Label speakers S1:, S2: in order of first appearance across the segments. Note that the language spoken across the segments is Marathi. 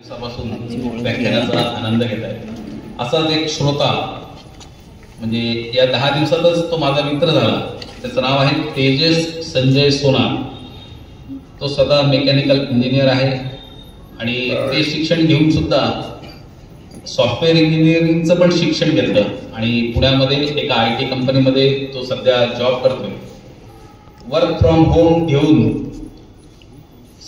S1: दिवसापासून व्याख्यानाचा आनंद घेत आहे. असाच एक श्रोता म्हणजे या 10 दिवसातच तो माझा मित्र झाला. त्याचं नाव आहे तेजस संजय सोनार. तो स्वतः मेकॅनिकल इंजिनियर आहे आणि ते शिक्षण घेऊन सुद्धा सॉफ्टवेअर इंजिनिअरिंगचं पण शिक्षण घेतलं आणि पुण्यामध्ये एका IT कंपनीमध्ये तो सध्या जॉब करतोय. वर्क फ्रॉम होम घेऊन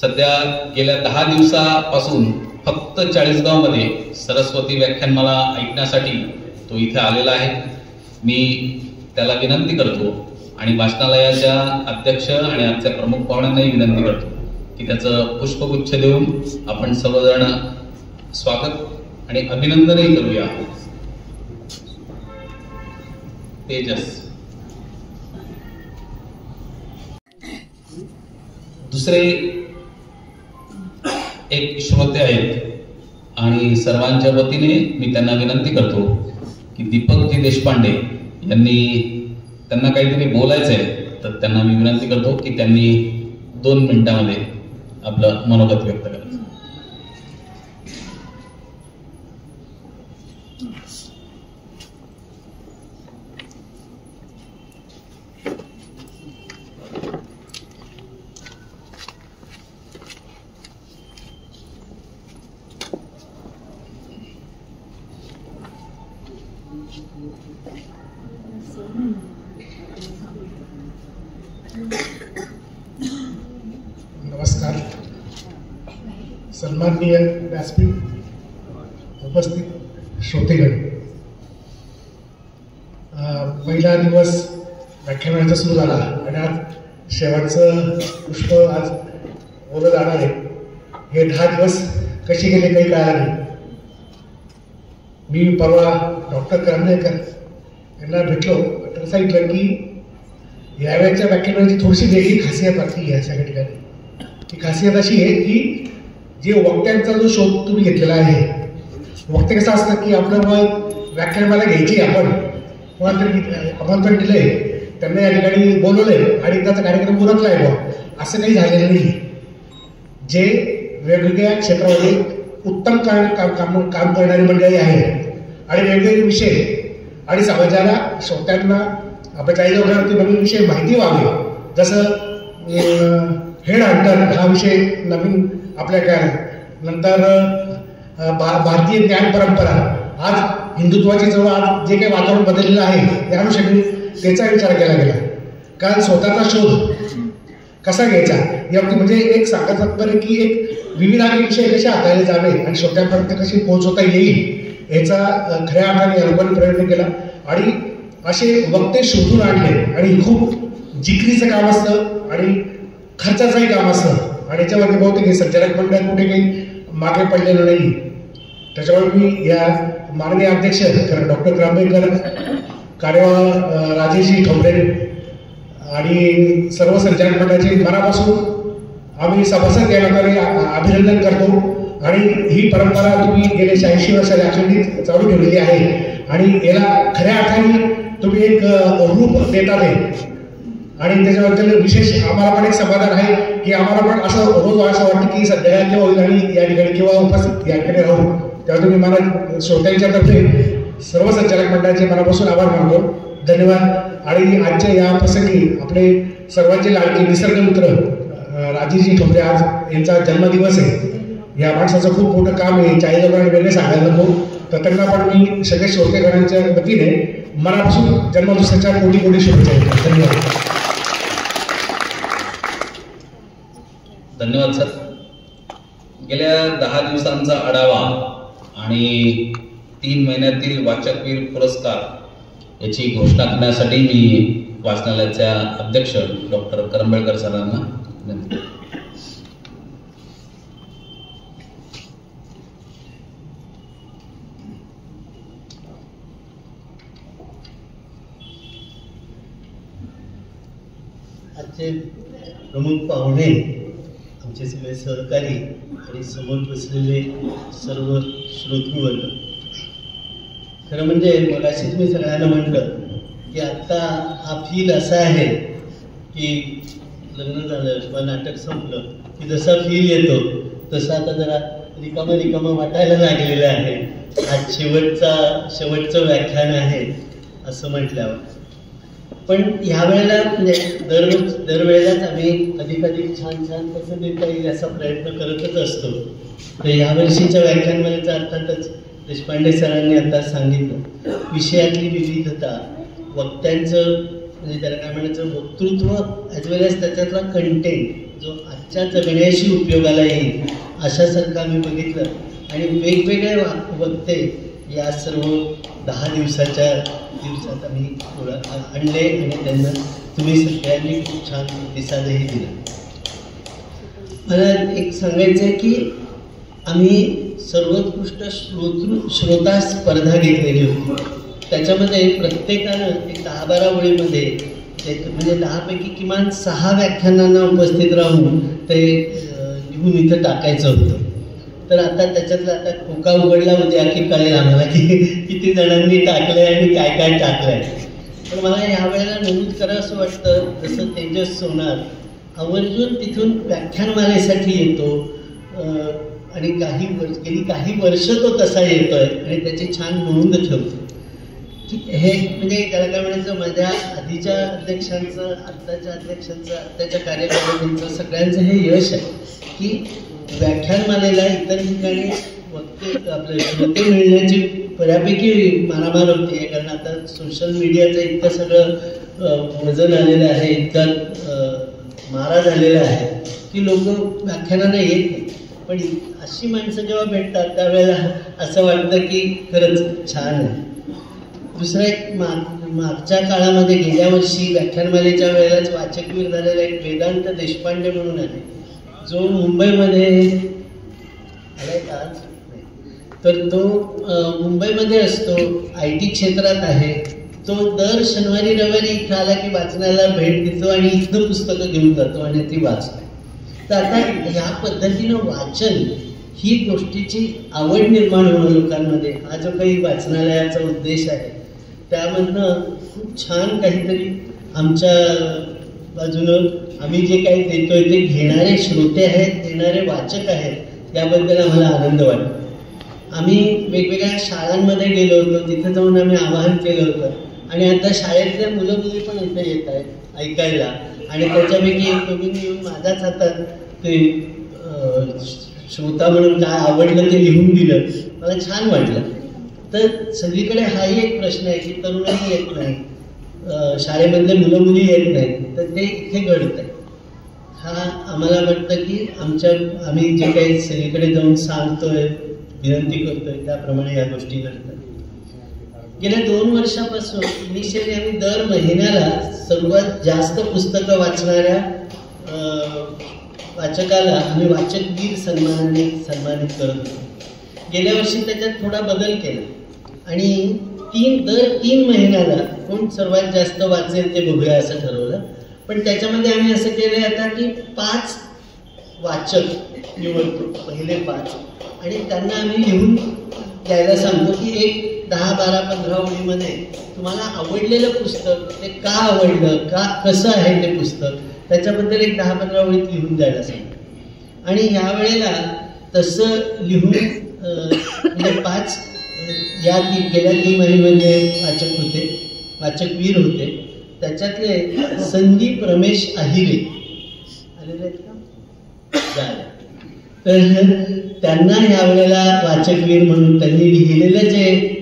S1: सध्या गेल्या 10 दिवसापासून फक्त 40गाव मध्ये सरस्वती व्याख्यान मला ऐकण्यासाठी तो इथे आलेला आहे. मी त्याला विनंती करतो आणि वाचनालयाच्या अध्यक्ष आणि आजच्या प्रमुख पाहुण्यांनाही विनंती करतो की त्याचं पुष्पगुच्छ देऊन आपण सर्वजण स्वागत आणि अभिनंदनही करूया. तेजस. दुसरे एक श्रोते आहेत आणि सर्वांच्या वतीने मी त्यांना विनंती करतो की दीपकजी देशपांडे त्यांना काहीतरी बोलायचं आहे, तर त्यांना मी विनंती करतो की त्यांनी 2 मिनिटांमध्ये आपलं मनोगत व्यक्त करायचं.
S2: नमस्कार. सन्माननीय व्यासपीठ, उपस्थित श्रोतेगण, पहिला दिवस व्याख्यानाचा सुरू झाला आणि आज शेवटचं पुष्प आज बोलत जाणार आहे. हे 10 दिवस कसे गेले काही कळालं नाही. मी परवा डॉक्टर करंबेळकर यांना भेटलो. डॉक्टर सांगितलं की यावेळेच्या व्याख्यानाची थोडीशी वेगळी खासियत वाटते या सगळ्या ठिकाणी. ती खासियत अशी आहे की जे वक्त्यांचा जो शोध तुम्ही घेतलेला आहे, वक्ते कसं असतं की आपलं मग व्याख्यानमाला घ्यायची आपण कोणातरी आमंत्रण दिलंय, त्यांना या ठिकाणी बोलवलंय आणि त्याचा कार्यक्रम उरकलाय बा, असं काही झालेलं नाही. जे वेगवेगळ्या क्षेत्रामध्ये उत्तम काम करणारी मंडळी आहेत आणि वेगवेगळे विषय आणि समाजाला श्रोत्यांना आपल्या चाळीसगाववरती नवीन विषय माहिती व्हावे. जसं हेड हंटर हा विषय नवीन आपल्या काय, नंतर भारतीय ज्ञान परंपरा, आज हिंदुत्वाची जवळ आज जे काही वातावरण बदललेलं आहे त्या अनुषंगाने त्याचा विचार केला गेला. कारण स्वतःचा शोध कसा घ्यायचा यावरती म्हणजे एक सांगत तात्पर्य की एक विविधांगी विषय कसे हाताळले जावे आणि श्रोत्यांपर्यंत कशी पोहोचवता येईल याचा खऱ्या अर्थाने अनुभवाने प्रयत्न केला आणि असे वक्ते शोधून आणले. आणि खूप जिकरीचं काम असतं आणि खर्चाचंही काम असतं आणि याच्यामध्ये बहुतेक हे संचालक मंडळ कुठे काही मागे पडलेलं नाही. त्याच्यामुळे मी या माननीय अध्यक्ष डॉक्टर करंबेळकर, कार्यवाह राजेशजी ठोंबरे आणि सर्व संचालक मंडळाचे मनापासून आम्ही सभासद या नात्याने अभिनंदन करतो. आणि ही परंपरा तुम्ही गेले 86 वर्षाच्या अखंडित चालू ठेवलेली आहे आणि याला खऱ्या अर्थाने तुम्ही एक रूप देतात आहे आणि त्याच्याबद्दल विशेष आम्हाला पण एक समाधान आहे की आम्हाला पण असं रोज असं वाटतं की सध्या केव्हा होईल आणि या ठिकाणी किंवा उपस्थित या ठिकाणी राहू. तेव्हा तुम्ही मला श्रोत्यांच्यातर्फे सर्व संचालक मंडळाचे मनापासून आभार मानतो. धन्यवाद. आणि आजच्या या प्रसंगी आपले सर्वांचे लाडके निसर्गमित्र राजेशजी ठोंबरे आज यांचा जन्मदिवस आहे. या माणसाचं खूप मोठं काम आहे, चाळीसगाव वेगळे सांगायला नको. तर त्यांना पण मी सगळे श्रोतेगणांच्या वतीने मनापासून जन्मदिवसाच्या कोटी कोटी शुभेच्छा देतो. धन्यवाद.
S1: धन्यवाद सर. गेल्या 10 दिवसांचा आढावा आणि 3 महिन्यातील वाचकवीर पुरस्कार याची घोषणा करण्यासाठी मी वाचनालयाच्या अध्यक्ष डॉक्टर करंबेळकर सरांना विनंती करतो.
S3: आजचे प्रमुख पाहुणे, आमचे सगळे सहकारी आणि समोर बसलेले सर्व श्रोतृवर्ग, खरं म्हणजे मगाशीच मी सगळ्यांना म्हटलं की आत्ता हा फील असा आहे की लग्न झालं किंवा नाटक संपलं की जसा फील येतो तसा आता जरा रिकामं वाटायला लागलेलं आहे. आज शेवटचं व्याख्यान आहे असं म्हटल्यावर. पण ह्यावेळेला म्हणजे दरवेळेलाच आम्ही अधिकाधिक छान कसं देता येईल याचा प्रयत्न करतच असतो. तर यावर्षीच्या व्याख्यानमालेचं अर्थातच देशपांडे सरांनी आता सांगितलं, विषयातली विविधता, वक्त्यांचं म्हणजे त्याला काय म्हणायचं वक्तृत्व ॲज वेल एज त्याच्यातला कंटेंट जो आजच्या जगण्याशी उपयोगाला येईल अशासारखं आम्ही बघितलं. आणि वेगवेगळे वक्ते या सर्व 10 दिवसात आम्ही आणले आणि त्यांना तुम्ही सगळ्यांनी खूप छान प्रतिसादही दिला. मला एक सांगायचं आहे की आम्ही सर्वोत्कृष्ट श्रोता स्पर्धा घेतलेली होती. त्याच्यामध्ये प्रत्येकानं एक 10-12 ओळीमध्ये म्हणजे 10 पैकी किमान 6 व्याख्यानांना उपस्थित राहून ते लिहून इथं टाकायचं होतं. तर आता त्याच्यातलं आता खोका उघडला उद्या की कळेल आम्हाला की किती जणांनी टाकलंय आणि काय काय टाकलंय. पण मला ह्यावेळेला नमूद करावं असं वाटतं, जसं तेजस सोनार आवर्जून तिथून व्याख्यानमालेसाठी येतो आणि गेली काही वर्ष तो तसा येतोय आणि त्याची छान नोंद ठेवतो. हे म्हणजे त्याला काय म्हणायचं, माझ्या आधीच्या अध्यक्षांचं, आत्ताच्या अध्यक्षांचं, आत्ताच्या कार्यकारिणींचं सगळ्यांचं हे यश आहे की व्याख्यानमालेला इतर ठिकाणी वक्ते आपले श्रोते मिळण्याची बऱ्यापैकी मारामार होती आहे. कारण आता सोशल मीडियाचं इतकं सगळं वजन आलेलं आहे, इतका मारा झालेला आहे की लोक व्याख्यानांना येत नाही. पण अशी माणसं जेव्हा भेटतात त्यावेळेला असं वाटतं की खरंच छान आहे. दुसरं एक मागच्या काळामध्ये गेल्या वर्षी व्याख्यानमालेच्या वेळेलाच वाचकवीर झालेला एक वेदांत देशपांडे म्हणून आहे, जो मुंबईमध्ये आलाय का आज? तर तो मुंबईमध्ये असतो, IT क्षेत्रात आहे. तो दर शनिवारी रविवारी इथं आला की वाचनाला भेट देतो आणि इथं पुस्तकं घेऊन जातो आणि ती वाचतो. तर आता ह्या पद्धतीनं वाचन ही गोष्टीची आवड निर्माण होणं लोकांमध्ये, हा जो काही वाचनालयाचा उद्देश आहे त्यामधनं खूप छान काहीतरी आमच्या बाजूनं आम्ही जे काही देतोय ते घेणारे श्रोते आहेत, देणारे वाचक आहेत, याबद्दल आम्हाला आनंद वाटतो. आम्ही वेगवेगळ्या शाळांमध्ये गेलो होतो, तिथं जाऊन आम्ही आवाहन केलं होतं आणि आता शाळेतल्या मुलं मुली पण इथे येत आहेत ऐकायला. आणि त्याच्यापैकी एक दोघींनी येऊन माझ्याच हातात ते श्रोता म्हणून काय आवडलं ते लिहून दिलं, मला छान वाटलं. तर सगळीकडे हाही एक प्रश्न आहे की तरुणही येत नाही, शाळेमधले मुलं मुली येत नाहीत, तर ते इथे घडत आहे. हा आम्हाला वाटतं की आम्ही जे काही सगळीकडे जाऊन सांगतोय, विनंती करतोय, त्याप्रमाणे या गोष्टी घडतात. गेल्या 2 वर्षापासून इनिशियली आम्ही दर महिन्याला सर्वात जास्त पुस्तकं वाचणाऱ्या वाचकाला आम्ही वाचकवीर सन्मानाने सन्मानित करत होतो. गेल्या वर्षी त्याच्यात थोडा बदल केला आणि दर 3 महिन्याला कोण सर्वात जास्त वाचेल ते बघूया असं ठरवलं. पण त्याच्यामध्ये आम्ही असं केलं आता की 5 वाचक निवडतो, पहिले 5, आणि त्यांना आम्ही लिहून द्यायला सांगतो की एक 10, 12, 15 ओळीमध्ये तुम्हाला आवडलेलं पुस्तक ते का आवडलं, कसं आहे ते पुस्तक, त्याच्याबद्दल एक 10-15 ओळीत लिहून द्यायला सांगतो. आणि ह्या वेळेला तसं लिहून म्हणजे 5 गेल्या 3 महिन्यामध्ये वाचकवीर होते. त्याच्यातले संदीप रमेश आहिरे आलेले आहेत का? तर त्यांना ह्या वेळेला वाचकवीर म्हणून त्यांनी लिहिलेलं जे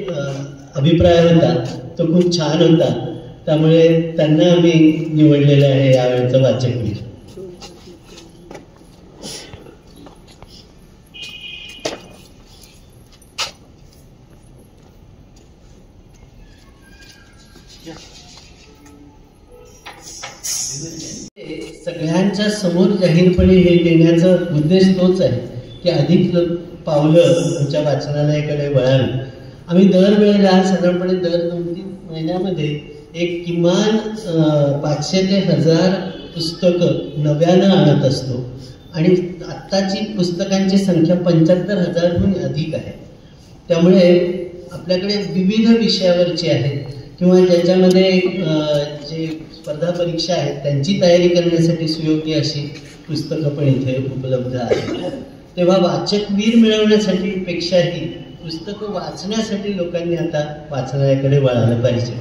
S3: अभिप्राय होता तो खूप छान होता, त्यामुळे त्यांना आम्ही निवडलेलं आहे यावेळेचं वाचकवीर. सगळ्यांच्या समोर जाहीरपणे हे देण्याचा उद्देश तोच आहे की अधिक पावलं आमच्या वाचनालयाकडे वळावी. आम्ही दरवेळेला साधारणपणे दर 2-3 महिन्यामध्ये एक किमान 500 ते 1000 पुस्तकं नव्यानं आणत असतो आणि आत्ताची पुस्तकांची संख्या 75,000हून अधिक आहे. त्यामुळे आपल्याकडे विविध विषयावरची आहेत किंवा ज्याच्यामध्ये जे स्पर्धा परीक्षा आहेत त्यांची तयारी करण्यासाठी सुयोग्य अशी पुस्तकं पण इथे उपलब्ध आहेत. तेव्हा वाचकवीर मिळवण्यासाठी पेक्षाही पुस्तकं वाचण्यासाठी लोकांनी आता वाचनालयाकडे वळालं पाहिजे.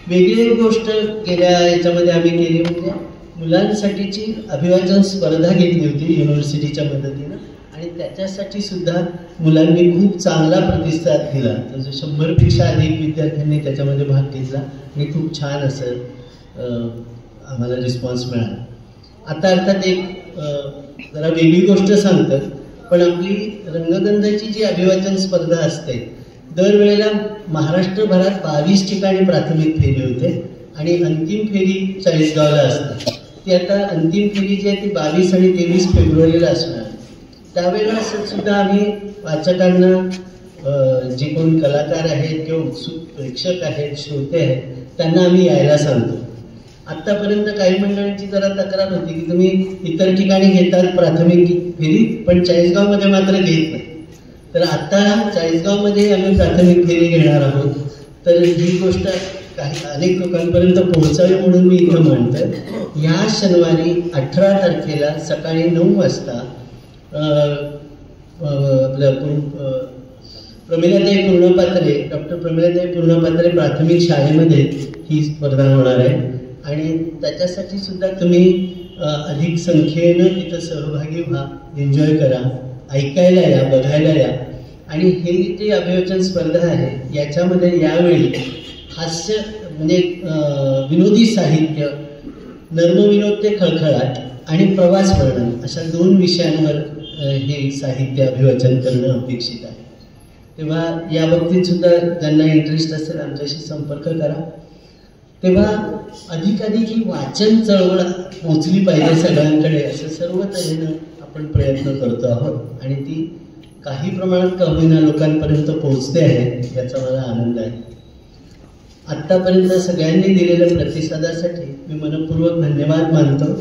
S3: वेगळी एक गोष्ट गेल्या याच्यामध्ये आम्ही केली म्हणजे मुलांसाठीची अभिवाचन स्पर्धा घेतली होती युनिव्हर्सिटीच्या मदतीनं, आणि त्याच्यासाठी सुद्धा मुलांनी खूप चांगला प्रतिसाद दिला. तर 100पेक्षा अधिक विद्यार्थ्यांनी त्याच्यामध्ये भाग घेतला आणि खूप छान असं आम्हाला रिस्पॉन्स मिळाला. आता अर्थात एक जरा वेगळी गोष्ट सांगतात, पण आपली रंगगंधाची जी अभिवाचन स्पर्धा असते दरवेळेला महाराष्ट्रभरात 22 ठिकाणी प्राथमिक फेरी होते आणि अंतिम फेरी 40गावला असते. ती आता अंतिम फेरी जी आहे ती 22 आणि 23 फेब्रुवारीला असणार. त्यावेळेला सुद्धा आम्ही वाचकांना जे कोण कलाकार आहेत किंवा उत्सुक प्रेक्षक आहेत, श्रोते आहेत, त्यांना आम्ही यायला सांगतो. आत्तापर्यंत काही मंडळींची जरा तक्रार होती की तुम्ही इतर ठिकाणी घेतात प्राथमिक फेरी पण 40गावमध्ये मात्र घेत नाही. तर आता 40गावमध्ये आम्ही प्राथमिक फेरी घेणार आहोत. तर ही गोष्ट काही अनेक लोकांपर्यंत पोहोचावी म्हणून मी इथं म्हणतोय. या शनिवारी 18 तारखेला सकाळी 9 वाजता आपलं प्रमिलाताई पूर्णपात्रे, डॉक्टर प्रमिलाताई पूर्णपात्रे प्राथमिक शाळेमध्ये ही स्पर्धा होणार आहे. आणि त्याच्यासाठी सुद्धा तुम्ही अधिक संख्येनं तिथं सहभागी व्हा, एन्जॉय करा, ऐकायला या, बघायला या. आणि हे जे अभिवाचन स्पर्धा आहे याच्यामध्ये यावेळी हास्य म्हणजे विनोदी साहित्य, नर्मविनोद ते खळखळाट आणि प्रवास वर्णन अशा 2 विषयांवर हे साहित्य अभिवाचन करणं अपेक्षित आहे. तेव्हा या बाबतीत सुद्धा ज्यांना इंटरेस्ट असेल आमच्याशी संपर्क करा. तेव्हा अधिकाधिक ही वाचन चळवळ पोचली पाहिजे सगळ्यांकडे, असं सर्व तऱ्हेनं आपण प्रयत्न करतो आहोत आणि ती काही प्रमाणात का होईना लोकांपर्यंत पोहोचते आहे याचा मला आनंद आहे. आत्तापर्यंत सगळ्यांनी दिलेल्या प्रतिसादासाठी मी मनपूर्वक धन्यवाद मानतो.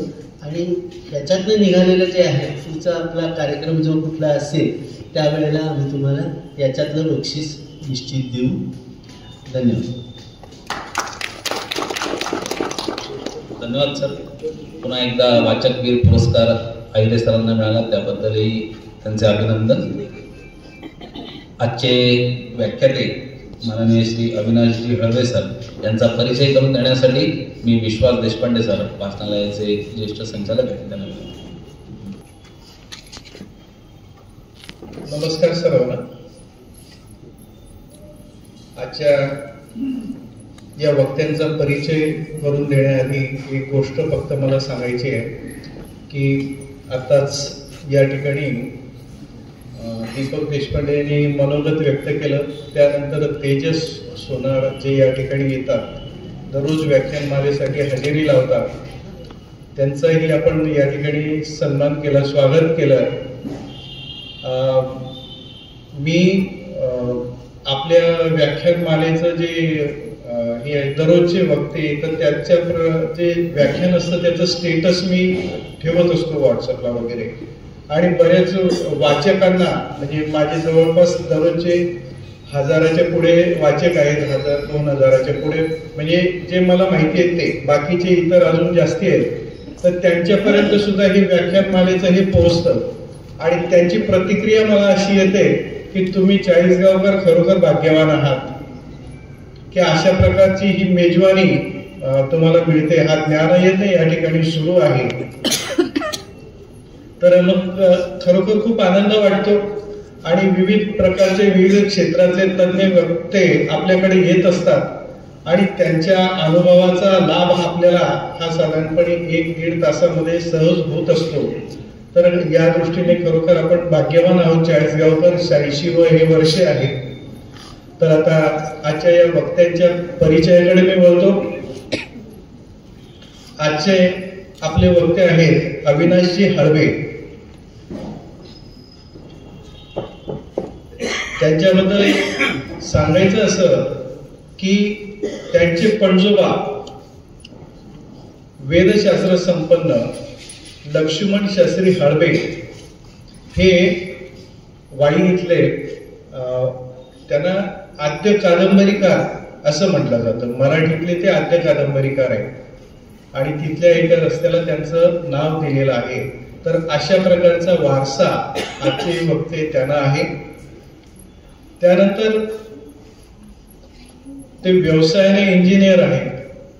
S3: आणि याच्यातनं निघालेलं जे आहे पुढचा आपला कार्यक्रम जो कुठला असेल त्यावेळेला आम्ही तुम्हाला याच्यातलं बक्षीस निश्चित देऊ. धन्यवाद.
S1: धन्यवाद सर. पुन्हा एकदा वाचकवीर पुरस्कार आहिरे सरांना मिळाला त्याबद्दलही त्यांचे अभिनंदन. आजचे व्याख्याते माननीय श्री अविनाशजी हळवे सर यांचा परिचय करून देण्यासाठी मी विश्वास देशपांडे सर वाचनालयाचे ज्येष्ठ संचालक आहेत त्यांना.
S4: नमस्कार सर्वांना. आजच्या या वक्त्यांचा परिचय करून देण्याआधी एक गोष्ट फक्त मला सांगायची आहे की आताच या ठिकाणी दीपक देशपांडे यांनी मनोगत व्यक्त केलं. त्यानंतर तेजस सोनार जे या ठिकाणी येतात, दररोज व्याख्यानमालेसाठी हजेरी लावतात, त्यांचाही आपण या ठिकाणी सन्मान केला, स्वागत केलं. मी आपल्या व्याख्यानमालेचं जे दररोजचे वक्ते तर त्याच्या जे व्याख्यान असतं त्याचं स्टेटस मी ठेवत असतो व्हॉट्सअपला वगैरे. आणि बरेच वाचकांना म्हणजे माझे जवळपास दररोजचे 1000च्या पुढे वाचक आहेत, 1000-2000च्या पुढे, म्हणजे जे मला माहिती आहे ते. बाकीचे इतर अजून जास्ती आहेत. तर त्यांच्यापर्यंत सुद्धा हे व्याख्यानमालेचं हे पोहोचतं आणि त्यांची प्रतिक्रिया मला अशी येते की तुम्ही 40गावकर खरोखर भाग्यवान आहात की अशा प्रकारची ही मेजवानी तुम्हाला मिळते. हा ज्ञानयज्ञ या ठिकाणी सुरू आहे. तर मग खरोखर खूप आनंद वाटतो. आणि विविध प्रकारचे विविध क्षेत्राचे तज्ञ वक्ते आपल्याकडे येत असतात आणि त्यांच्या अनुभवाचा लाभ आपल्याला हा साधारणपणे 1-1.5 तासामध्ये सहज होत असतो. तर या दृष्टीने खरोखर आपण भाग्यवान आहोत. 40गावकर 86वे हे वर्ष आहे. तर आता आजच्या या वक्त्यांच्या परिचयाकडे मी बोलतो. आजचे आपले वक्ते आहेत अविनाशजी हळवे. त्यांच्याबद्दल सांगायचं असं की त्यांचे पणजोबा वेदशास्त्र संपन्न लक्ष्मण शास्त्री हळवे हे वाई इथले, त्यांना आद्य कादंबरीकार असं म्हटलं जातं. मराठीतले ते आद्य कादंबरीकार आहेत आणि तिथल्या एका रस्त्याला त्यांचं नाव दिलेलं आहे. तर अशा प्रकारचा वारसा आजचे वक्ते त्यांना आहे. त्यानंतर ते व्यवसायाने इंजिनियर आहेत.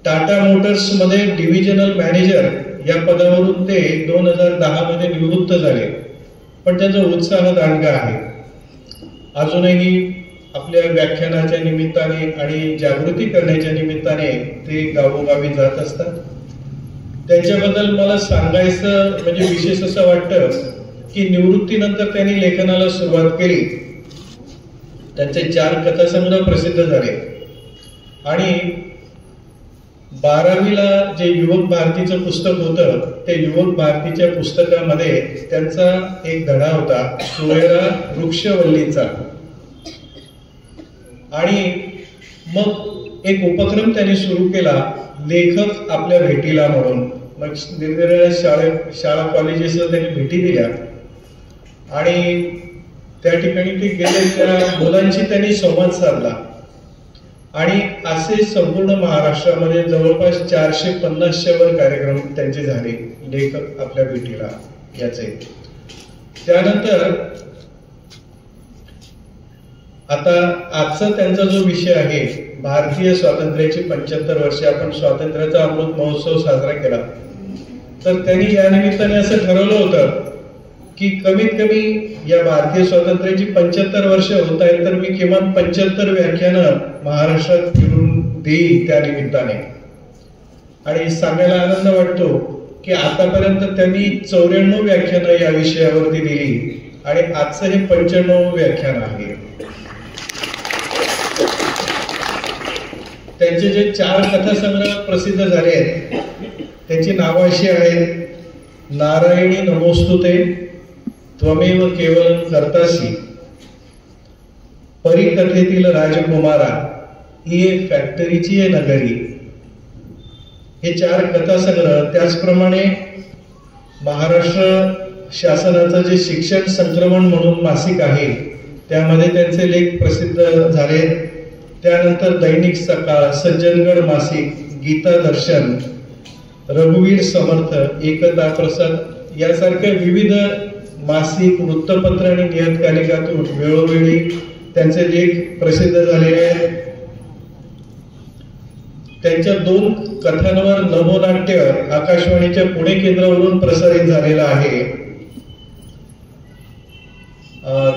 S4: टाटा मोटर्स मध्ये डिव्हिजनल मॅनेजर या पदावरून ते 2010 मध्ये निवृत्त झाले, पण त्यांचा उत्साह दांडगा आहे. अजूनही आपल्या व्याख्यानाच्या निमित्ताने आणि जागृती करण्याच्या निमित्ताने ते गावोगावी जात असतात. त्यांच्याबद्दल मला सांगायचं म्हणजे विशेष असं वाटतं की निवृत्तीनंतर त्यांनी लेखनाला सुरुवात केली. त्यांचे 4 कथासंग्रह प्रसिद्ध झाले आणि 12वीला जे युवक भारतीचं पुस्तक होतं ते युवक भारतीच्या पुस्तकामध्ये त्यांचा एक धडा होता सुहेरा वृक्षवल्लीचा. आणि मग एक उपक्रम त्यांनी सुरू केला, लेखक आपल्या भेटीला म्हणून. मग निरनिराळ्या शाळा कॉलेजेसला त्यांनी भेटी दिल्या आणि त्या ठिकाणी ते गेले, त्या मुलांशी त्यांनी संवाद साधला आणि असे संपूर्ण महाराष्ट्रामध्ये जवळपास 450च्या वर कार्यक्रम त्यांचे झाले लेखक आपल्या भेटीला याचे. त्यानंतर आता आजचा त्यांचा जो विषय आहे भारतीय स्वातंत्र्याची 75 वर्षे, आपण स्वातंत्र्याचा अमृत महोत्सव साजरा केला, तर त्यांनी या निमित्ताने असं ठरवलं होतं की कमीत कमी या भारतीय स्वातंत्र्याची 75 वर्ष होत आहेत तर मी किमान 75 व्याख्यानं महाराष्ट्रात फिरून देईल त्या निमित्ताने. आणि सांगायला आनंद वाटतो की आतापर्यंत त्यांनी 94 व्याख्यानं या विषयावरती दिली आणि आजचं हे 95 व्याख्यान आहे. त्यांचे जे 4 कथासंग्रह प्रसिद्ध झाले आहेत त्याची नावं अशी आहेत, नारायणी नमोस्तुते, त्वमेव केवलं कर्तासी, परिकथेतील राजकुमारा, ये फॅक्टरीची नगरी. हे 4 कथासंग्रह. त्याचप्रमाणे महाराष्ट्र शासनाचं जे शिक्षण संक्रमण म्हणून मासिक आहे त्यामध्ये त्यांचे लेख प्रसिद्ध झाले. त्यानंतर दैनिक सकाळ, सज्जनगड मासिक, गीता दर्शन, रघुवीर समर्थ, एकता प्रसाद यासारख्या विविध मासिक, वृत्तपत्र आणि नियतकालिकातून वेळोवेळी त्यांचे लेख प्रसिद्ध झालेले आहेत. त्यांच्या 2 कथांवर नभोनाट्य आकाशवाणीच्या पुणे केंद्रावरून प्रसारित झालेलं आहे.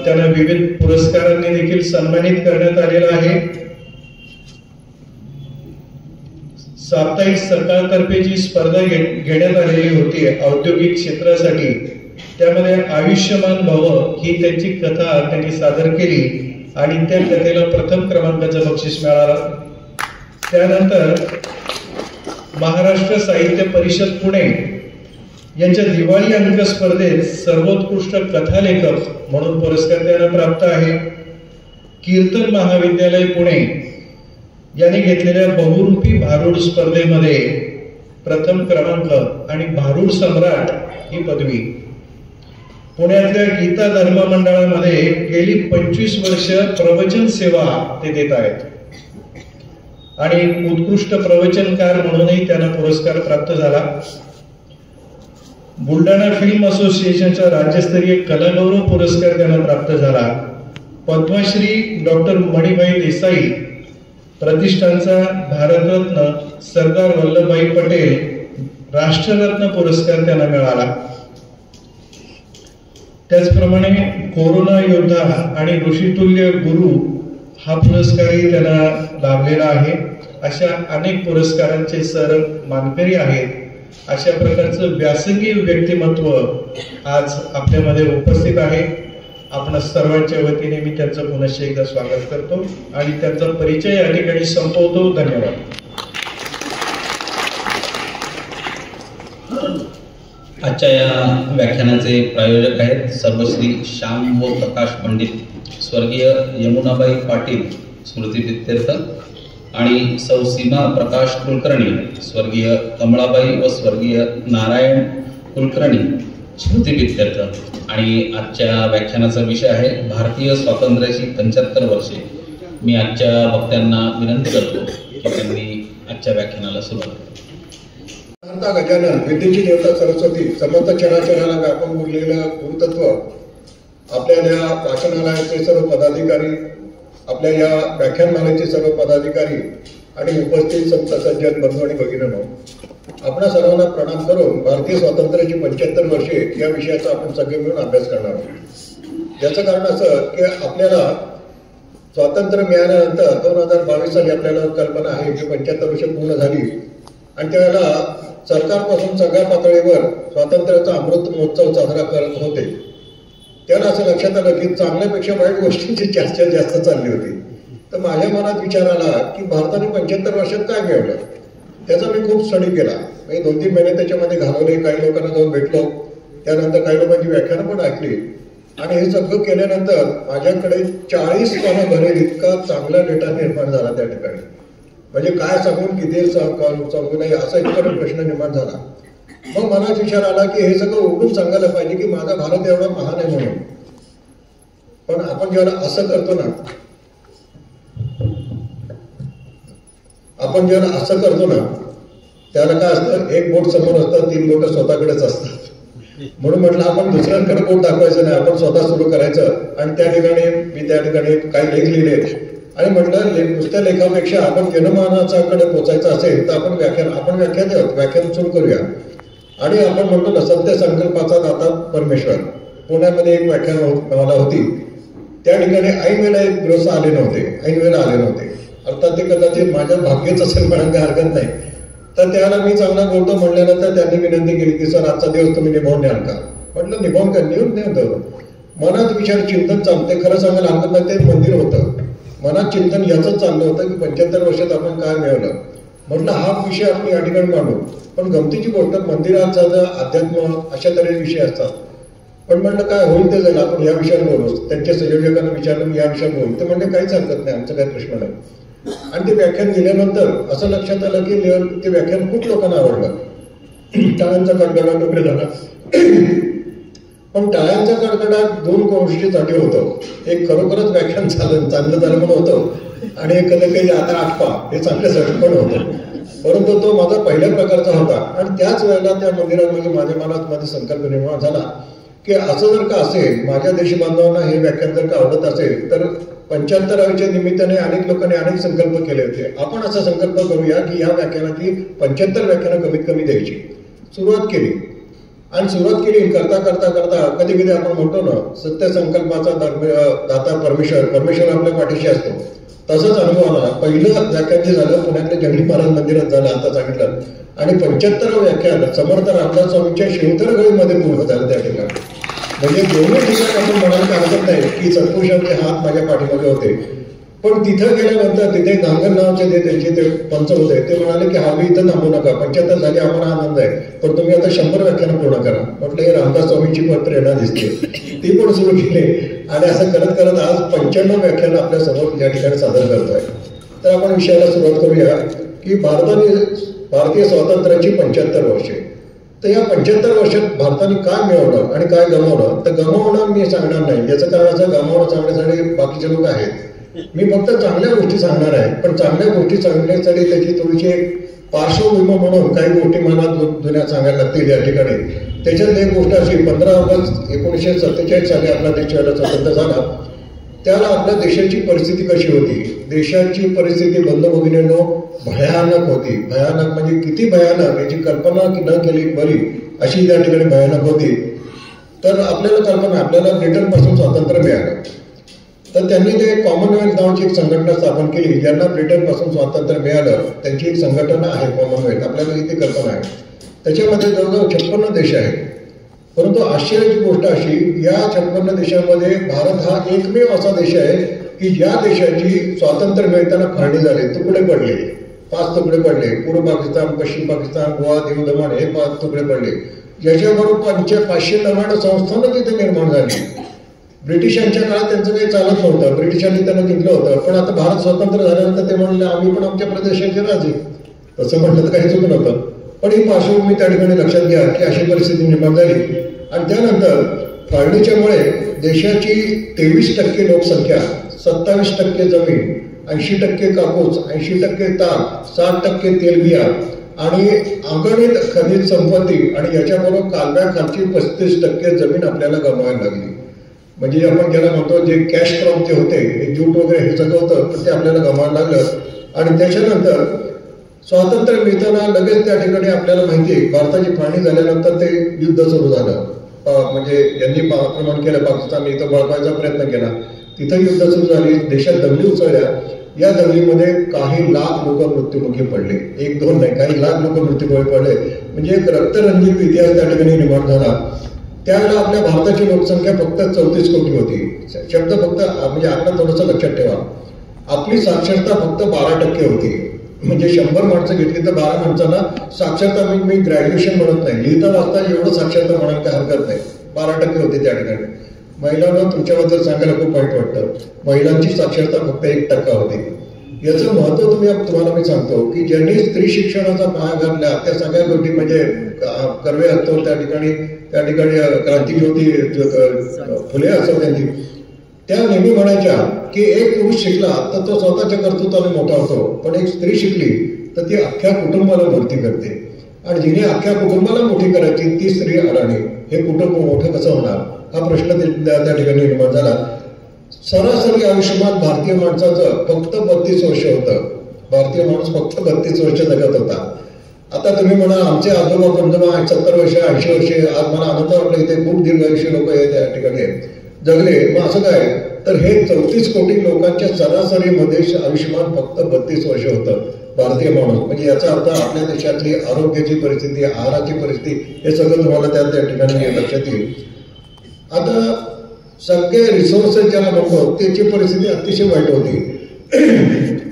S4: त्यांना विविध पुरस्कारांनी देखील सन्मानित करण्यात आलेलं आहे. साप्ताहिक सकाळतर्फे जी स्पर्धा घेण्यात आलेली होती औद्योगिक क्षेत्रासाठी, त्यामध्ये आयुष्यमान भव ही त्यांची कथा त्यांनी सादर केली आणि त्या कथेला प्रथम क्रमांकाचं बक्षीस मिळालं. त्यानंतर महाराष्ट्र साहित्य परिषद पुणे यांच्या दिवाळी अंक स्पर्धेत सर्वोत्कृष्ट कथालेखक म्हणून पुरस्कार त्यांना प्राप्त आहे. कीर्तन महाविद्यालय पुणे यांनी घेतलेल्या बहुरूपी भारूड स्पर्धेमध्ये प्रथम क्रमांक आणि भारूड सम्राट ही पदवी. पुण्यातल्या गीता धर्म मंडळामध्ये गेली 25 वर्ष प्रवचन सेवा ते देत आहेत आणि उत्कृष्ट प्रवचनकार म्हणूनही त्यांना पुरस्कार प्राप्त झाला. बुलढाणा फिल्म असोसिएशनचा राज्यस्तरीय कलागौरव पुरस्कार त्यांना प्राप्त झाला. पद्मश्री डॉक्टर मणिभाई देसाई प्रतिष्ठानचा भारतरत्न सरदार वल्लभभाई पटेल राष्ट्ररत्न पुरस्कार त्यांना मिळाला. त्याचप्रमाणे कोरोना योद्धा आणि ऋषितुल्य गुरु हा पुरस्कारही त्यांना लाभलेला आहे. अशा अनेक पुरस्कारांचे सर मानकरी आहेत. अशा प्रकारचं व्यासंगी व्यक्तिमत्व आज आपल्यामध्ये उपस्थित आहे. आपण सर्वांच्या वतीने मी त्यांचं पुनश्च एकदा स्वागत करतो आणि त्यांचा परिचय या ठिकाणी संपवतो. धन्यवाद.
S1: आजच्या या व्याख्यानाचे प्रायोजक आहेत सर्वश्री श्याम व प्रकाश पंडित, स्वर्गीय यमुनाबाई पाटील स्मृती प्रीत्यर्थ आणि सौ सीमा प्रकाश कुलकर्णी, स्वर्गीय कमळाबाई व स्वर्गीय नारायण कुलकर्णी स्मृती प्रीत्यर्थ. आणि आजच्या व्याख्यानाचा विषय आहे भारतीय स्वातंत्र्याची 75 वर्षे. मी आजच्या वक्त्यांना विनंती करतो की त्यांनी आजच्या व्याख्यानाला सुरुवात करावी.
S5: शांता गजानन, विद्येची देवता सरस्वती, समस्त चराचराला व्यापून उरलेलं गुरुतत्व, आपल्या या वाचनालयाचे सर्व पदाधिकारी, आपल्या या व्याख्यानमालेचे सर्व पदाधिकारी आणि उपस्थित संत सज्जन बंधू आणि भगिनींनो, आपणा सर्वांना प्रणाम करून भारतीय स्वातंत्र्याची 75 वर्षे या विषयाचा आपण सगळे मिळून अभ्यास करणार आहोत. याचं कारण असं की आपल्याला स्वातंत्र्य मिळाल्यानंतर 2022 साली आपल्याला कल्पना आहे की 75 वर्ष पूर्ण झाली आणि त्यावेळेला सरकारपासून सगळ्या पातळीवर स्वातंत्र्याचा अमृत महोत्सव साजरा करत होते. त्याला असं लक्षात आलं की चांगल्यापेक्षा वाईट गोष्टींची चर्चा जास्त चालली होती. तर माझ्या मनात विचार आला की भारताने 75 वर्षात काय मिळवलं. त्याचा मी खूप स्टडी केला. मी 2-3 महिने त्याच्यामध्ये घालवले. काही लोकांना जाऊन भेटलो, त्यानंतर काही लोकांची व्याख्यानं पण ऐकली आणि हे सगळं केल्यानंतर माझ्याकडे 40 पानं भरेल इतका चांगला डेटा निर्माण झाला त्या ठिकाणी. म्हणजे काय सांगून किती सांगू नये असा इतका प्रश्न निर्माण झाला. मग मनात विचार आला की हे सगळं उठून सांगायला पाहिजे की माझा भारत एवढा महान आहे म्हणून. पण आपण जेव्हा असं करतो ना, त्याला काय असतं, एक बोट समोर असतं, 3 बोट स्वतःकडेच असतात. म्हणून म्हटलं आपण दुसऱ्यांकडे बोट दाखवायचं नाही, आपण स्वतः सुरू करायचं. आणि त्या ठिकाणी मी त्या ठिकाणी काही लेख लिहिले आणि म्हटलं नुसत्या लेखापेक्षा आपण जनमानसाकडे पोचायचं असेल तर आपण व्याख्यान सुरू करूया. आणि आपण म्हणतो ना, सत्य संकल्पाचा दाता परमेश्वर. पुण्यामध्ये एक व्याख्यान मला होती, त्या ठिकाणी ऐन वेळेला एक गृहस्थ आले नव्हते. अर्थात ते कदाचित माझ्या भाग्यच असेल म्हणायला काही हरकत नाही. तर त्याला मी चांगला बोलतो म्हणल्यानंतर त्यांनी विनंती केली की सर आजचा दिवस तुम्ही निभावून न्याल का. म्हटलं निभावून का, नेऊन मनात विचार चिंतन चालते. खरं सांगायला हरकत नाही, ते मंदिर होतं. मनात चिंतन याचंच चाललं होतं की 75 वर्षात आपण काय मिळवलं. म्हटलं हा विषय आपण या ठिकाणी मांडू. पण गमतीची गोष्ट, मंदिराचा अध्यात्म अशा तऱ्हेचे विषय असतात. पण म्हटलं काय होईल ते जाईल, आपण या विषयावर बोलू. त्यांच्या संयोजकांना विचारलं मी या विषयावर बोलू. ते म्हणजे काहीच हरकत नाही, आमचा काही प्रश्न नाही. आणि ते व्याख्यान दिल्यानंतर असं लक्षात आलं की ते व्याख्यान खूप लोकांना आवडलं. टाळ्यांचा कडकडाट वगैरे झाला. पण टाळ्यांच्या कडकडाट 2 गोष्टीसाठी होतं. एक खरोखरच व्याख्यान चांगलं झालं पण होतं आणि एक काही आता आठपा हे चांगल्यासाठी पण होतं. परंतु तो माझा पहिल्या प्रकारचा होता. आणि त्याच वेळेला त्या मंदिरामध्ये माझ्या मनात माझा संकल्प निर्माण झाला की असं जर का असेल, माझ्या देशी बांधवांना हे व्याख्यान जर का आवडत असेल तर 75व्या निमित्ताने अनेक लोकांनी अनेक संकल्प केले होते. आपण असा संकल्प करूया की या व्याख्यानाची 75 व्याख्यानं कमीत कमी द्यायची. सुरुवात केली करता कधी कधी आपण म्हणतो ना, सत्य संकल्पाचा दाता परमेश्वर आपल्या पाठीशी असतो. तसंच अनुभव आला. पहिलं व्याख्यान जे झालं पुण्यातल्या जंगली महाराज मंदिरात झालं, आता सांगितलं. आणि 75वं व्याख्यान समर्थ रामदास स्वामींच्या शिवतरगडीमध्ये पूर्ण झालं त्या ठिकाणी. म्हणजे दोन्ही ठिकाणी आपण म्हणायला हरकत नाही की सत्पुरुषांचे हात माझ्या पाठीमध्ये होते. पण तिथं गेल्यानंतर तिथे गांगण नावाचे जे त्यांचे ते पंच होते ते म्हणाले की हा मी इथं थांबू नका, 75 झाली आम्हाला आनंद आहे, पण तुम्ही आता 100 व्याख्यानं पूर्ण करा. म्हटलं हे रामदास स्वामींची पण प्रेरणा दिसते. ती पण सुरू केली आणि असं करत करत आज 95 व्याख्यानं आपल्या समोर या ठिकाणी सादर करतोय. तर आपण विषयाला सुरुवात करूया की भारतीय स्वातंत्र्याची 75 वर्षे. तर या 75 वर्षात भारताने काय मिळवलं आणि काय गमावलं. तर गमावणं मी सांगणार नाही, याचं कारण असं गमावणं सांगण्यासाठी बाकीचे लोक आहेत. मी फक्त चांगल्या गोष्टी सांगणार आहे. पण चांगल्या गोष्टी सांगण्यासाठी त्याची थोडीशी एक पार्श्वभूमी म्हणून काही गोष्टी मला जुन्या सांगायला लागतील या ठिकाणी. त्याच्यात एक गोष्ट अशी, 15 ऑगस्ट 1947 साली आपला देश स्वतंत्र झाला. त्याला आपल्या देशाची परिस्थिती कशी होती. देशाची परिस्थिती बंधू भगिनींनो भयानक होती. भयानक म्हणजे किती भयानक याची कल्पना न केली बरी अशी त्या ठिकाणी भयानक होती. तर आपल्याला कल्पना, आपल्याला ब्रिटनपासून स्वातंत्र्य मिळालं. तर त्यांनी ते कॉमनवेल्थ नावाची एक संघटना स्थापन केली. ज्यांना ब्रिटनपासून स्वातंत्र्य मिळालं त्यांची एक संघटना आहे कॉमनवेल्थ, आपल्याला इथे कल्पना आहे. त्याच्यामध्ये जवळजवळ 56 देश आहेत. परंतु आश्चर्याची गोष्ट अशी, या 56 देशांमध्ये भारत हा एकमेव असा देश आहे की ज्या देशाची स्वातंत्र्य मिळताना फाळणी झाली, तुकडे पडले, 5 तुकडे पडले. पूर्व पाकिस्तान, पश्चिम पाकिस्तान, गोवा, दीव दमण हे 5 तुकडे पडले. याच्याबरोबर 500 संस्थानं तिथे निर्माण झाली. ब्रिटिशांच्या काळात त्यांचं काही चालत नव्हतं, ब्रिटिशांनी त्यांना जिंकलं होतं. पण आता भारत स्वतंत्र झाल्यानंतर ते म्हणले आम्ही पण आमच्या प्रदेशाचे राजे, तसं म्हटलं तर काही चूक नव्हतं. पण ही पार्श्वभूमी त्या ठिकाणी लक्षात घ्या की अशी परिस्थिती निर्माण झाली. आणि त्यानंतर फाळणीच्यामुळे देशाची 23% लोकसंख्या, 27% जमीन, 80% कापूस, 80% ताग, 60% तेलबिया आणि अगणित खनिज संपत्ती आणि याच्याबरोबर कालव्याखालची 35% जमीन आपल्याला गमवायला लागली. म्हणजे आपण ज्याला म्हणतो जे कॅश क्रॉप जे होते, हे ज्यूट वगैरे हे सगळं होतं, तर ते आपल्याला गमवायला लागलं. आणि त्याच्यानंतर स्वातंत्र्य मिळताना लगेच त्या ठिकाणी आपल्याला माहिती आहे भारताची फाळणी झाल्यानंतर ते युद्ध सुरू झालं. म्हणजे यांनी आक्रमण केलं, पाकिस्तानने इथं बळकावायचा प्रयत्न केला, तिथं युद्ध सुरू झाली, देशात दंगली उसळल्या. या दंगलीमध्ये काही लाख लोक मृत्युमुखी पडले, 1-2 नाही, काही लाख लोक मृत्युमुखी पडले. म्हणजे एक रक्तरंजित इतिहास त्या ठिकाणी निर्माण झाला. त्यावेळेला आपल्या भारताची लोकसंख्या फक्त 34 कोटी होती. शब्द फक्त म्हणजे आता थोडंसं लक्षात ठेवा, आपली साक्षरता फक्त 12% होती. म्हणजे 100 माणसं घेतली तर 12 माणसांना साक्षरता, मी ग्रॅज्युएशन म्हणत नाही, लिहिता वाचता एवढं साक्षरता म्हणायला काय हरकत नाही, 12% होती त्या ठिकाणी. महिलांना तुमच्याबद्दल सांगायला खूप वाईट वाटतं, महिलांची साक्षरता फक्त 1% होती. याचं महत्व तुम्हाला मी सांगतो की ज्यांनी स्त्री शिक्षणाचा पाया घातला त्या सगळ्या गोष्टी म्हणजे कर्वे असतो त्या ठिकाणी क्रांतिज्योती फुले असो, त्यांची त्या नेहमी म्हणायच्या की एक पुरुष शिकला तर तो स्वतःच्या कर्तृत्वाने मोठा होतो, पण एक स्त्री शिकली तर ती अख्ख्या कुटुंबाला मोठी करते. आणि जिने अख्ख्या कुटुंबाला मोठी करायची ती स्त्री अडाणी, हे कुटुंब मोठं कसं होणार हा प्रश्न त्या ठिकाणी निर्माण झाला. सरासरी आयुष्यमान भारतीय माणसाचं फक्त 32 वर्ष होतं. भारतीय माणूस फक्त 32 वर्ष जगत होता. आता तुम्ही म्हणा आमचे आजोबा पंजोबा 70 वर्ष 80 वर्षे, आज मला आनंद वाटला इथे खूप दीर्घायुष्य लोक त्या ठिकाणी जगले. मग असं काय, तर हे 34 कोटी लोकांच्या सरासरीमध्ये आयुष्यमान फक्त 32 वर्ष होतं भारतीय माणूस. म्हणजे याचा अर्थ आपल्या देशातली आरोग्याची परिस्थिती, आहाराची परिस्थिती हे सगळं तुम्हाला त्या ठिकाणी लक्षात येईल. आता सगळे रिसोर्सेस ज्याला म्हणतो त्याची परिस्थिती अतिशय वाईट होती.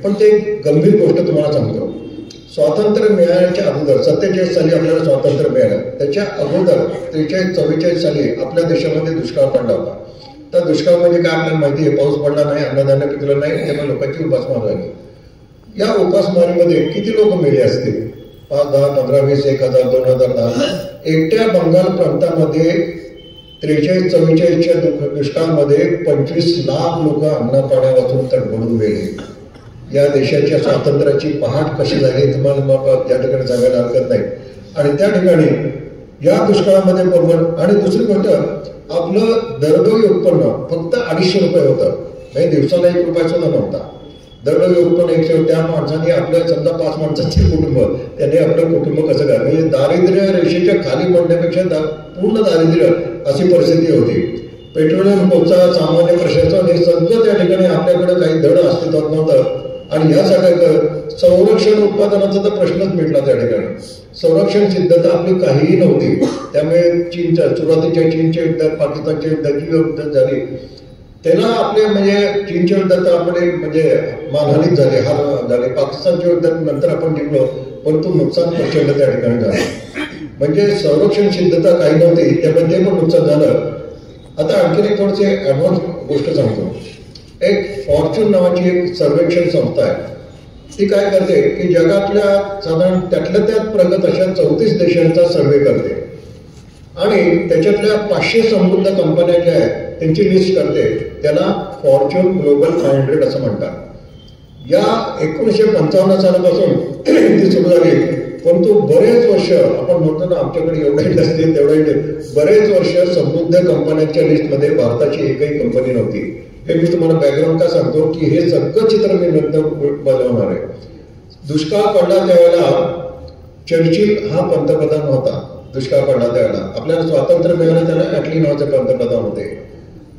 S5: पण ते गंभीर गोष्ट तुम्हाला सांगतो, स्वातंत्र्य मिळाल्याच्या अगोदर 47 साली आपल्याला स्वातंत्र्य मिळालं, त्याच्या अगोदर 43-44 साली आपल्या देशामध्ये दुष्काळ पडला होता. तर दुष्काळ म्हणजे काय आपल्याला माहिती आहे, पाऊस पडला नाही, अन्नधान्य पिकलं नाही, त्यामुळे लोकांची उपासमार झाली. या उपासमारीमध्ये किती लोक मेले असतील, 5, 10, 15, 20, 1000, 2010. एकट्या बंगाल प्रांतामध्ये 43-44च्या दुष्काळामध्ये 25 लाख लोक अन्नपाण्यापासून तडफडून गेले. या देशाच्या स्वातंत्र्याची पहाट कशी झाली तुम्हाला त्या ठिकाणी सांगायला हरकत नाही. आणि त्या ठिकाणी या दुष्काळामध्ये आणि दुसरी गोष्ट, आपलं दरडोई उत्पन्न फक्त 250 रुपये होतं. म्हणजे दिवसाला 1 रुपया सुद्धा नव्हता. दरडोई उत्पन्न 100. त्या माणसाने आपल्या समजा 5 माणसांचे कुटुंब, त्यांनी आपलं कुटुंब कसं काय, म्हणजे दारिद्र्य रेषेच्या खाली पडण्यापेक्षा पूर्ण दारिद्र्य अशी परिस्थिती होती. पेट्रोलियम, कोळसा, सामान्य प्रशासन हे सगळं त्या ठिकाणी आपल्याकडे काही धड अस्तित्वात नव्हतं. आणि या सगळ्या संरक्षण उत्पादनाचा तर प्रश्नच मिटला त्या ठिकाणी. संरक्षण सिद्धता आपली काहीही नव्हती. त्यामुळे सुरुवातीच्या चीनच्या युद्धात, पाकिस्तानच्या युद्धात जी युद्ध झाली त्याला आपले म्हणजे चीनच्या युद्धात आपले म्हणजे मानहानी झाली, हार झाले. पाकिस्तानच्या युद्धात नंतर आपण जिंकलो, परंतु नुकसान प्रचंड त्या ठिकाणी झालं. म्हणजे संरक्षण सिद्धता काही नव्हती, त्यामध्ये पण नुकसान झालं. आता आणखीन एक थोडीशी ॲडव्हान्स गोष्ट सांगतो. एक फॉर्च्यून नावाची एक सर्वेक्षण संस्था आहे, ती काय करते की जगातल्या साधारण त्यातल्या त्यात प्रगत अशा 34 देशांचा सर्वे करते आणि त्याच्यातल्या 500 समृद्ध कंपन्या ज्या आहेत त्यांची लिस्ट करते. त्याला फॉर्च्यून ग्लोबल 500 असं म्हणतात. या 1955 सालापासून ती सुरू झाली, परंतु बरेच वर्ष आपण म्हणतो ना आमच्याकडे एवढा इंडस्ट्री तेवढा बरेच वर्ष समृद्ध कंपन्यांच्या लिस्टमध्ये भारताची एकही कंपनी नव्हती. हे मी तुम्हाला बॅकग्राऊंड का सांगतो की हे सगळं चित्र मी नंतर बनवणार आहे. दुष्काळ पडला त्यावेळेला चर्चिल हा पंतप्रधान होता. दुष्काळ पडला त्यावेळेला आपल्याला स्वातंत्र्य मिळालं, त्याला ॲटली नावाचे पंतप्रधान होते.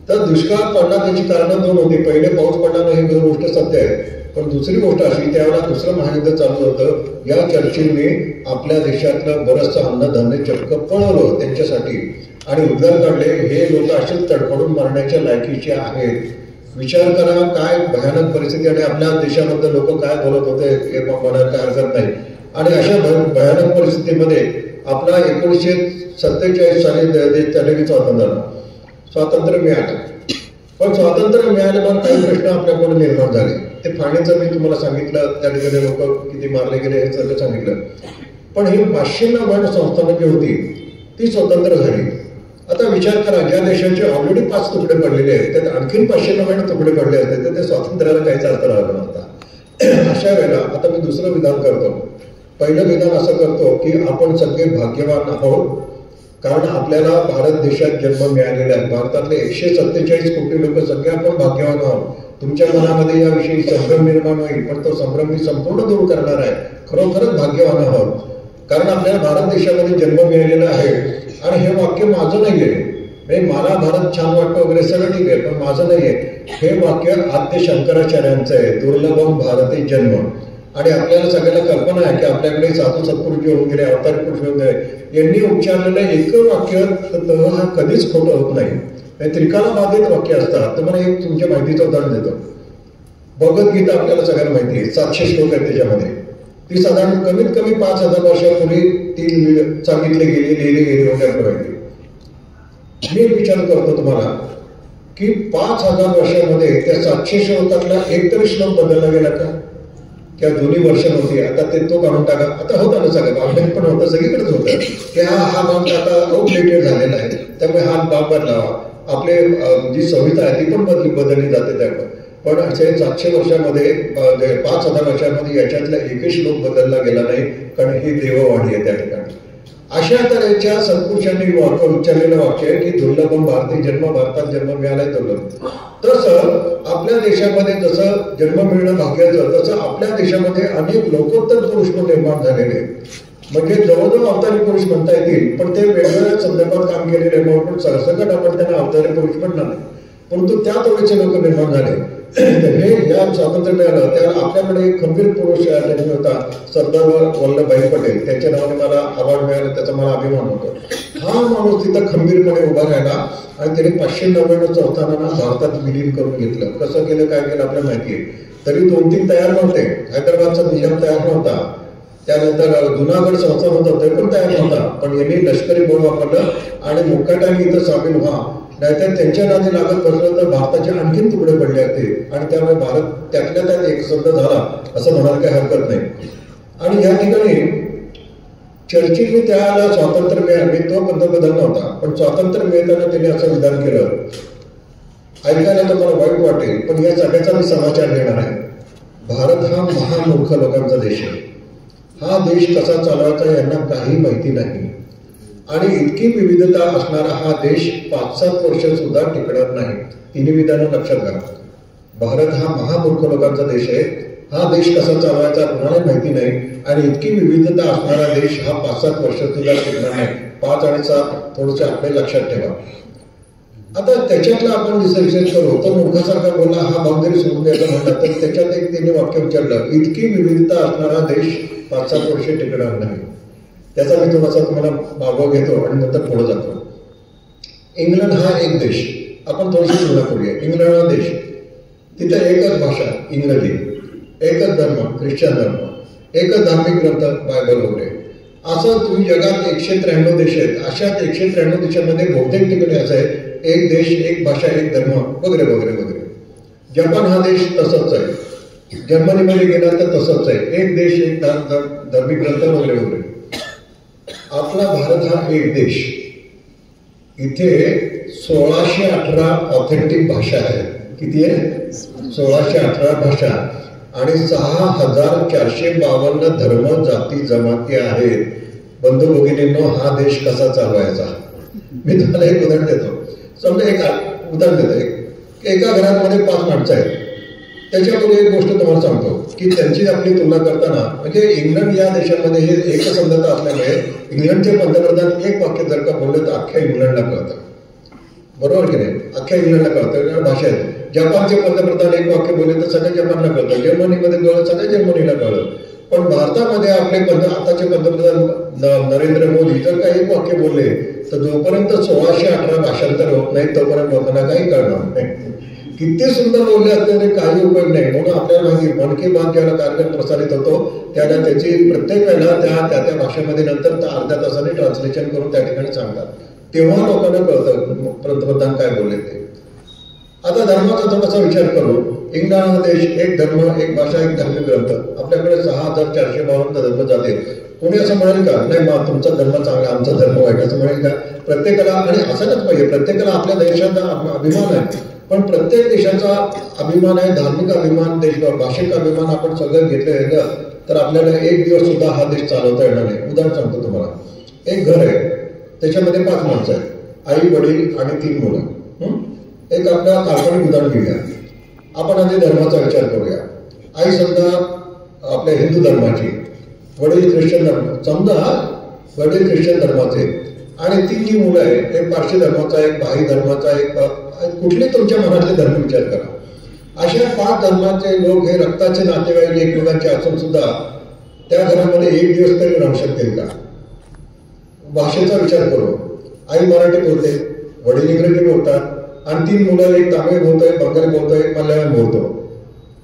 S5: तर दुष्काळ पडला त्याची कारणं 2 होती. पहिले पाऊस पडला नाही ही गोष्ट सत्य आहे, पण दुसरी गोष्ट अशी त्यावेळेला दुसरं महायुद्ध चालू होतं. या चर्चिलने आपल्या देशातलं बरंचसं अन्नधान्य चक्क पळवलं त्यांच्यासाठी आणि उद्गार काढले, हे लोक असेच तडफडून मारण्याच्या लायकीचे आहेत. विचार करा काय भयानक परिस्थिती आणि आपल्या देशाबद्दल लोक काय बोलत होते हे म्हणायला काय हरकत नाही. आणि अशा भयानक परिस्थितीमध्ये आपला 1947 साली त्याने स्वातंत्र्य मिळालं. पण स्वातंत्र्य मिळाल्यावर काही प्रश्न आपल्याकडून निर्माण झाले. ते फाळणीचं मी तुम्हाला सांगितलं, त्या ठिकाणी लोक किती मारले गेले हे सगळं सांगितलं. पण ही 599 संस्थानं जी होती ती स्वतंत्र झाली. आता विचार करा, ज्या देशाचे ऑलरेडी 5 तुकडे पडलेले आहेत त्यात आणखीन 599 तुकडे पडले असते तर ते स्वातंत्र्याला काहीच अर्थ राहिला नसता. अशा वेळेला आता मी दुसरं विधान करतो. पहिलं विधान असं करतो की आपण सगळे भाग्यवान आहोत, कारण आपल्याला भारत देशात जन्म मिळालेला आहे. भारतातले 147 कोटी लोक सगळे आपण भाग्यवान आहोत. तुमच्या मनामध्ये याविषयी संभ्रम निर्माण होईल, पण तो संभ्रम मी संपूर्ण दूर करणार आहे. खरोखरच भाग्यवान आहोत, कारण आपल्याला भारत देशामध्ये जन्म मिळालेला आहे. आणि हे वाक्य माझं नाहीये, मला भारत छान वाटतं वगैरे सगळं ठीक आहे, पण माझं नाहीये. हे वाक्य आद्य शंकराचार्यांचं आहे, दुर्लभम भारती जन्म. आणि आपल्याला सगळ्याला कल्पना आहे की आपल्याकडे साधू सत्पुरुष होऊन गेले, अवतारी पुरुष होऊन गेले, यांनी उच्चारलेलं एकच वाक्य हा कधीच खोटं होत नाही. त्रिकालाबाधित वाक्य असतात. तर मला एक तुमच्या माहितीचं उदाहरण देतो. भगवद्गीता आपल्याला सगळ्याला माहिती आहे, 700 श्लोक आहेत त्याच्यामध्ये. ती साधारण कमीत कमी 5000 वर्षापूर्वी ती सांगितली गेली, लिहिली गेली वगैरे माहिती. मी विचार करतो तुम्हाला की 5000 वर्षामध्ये त्या 700 श्लोकातला एक तरी श्लोक बदलला गेला का? त्या जुनी वर्षन होती, आता ते तो काढून टाका. आता होता ना सगळं, बांधणी पण होतं, सगळीकडेच होतं की हा भाग आता आउटडेटेड झालेला आहे, त्यामुळे हा भाग बदलावा. आपले जी संहिता आहे ती पण बदलली जाते त्यामुळे. पण असे 700 वर्षामध्ये 5000 वर्षामध्ये याच्यातला एकही श्लोक बदलला गेला नाही, कारण ही देववाणी आहे त्या ठिकाणी. अशा तऱ्हेच्या सत्पुरुषांनी उच्चारलेलं वाक्य आहे की दुर्लभम भारती जन्म, भारतात जन्म मिळालाय दुर्लभ. तसं आपल्या देशामध्ये जसं जन्म मिळणं भाग्याचं, तसं आपल्या देशामध्ये अनेक लोकोत्तर पुरुष पण निर्माण झालेले आहेत. म्हणजे जवळजवळ अवतारी पुरुष म्हणता येतील, पण ते वेगवेगळ्या संदर्भात काम केलेले म्हणून पण सरसकट आपण त्यांना अवतारी पुरुष म्हणणार नाही, परंतु त्या तोडीचे लोक निर्माण झाले. हे या स्वातंत्र्य मिळालं त्याला आपल्याकडे एक खंबीर पुरुष जन्मी होता, सरदार वल्लभभाई पटेल. त्यांच्या नावाने मला अवॉर्ड मिळाला, त्याचा मला अभिमान होतो. हा माणूस तिथं खंबीरपणे उभा राहिला आणि त्याने 599 संस्थानांना भारतात विलीन करून घेतलं. कसं केलं, काय केलं आपल्याला माहिती आहे. तरी 2-3 तयार नव्हते. हैदराबादचा निजाम तयार नव्हता, त्यानंतर जुनागड संस्थान होतं ते पण तयार नव्हता, पण यांनी लष्करी बळ वापरलं आणि मुकाट्याने इथं सामील व्हा, नाहीतर त्यांच्या नादी लागत बसलं तर भारताचे आणखीन तुकडे पडले असते. आणि त्यामुळे भारत त्यातल्या त्यात एकसंध झाला असं म्हणायला काही हरकत नाही. आणि या ठिकाणी चर्चिलने त्याला स्वातंत्र्य मिळालं, तो पंतप्रधान नव्हता, पण स्वातंत्र्य मिळताना त्यांनी असं विधान केलं. ऐकायला तर मला वाईट वाटेल, पण या सगळ्याचा मी समाचार देणार आहे. भारत हा महामूर्ख लोकांचा देश आहे. हा देश कसा चालवायचा यांना काही माहिती नाही. आणि इतकी विविधता असणारा हा देश 5-7 वर्ष सुद्धा टिकणार नाही. तिन्ही विधानं लक्षात घ्या. भारत हा महामूर्ख लोकांचा देश आहे. हा देश कसा चालवायचा कोणाला माहिती नाही. आणि इतकी विविधता असणारा देश हा 5-7 वर्ष सुद्धा टिकणार नाही. 5 आणि 7 थोडंसं आपले लक्षात ठेवा. आता त्याच्यातला आपण विश्लेषण करू. तो मूर्खासारखा बोलला, हा भाग जरी सोडून द्यायचा म्हणला, तर त्याच्यात एक त्यांनी वाक्य विचारलं, इतकी विविधता असणारा देश 5-7 वर्ष टिकणार नाही. त्याचा मी थोडासा तुम्हाला मागोवा घेतो आणि नंतर पुढे जातो. इंग्लंड हा एक देश, आपण थोडीशी तुलना करूया. इंग्लंड हा देश, तिथं एकच भाषा इंग्रजी, एकच धर्म ख्रिश्चन धर्म, एकच धार्मिक ग्रंथ बायबल वगैरे. असं तुम्ही जगात 193 देश आहेत. अशा 193 देशांमध्ये बहुतेक ठिकाणी असं आहे, एक देश एक भाषा एक धर्म वगैरे वगैरे वगैरे. जपान हा देश तसंच आहे. जर्मनीमध्ये गेला तर तसंच आहे, एक देश एक धार्मिक ग्रंथ वगैरे वगैरे. आपला भारत हा एक देश, इथे 1618 ऑथेंटिक भाषा आहे. किती आहे? 1618 भाषा आणि 6452 धर्म जाती जमाती आहेत. बंधू भगिनींनो, हा देश कसा चालवायचा? मी तुम्हाला एक उदाहरण देतो. समजा एक उदाहरण देतो. एका घरामध्ये 5 माणसं आहेत. त्याच्यापूर्वी एक गोष्ट तुम्हाला सांगतो की त्यांची आपली तुलना करताना, म्हणजे इंग्लंड या देशामध्ये हे एकसंधता असल्यामुळे इंग्लंडचे पंतप्रधान एक वाक्य जर का बोलले तर अख्ख्या इंग्लंडला कळतं. बरोबर की नाही? अख्ख्या इंग्लंडला कळतं, भाषा आहे. जपानचे पंतप्रधान एक वाक्य बोलले तर सगळ्या जपानला कळतं. जर्मनीमध्ये कळलं, सगळ्या जर्मनीला कळलं. पण भारतामध्ये आपले आताचे पंतप्रधान नरेंद्र मोदी जर का एक वाक्य बोलले तर जोपर्यंत 1618 भाषांतर होत नाही तोपर्यंत लोकांना काही कळणार नाही. किती सुंदर बोलले असल्याने काही उपयोग नाही. म्हणून आपल्याला माहिती, मन की बात ज्याला कार्यक्रम प्रसारित होतो त्याला त्याची प्रत्येक वेळेला त्या भाषेमध्ये नंतर अर्ध्या तासाने ट्रान्सलेशन करून त्या ठिकाणी सांगतात. तेव्हा लोकांना कळतं पंतप्रधान काय बोलले ते. आता धर्माचा थोडासा विचार करू. इंग्लंड देश एक धर्म एक भाषा एक धार्मिक ग्रंथ. आपल्याकडे 6452 धर्म जाते. कोणी असं म्हणेल का नाही मग तुमचा धर्म चांगला आमचा धर्म वाईट असं म्हणेल का? प्रत्येकाला, आणि असायलाच पाहिजे, प्रत्येकाला आपल्या देशाचा अभिमान आहे. पण प्रत्येक देशाचा अभिमान आहे, धार्मिक अभिमान, भाषिक अभिमान आपण सगळं घेतलं तर आपल्याला एक दिवस सुद्धा हा देश चालवता येणार नाही. उदाहरण सांगतो तुम्हाला. एक घर आहे, त्याच्यामध्ये 5 माणसं आहेत, आई वडील आणि 3 मुलं. एक आपल्या काल्पनिक उदाहरण घेऊया. आपण आधी धर्माचा विचार करूया. आई समजा आपल्या हिंदू धर्माची, वडील ख्रिश्चन धर्म, समजा वडील ख्रिश्चन धर्माचे, आणि 3 जी मुलं आहेत, एक पारशी धर्माचा, एक भाई धर्माचा, एक कुठले तुमच्या मनातले धर्म विचार करा. अशा 5 धर्माचे लोक हे रक्ताचे नातेवाईक एकमेकांचे असून सुद्धा त्या घरामध्ये एक दिवस तरी राहू शकतील का? भाषेचा विचार करू. आई मराठी बोलते, वडील इंग्रजी बोलतात, आणि 3 मुलं, एक तामिळ बोलतोय, बंगाली बोलतोय, मल्याळम बोलतो.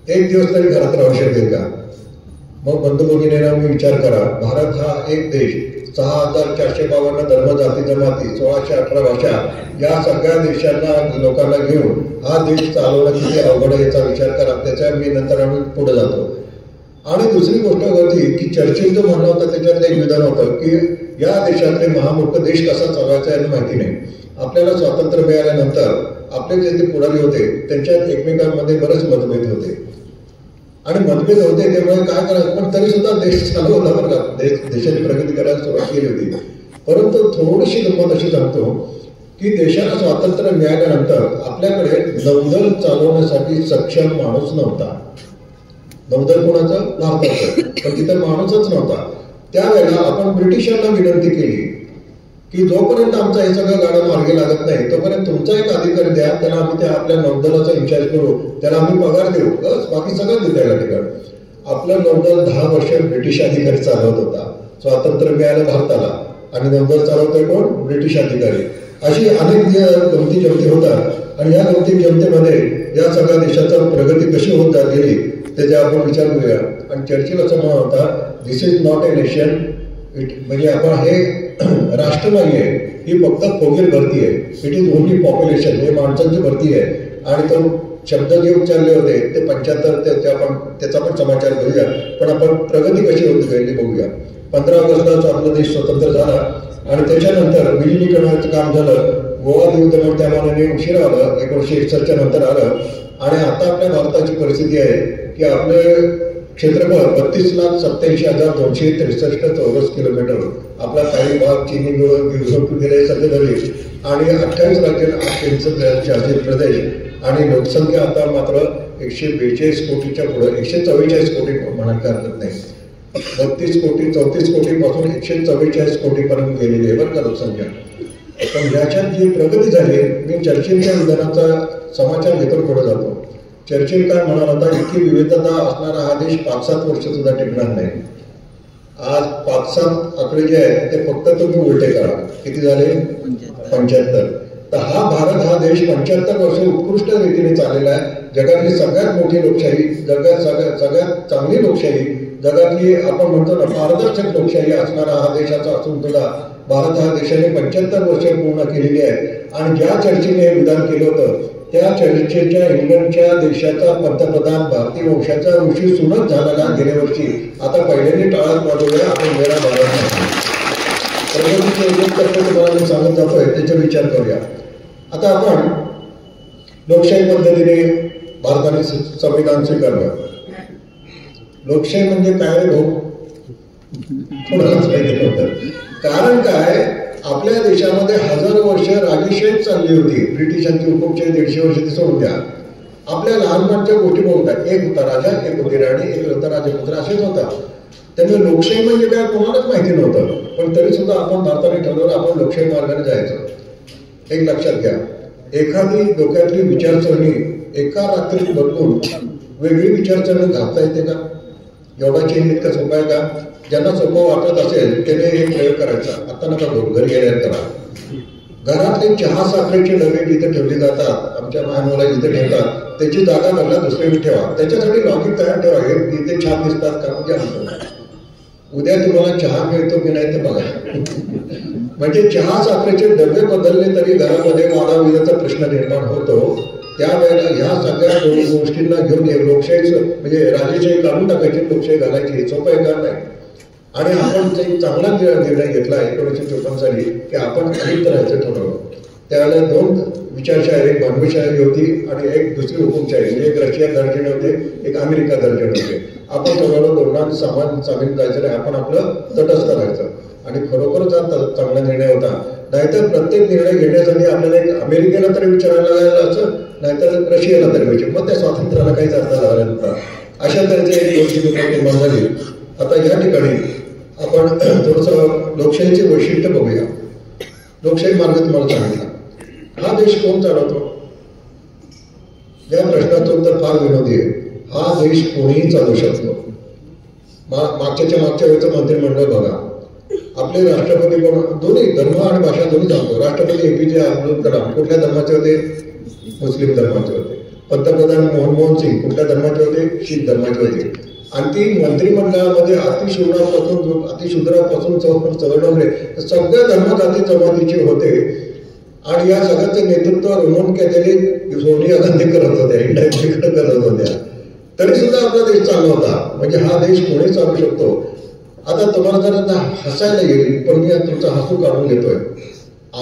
S5: एक दिवस तरी घरात राहू शकेल का? मग बंधू भगिनींना मी विचार करा, भारत हा एक देश, 6,452 धर्म, जाती जमाती, 1618 भाषा, या सगळ्या देशांना लोकांना घेऊन हा देश चालवणं किती अवघड आहे याचा विचार करा. त्याच्या मी नंतर आम्ही पुढे जातो. आणि दुसरी गोष्ट होती की चर्चिल जो म्हणला होता त्याच्यातलं एक विधान होतं की या देशातले महामूर्ख देश कसा चालवायचा याला माहिती नाही. आपल्याला स्वातंत्र्य मिळाल्यानंतर आपले जे पुढारी होते त्यांच्यात एकमेकांमध्ये बरेच मतभेद होते, आणि मतभेद होते त्यामुळे काय करायचं, पण तरी सुद्धा देश चालवला बरं का. देशाची प्रगती करायला सुरुवात केली होती. परंतु थोडीशी गंमत अशी सांगतो की देशाला स्वातंत्र्य मिळाल्यानंतर आपल्याकडे नौदल चालवण्यासाठी सक्षम माणूस नव्हता. नौदल कोणाचं? भारताचं. पण तिथं माणूसच नव्हता. त्यावेळेला आपण ब्रिटिशांना विनंती केली की जोपर्यंत आमचा हे सगळं गाडं मार्गे लागत नाही तोपर्यंत तुमचा एक अधिकारी द्या, त्याला आम्ही त्या आपल्या नौदलाचा इन्चार्ज करू, त्याला आम्ही पगार देऊ, बस बाकी सगळं देऊ त्या ठिकाणी. आपलं नौदल 10 वर्ष ब्रिटिश अधिकारी चालवत होता. स्वातंत्र्य मिळालं भारताला, आणि नौदल चालवतोय कोण? ब्रिटिश अधिकारी. अशी अनेक गमती जमती होतात, आणि या गमती जमतीमध्ये या सगळ्या देशाचा प्रगती कशी होत गेली त्याचा आपण विचार करूया. आणि चर्चिल असं म्हणत होता, दिस इज नॉट ए नेशन, म्हणजे आपण हे राष्ट्र नाही आहे, ही फक्त फौजी भरती आहे. इट इज ओनली पॉप्युलेशन, हे माणसांची भरती आहे. आणि तो शब्द जे उच्चारले होते ते 75 आपण त्याचा पण समाचार करूया. पण आपण प्रगती कशी होत गेली बघूया. 15 ऑगस्टला आपला देश स्वतंत्र झाला, आणि त्याच्यानंतर विलिनीकरणाचं काम झालं. गोवा युद्ध त्या मानाने उशिरा आलं, 1961च्या नंतर आलं. आणि आता आपल्या भारताची परिस्थिती आहे की आपले क्षेत्रफळ 32,87,263 चौरस किलोमीटर. आपला काही भाग चिनी गेले सगळे झाले, आणि 28 राज्य, 8 केंद्रशासित प्रदेश, आणि लोकसंख्या आता मात्र 142 कोटीच्या पुढे, 144 कोटी म्हणायला हरकत नाही. 32 कोटी 34 कोटीपासून 144 कोटीपर्यंत गेलेली आहे बरं का लोकसंख्या. पण याच्यात जी प्रगती झाली, मी चर्चिलच्या विधानाचा समाचार घेतो पुढे जातो. चर्चिल काय म्हणाला होता, इतकी विविधता असणारा हा देश 5-7 वर्ष सुद्धा टिकणार नाही. आज 5-7 आकडे जे आहेत ते फक्त तुम्ही उलटे करा. किती झाले? 75. तर हा भारत हा देश 75 वर्ष उत्कृष्ट रीतीने चाललेला आहे. जगातली सगळ्यात मोठी लोकशाही, सगळ्यात चांगली लोकशाही, जगातली आपण म्हणतो ना पारदर्शक लोकशाही असणारा हा देशाचा असून सुद्धा भारत हा देशाने 75 वर्ष पूर्ण केलेली आहे. आणि ज्या चर्चेने हे विधान केलं होतं त्या चर्चेच्या इंग्लंडच्या देशाचा पंतप्रधान भारतीय वंशाचा ऋषी सुनक झालेला गेल्या वर्षी. आता पहिल्यांदा टाळात वाजवूया आपण मेरा भारत. प्रगतीचे एक टप्पे तुम्हाला मी सांगत जातोय त्याचा विचार करूया. आता आपण लोकशाही पद्धतीने भारताने संविधान स्वीकारलं. लोकशाही म्हणजे काय रे भाऊ? कोणालाच माहिती नव्हतं. कारण काय, आपल्या देशामध्ये हजारो वर्ष राजेशाही चालली होती. ब्रिटिशांची हुकुमशाही 150 वर्ष ती सोडून द्या. आपल्या लहानपणच्या गोष्टी बघतात, एक होता राजा, एक होती राणी, एक होता राजपुत्र, असेच होता. त्यामुळे लोकशाही म्हणजे काय कोणालाच माहिती नव्हतं. पण तरी सुद्धा आपण भारताने ठरवलं आपण लोकशाही मार्गाने जायचं. एक लक्षात घ्या, एखादी डोक्यातली विचारसरणी एका रात्रीत बदलून वेगळी विचारसरणी घालता येते का? एवढा चेंज इतका सोपा आहे का? ज्यांना सोपं वाटत असेल त्याने एक प्रयोग करायचा. आता नका करू, घरी गेल्यावर करा. घरातले चहा साखरेचे डबे जिथे ठेवले जातात, आमच्या महामुला जिथे ठेवतात त्याची जागा बदला दुसरीकडे ठेवा. त्याच्यासाठी लॉजिक तयार ठेवा. हे तिथे छान दिसतात का म्हणजे उद्या तुम्हाला चहा मिळतो की नाही ते बघा. म्हणजे चहा साखरेचे डबे बदलले तरी घरामध्ये वादाविवादाचा प्रश्न निर्माण होतो. त्यावेळेला ह्या सगळ्या गोष्टींना घेऊन लोकशाहीचं म्हणजे राजेशाही काढून टाकायची, लोकशाही घालायची. सोपं आहे का? नाही. आणि आपण एक चांगला निर्णय घेतला 1954 साली की आपण अलिप्त राहायचं ठरवलं. त्यावेळेला 2 विचारशाही, एक भांडवीशाही होती आणि एक दुसरी हुकुमशाही, म्हणजे एक रशिया दर्जने होते, एक अमेरिका दर्जने होते. आपण सगळं दोघांना सामील जायचं नाही, आपण आपलं तटस्थ राहायचं. आणि खरोखरच हा चांगला निर्णय होता. नाहीतर प्रत्येक निर्णय घेण्यासाठी आपल्याला एक अमेरिकेला तरी विचारायला लागलं, नाहीतर रशियाला तरी विचार, मग त्या स्वातंत्र्याला काहीच अर्थ झाला नव्हता. अशा तऱ्हेचे एक गोष्टी निर्माण झाली. आता या ठिकाणी आपण थोडंसं लोकशाहीचे वैशिष्ट्य बघूया. लोकशाही मार्ग तुम्हाला सांगितला. हा देश कोण चालवतो या प्रश्नाचं उत्तर फार विनोदी आहे. हा देश कोणीही चालवू शकतो. मागच्या वेळेचं मंत्रिमंडळ बघा. आपले राष्ट्रपती पण दोन्ही धर्म आणि भाषा दोन्ही सांगतो. राष्ट्रपती APJ अब्दुल कलाम कुठल्या धर्माचे होते? मुस्लिम धर्माचे होते. पंतप्रधान मनमोहन सिंग कुठल्या धर्माचे होते? शीख धर्माचे होते. आणि ती मंत्रिमंडळामध्ये अतिशूद्रापासून चवडवले सगळ्या धर्मजाती जमातीचे होते. आणि या सगळ्याचं नेतृत्व रोमन कॅथलिक सोनिया गांधी करत होत्या, इंडिया करत होत्या. तरी सुद्धा आपला देश चालू होता. म्हणजे हा देश कोणी चालू शकतो. आता तुम्हाला जरा हसायला येईल, पण मी तुमचं हसू काढून घेतोय.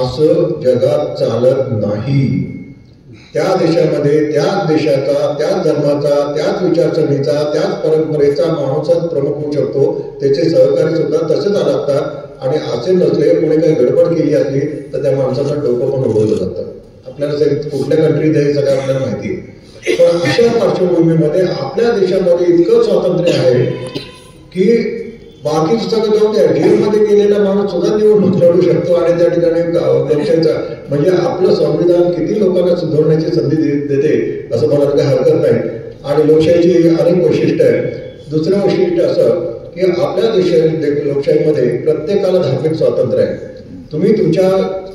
S5: असं जगात चालत नाही. त्या देशामध्ये त्याच देशाचा, त्याच धर्माचा, त्याच विचारसरणीचा, त्याच परंपरेचा माणूसच प्रमुख होऊ शकतो. त्याचे सहकारी सुद्धा तसेच लागतात. आणि असे नसले, कोणी काही गडबड केली असली तर त्या माणसाचं डोकं पण उडवलं जातं. आपल्याला कुठल्या कंट्रीत हे सगळं आपल्याला माहिती आहे. पण अशा पार्श्वभूमीमध्ये आपल्या देशामध्ये इतकं स्वातंत्र्य आहे की बाकी सगळं जाऊन द्या. जेलमध्ये गेलेला माणूस सुद्धा निवडणूक लढू शकतो. आणि त्या ठिकाणी लोकशाहीचा म्हणजे आपलं संविधान किती लोकांना सुधारण्याची संधी देते असं म्हणायला काही हरकत नाही. आणि लोकशाहीची अनेक वैशिष्ट्य आहे. दुसरं वैशिष्ट्य असं की आपल्या देशात लोकशाहीमध्ये प्रत्येकाला धार्मिक स्वातंत्र्य आहे. तुम्ही तुमच्या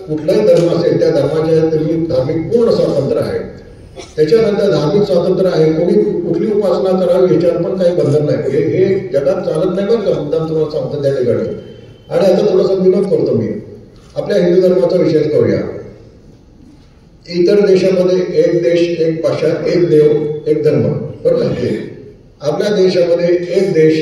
S5: कुठलाही धर्म असेल त्या धर्माच्या तुम्ही धार्मिक पूर्ण स्वातंत्र्य आहे. त्याच्यानंतर धार्मिक स्वातंत्र्य आहे. कोणी कुठली उपासना करावी याच्यावर पण काही बंधन नाही. हे जगात चालत नाही बरं का, मुद्दाम तुम्हाला सांगतो त्या ठिकाणी. आणि आता थोडासा विनोद करतो मी. आपल्या हिंदू धर्माचा विषय करूया. इतर देशामध्ये एक देश, एक भाषा, एक देव, एक धर्म, बरोबर आहे. आपल्या देशामध्ये एक देश,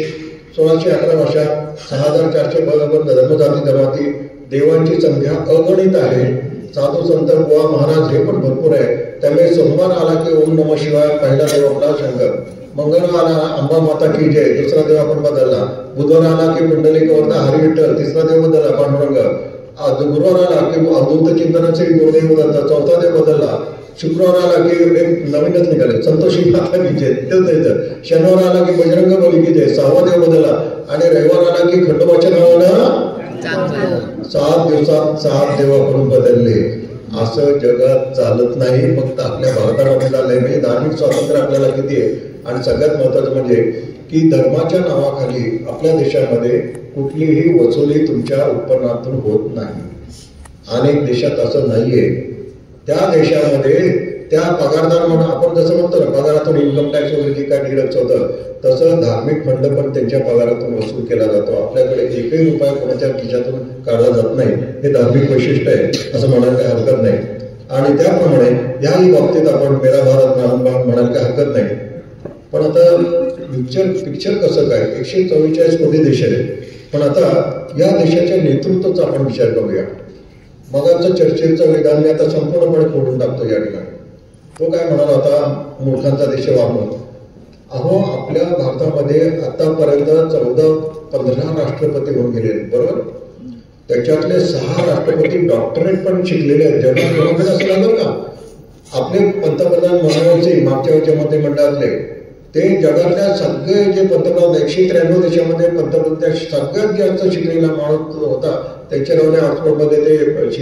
S5: 1611 भाषा, 6452 धर्मजाती जमाती, देवांची संख्या अगणित आहे. साधू संत बुवा महाराज हे पण भरपूर आहे. त्यामुळे सोमवार आला की ओम नमः शिवाय पहिला देव आपला शंकर. मंगळवार आला अंबा माता की जय, दुसरा देव आपण बदलला. बुधवार आला की पुंडलिक वरदा हरी विठ्ठल, तिसरा देव बदलला पांडुरंग. गुरुवार आला की अवधूत चिंतनाचे गुरुदेव बदलला, चौथा देव बदलला. शुक्रवार आला की एक नवीनच निघाले संतोषी माता की जय, शनिवार आला की बजरंग बली की जय, 6वा देव बदलला. आणि रविवार आला की खंडोबाच्या नावानं 7 दिवसात 7 देव आपण बदलले. असं जगात चालत नाही. फक्त आपल्या भारतामध्ये चाललंय. म्हणजे धार्मिक स्वातंत्र्य आपल्याला किती आहे. आणि सगळ्यात महत्वाचं म्हणजे की धर्माच्या नावाखाली आपल्या देशामध्ये कुठलीही वसुली तुमच्या उत्पन्नातून होत नाही. अनेक देशात असं नाहीये. त्या देशामध्ये त्या पगारदार म्हणून आपण जसं म्हणतो ना, पगारातून इन्कम टॅक्स वगैरे जे काय डिडक्ट होतं, तसं धार्मिक फंड पण त्यांच्या पगारातून वसूल केला जातो. आपल्याकडे एकही रुपया कोणाच्या खिशातून काढला जात नाही. हे धार्मिक वैशिष्ट्य आहे असं म्हणायला काही हरकत नाही. आणि त्याप्रमाणे याही बाबतीत आपण मेरा भारत म्हणायला काही हरकत नाही. पण आता पिक्चर कसं काय, 144 कोटी देश आहे. पण आता या देशाच्या नेतृत्वाचा आपण विचार करूया. मगाचं चर्चेचं विधान मी आता संपूर्णपणे फोडून टाकतो या ठिकाणी. तो काय म्हणाला होता, मूर्खांचा देश वापरून. अहो, आपल्या भारतामध्ये आतापर्यंत 14-15 राष्ट्रपती होऊन गेले, बरोबर. त्याच्यातले 6 राष्ट्रपती डॉक्टरेट पण शिकलेले आहेत. जगात कोणाकडे असं लागलं का? आपले पंतप्रधान मनमोहन सिंग मागच्या वर्षामध्ये मंडळातले, ते जगातल्या सगळे जे पंतप्रधान 193 देशामध्ये पंतप्रधान सगळ्यात जास्त शिकलेला माणूस होता. त्यांच्या नावाने ऑक्सफोर्डमध्ये ते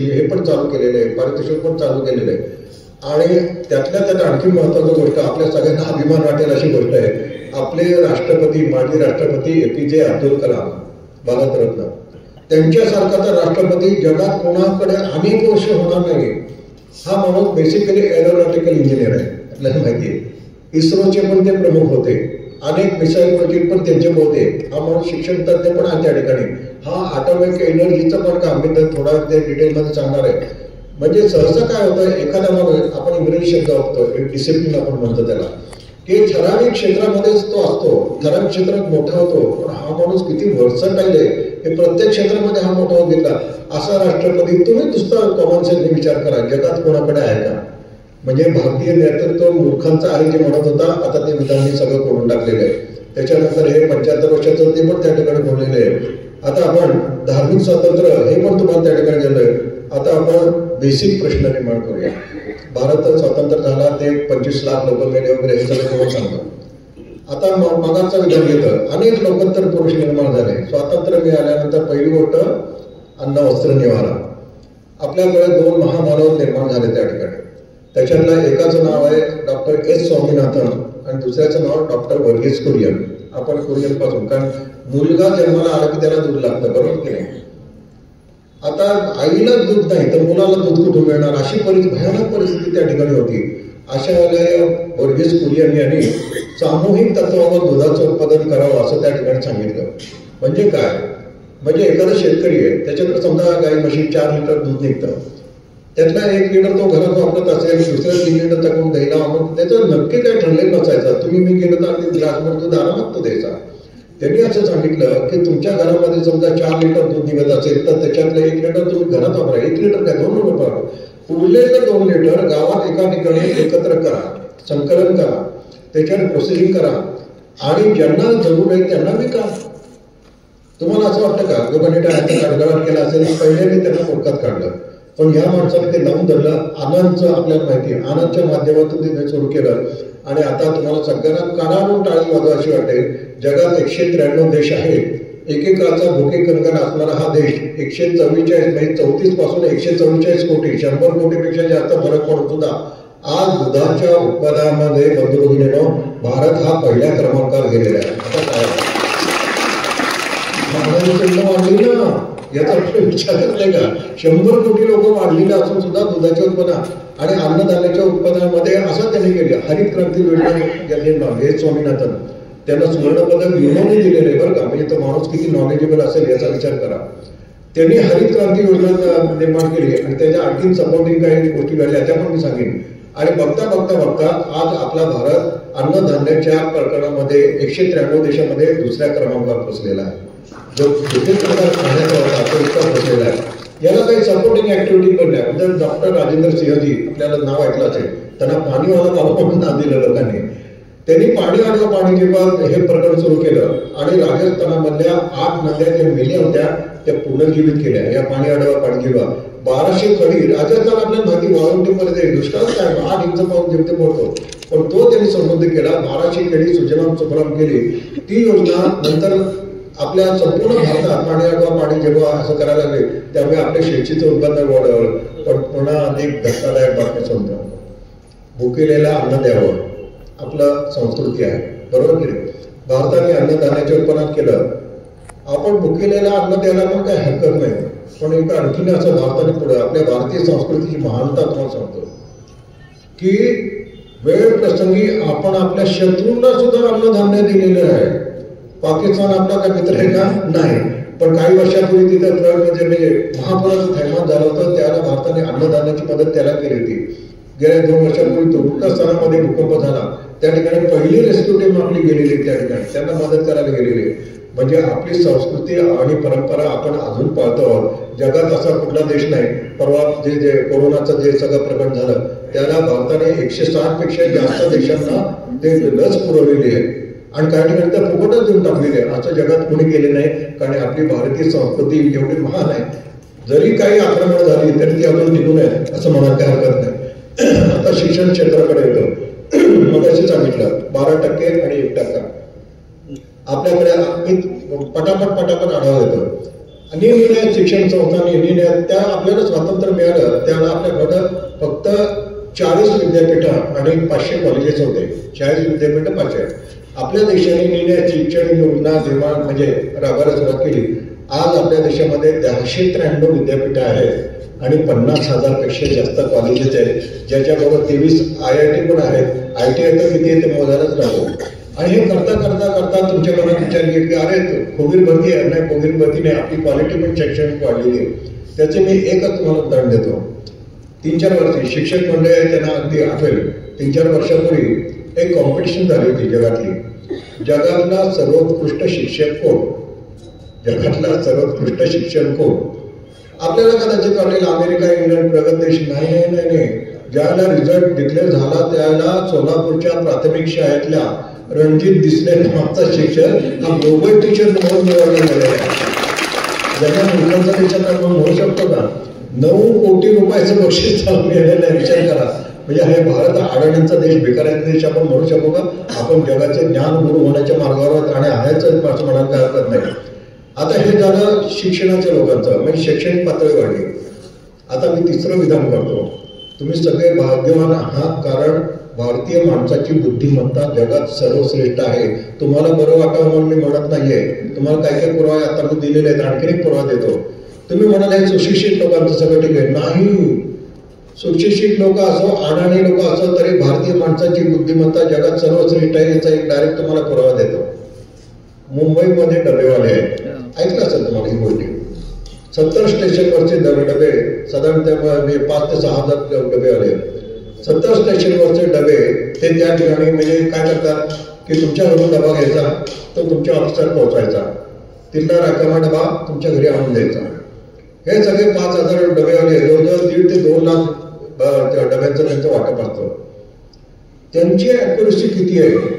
S5: हे पण चालू केलेले आहे, पारितोषिक पण चालू केलेलं आहे. आणि त्यातल्या त्यात आणखी महत्वाची गोष्ट, आपल्या सगळ्यांना अभिमान वाटेल अशी गोष्ट आहे, आपले राष्ट्रपती, माजी राष्ट्रपती APJ अब्दुल कलाम, भारतरत्न, त्यांच्यासारखा तर राष्ट्रपती जगात कोणाकडे अनेक वर्ष होणार नाही. हा माणूस बेसिकली एरोनॉटिकल इंजिनियर आहे, आपल्याला माहिती आहे. इस्रोचे पण ते प्रमुख होते. अनेक मिसाईल प्रोजेक्ट पण त्यांचे होते. हा माणूस शिक्षण तज्ञ पण आहे त्या ठिकाणी. हा ॲटॉमिक एनर्जीचं पण काम मी तर थोडा ते डिटेलमध्ये सांगणार आहे. म्हणजे सहसा काय होतं, एखाद्या माणूस, आपण इंग्रजी शब्द वापरतो, एक डिसिप्लिन आपण म्हणतो त्याला, की ठराविक क्षेत्रामध्येच तो असतो, ठराविक क्षेत्रात मोठा होतो. पण हा माणूस किती वर्सटाईल आहे हे प्रत्येक क्षेत्रामध्ये हा मोठा होत गेला. असा राष्ट्रपती तुम्ही नुसता कॉमन सेन्सने विचार करा, जगात कोणाकडे आहे का? म्हणजे भारतीय नेतृत्व मूर्खांचा आहे जे म्हणत होता, आता ते विधानने सगळं करून टाकलेलं आहे. त्याच्यानंतर हे 75 वर्षाचं ते पण त्या ठिकाणी बोललेले आहे. आता आपण धार्मिक स्वातंत्र्य हे पण तुम्हाला त्या ठिकाणी गेलोय. आता आपण बेसिक प्रश्न निर्माण करूया. भारत स्वतंत्र झाला ते 25 लाख लोक मेले वगैरे हे सगळं तुम्हाला सांगतो. आता मगाचा विधान घेतं अनेक लोकोत्तर पुरुष निर्माण झाले. स्वातंत्र्य मिळाल्यानंतर पहिली गोष्ट अन्न वस्त्र निवारा. आपल्याकडे 2 महामानव निर्माण झाले त्या ठिकाणी. त्याच्यातलं एकाचं नाव आहे डॉक्टर एस स्वामीनाथन आणि दुसऱ्याचं नाव डॉक्टर वर्गीस कुरियन. आपण कुरियन पासून, कारण मुलगा जन्माला आला की त्याला दूध लागतं, बरोबर की नाही. आता आईला दूध नाही तर मुलाला दूध कुठून मिळणार, अशी भयानक परिस्थिती त्या ठिकाणी होती. अशा वेळेला वर्गीस कुरियन यांनी सामूहिक तत्वावर दुधाचं उत्पादन करावं असं त्या ठिकाणी सांगितलं. म्हणजे काय, म्हणजे एखादा शेतकरी आहे, त्याच्याकडे समजा गाई म्हशी 4 लिटर दूध निघतं, त्यातला 1 लिटर तो घरात वापरत असेल, दुसऱ्या 3 लिटर टाकून द्यायला वापरत, त्याचं नक्की काय ठरलेलं नसायचं. तुम्ही मी गेलं तर अगदी ग्लासभर दूध आरामात तो द्यायचा. त्यांनी असं सांगितलं की तुमच्या घरामध्ये समजा 4 लिटर दूध निघत असेल तर त्याच्यातलं 1 लिटर तुम्ही घरात वापरा. 1 लिटर काय 2 लिटर वापरा. उरलेलं 2 लिटर गावात एका ठिकाणी एकत्र करा, संकलन करा, त्याच्यावर प्रोसेसिंग करा आणि ज्यांना जरूर आहे त्यांना विका. तुम्हाला असं वाटतं का लोकांनी गडगडाट केला असेल, पहिल्यांदा त्यांना मोडकात काढलं, पण या माणसाने ते लावून धरलं. आनंदचं आपल्याला माहिती आहे, आनंदच्या माध्यमातून ते सुरू केलं आणि आता तुम्हाला सगळ्यांना कानावरून टाळी वाजवा अशी वाटेल. जगात 193 देश आहेत. एकेकाचा भुके कंगन असणारा हा देश 144 म्हणजे 34 पासून 144 कोटी 100 कोटीपेक्षा जास्त फरक पडत होता. आज दुधाच्या उत्पादनामध्ये बंधुभगिनीनो भारत हा पहिल्या क्रमांकावर गेलेला आहे. आता काय वाढली ना, याचा विचार करताय का. 100 कोटी लोक वाढलेले असून सुद्धा दुधाच्या उत्पादन आणि अन्नधान्याच्या उत्पादनामध्ये असं त्यांनी केलं. हरित क्रांती योजना हे स्वामीनाथन त्यांना सुवर्णपदक युनोने दिलेलं आहे बरं का. म्हणजे तो माणूस किती नॉलेजेबल असेल याचा विचार करा. त्यांनी हरित क्रांती योजना निर्माण केली आणि त्याच्या आणखी सपोर्टिंग काही गोष्टी घडल्या त्या पण मी सांगेन. आणि बघता बघता बघता आज आपला भारत अन्नधान्याच्या प्रकरणामध्ये 193 देशामध्ये दुसऱ्या क्रमांकावर पोहोचलेला आहे. जो खाण्याचा होता तो इतका पोहोचलेला आहे. याला काही सपोर्टिंग ऍक्टिव्हिटी बनल्या. म्हणजे डॉक्टर राजेंद्र सिंहजी आपल्याला नाव ऐकलं असेल, त्यांना पाणीवाला बाबा म्हणून नाव दिलं लोकांनी. त्यांनी पाणी आडवं पाणी जेव्हा हे प्रकरण सुरू केलं आणि राजस्थानामधल्या 8 नद्या ज्या मेल्या होत्या त्या पुनर्जीवित केल्या. या पाणी आडवा पाणी जेव्हा 1200 खडी राजस्थान आपल्याला माहिती वाळवंटीमध्ये दुष्काळच काय 8 इंच पाऊस जेमते पडतो, पण तो त्यांनी समृद्ध केला. 1200 खेडी सुजलाम सुफलाम केली. ती योजना नंतर आपल्या संपूर्ण भारतात पाणी आडवा पाणी जेव्हा असं करायला लागले त्यामुळे आपल्या शेतीचं उत्पन्न वाढवलं. पण पुन्हा अनेक धक्कादायक बातमी समजा. भुकेलेला अन्न द्यावं आपलं संस्कृती आहे, बरोबर की नाही. भारताने अन्नधान्याचे उत्पादन केलं. आपण भुकेलेला अन्न द्यायला पण काही हरकत नाही, पण एक आणखीन असं भारताने पुढे आपल्या भारतीय संस्कृतीची महानता तुम्हाला सांगतो की वेळ प्रसंगी आपण आपल्या शत्रूंना सुद्धा अन्नधान्य दिलेलं आहे. पाकिस्तान आपला काय मित्र आहे का नाही, पण काही वर्षापूर्वी तिथं म्हणजे महापुराचं थैमान झालं होतं त्याला भारताने अन्नधान्याची मदत त्याला केली होती. गेल्या 2 वर्षापूर्वी तुर्कस्तानामध्ये भूकंप झाला, त्या ठिकाणी पहिली रेस्क्यू टीम आपली गेलेली त्या ठिकाणी त्यांना मदत करायला गेलेली. म्हणजे आपली संस्कृती आणि परंपरा आपण अजून पाळतो आहोत. जगात असा कुठला देश नाही. परवा जे कोरोनाचं जे सगळं प्रकरण झालं त्याला भारताने 160 पेक्षा जास्त देशांना ते लस पुरवलेली आहे आणि काही ठिकाणी तर फुकटच देऊन टाकलेली आहे. असं जगात कोणी केले नाही, कारण आपली भारतीय संस्कृती एवढी महान आहे. जरी काही आक्रमण झाली तरी ती आपण टिकू नये असं म्हणायला काही हरकत नाही. आता शिक्षण क्षेत्राकडे येतो. मग असे सांगितलं 12% आणि 1%. आपल्याकडे पटापट आढावा येतो. निरनिराळ्या शिक्षण संस्थांनी त्या आपल्याला स्वातंत्र्य मिळालं त्याला आपल्याकडं फक्त 40 विद्यापीठं आणि 500 कॉलेजेस होते. 40 विद्यापीठं 500. आपल्या देशाने निर्णय शिक्षण योजना निर्माण म्हणजे राबवायला सुरुवात केली. आज आपल्या देशामध्ये 193 विद्यापीठं आहेत आणि 50,000 पेक्षा जास्त कॉलेजेस आहेत, ज्याच्याबरोबर 23 IIT पण आहेत. ITI तर किती आहे ते मोजायलाच लागतो. आणि हे करता करता करता तुमच्या मनात विचार येईल की अरे कोविड भरती आहे नाही, कोविड भरती नाही, आपली क्वालिटी पण शैक्षणिक वाढलेली आहे. त्याचे मी एकच तुम्हाला उदाहरण देतो. 3-4 वर्षी शिक्षक मंडळ आहे त्यांना अगदी आठवेल. 3-4 वर्षापूर्वी एक कॉम्पिटिशन झाली होती जगातली. जगातला सर्वोत्कृष्ट शिक्षक कोण, जगातला सर्वोत्कृष्ट शिक्षण कोण. आपल्याला कदाचित वाटेल अमेरिका इंग्लंड प्रगत देश. नाही. ज्याला रिझल्ट डिक्लेअर झाला त्याला सोलापूरच्या प्राथमिक शाळेतल्या रणजित दिसले मागचा शिक्षक हा ग्लोबल टीचर म्हणून निवडला गेलेला आहे. ज्यांना मुलांचा देशात आपण म्हणू शकतो का 9 कोटी रुपयाचं बक्षीस मिळालेलं आहे. विचार करा. म्हणजे हे भारत अडाण्यांचा देश, भिकाऱ्यांचा देश आपण म्हणू शकू का? आपण जगाचे ज्ञानगुरू होण्याच्या मार्गावर आणि आहेच म्हणायला काय हरकत नाही. आता हे झालं शिक्षणाच्या लोकांचं, म्हणजे शैक्षणिक पातळी वाढली. आता मी तिसरं विधान करतो. तुम्ही सगळे भाग्यवान आहात, कारण भारतीय माणसाची बुद्धिमत्ता जगात सर्वश्रेष्ठ आहे. तुम्हाला बरं वाटावं म्हणून मी म्हणत नाहीये. तुम्हाला काय काय पुरावे आता मी दिलेले आहेत, आणखी एक पुरावा देतो. तुम्ही म्हणाले सुशिक्षित लोकांचं सगळं ठीक आहे. नाही, सुशिक्षित लोक असो, अडाणी लोक असो, तरी भारतीय माणसाची बुद्धिमत्ता जगात सर्वश्रेष्ठ आहे. याचा एक डायरेक्ट तुम्हाला पुरावा देतो. मुंबईमध्ये डबेवाले आहेत, ऐकलं असेल तुम्हाला ही गोष्टी. 70 स्टेशनवरचे डबे, साधारणतः 5 ते 6 हजार डबेवाले. 70 स्टेशनवरचे डबे ते त्या ठिकाणी म्हणजे काय करतात की तुमच्या घरून डबा घ्यायचा, तो तुमच्या ऑफिसवर पोहोचायचा, तिथला राखीव डबा तुमच्या घरी आणून द्यायचा. हे सगळे 5,000 डबेवाले जवळजवळ 1.5 ते 2 लाख डब्यांचं त्यांचं वाटप असतं. त्यांची ॲक्युरेसी किती आहे?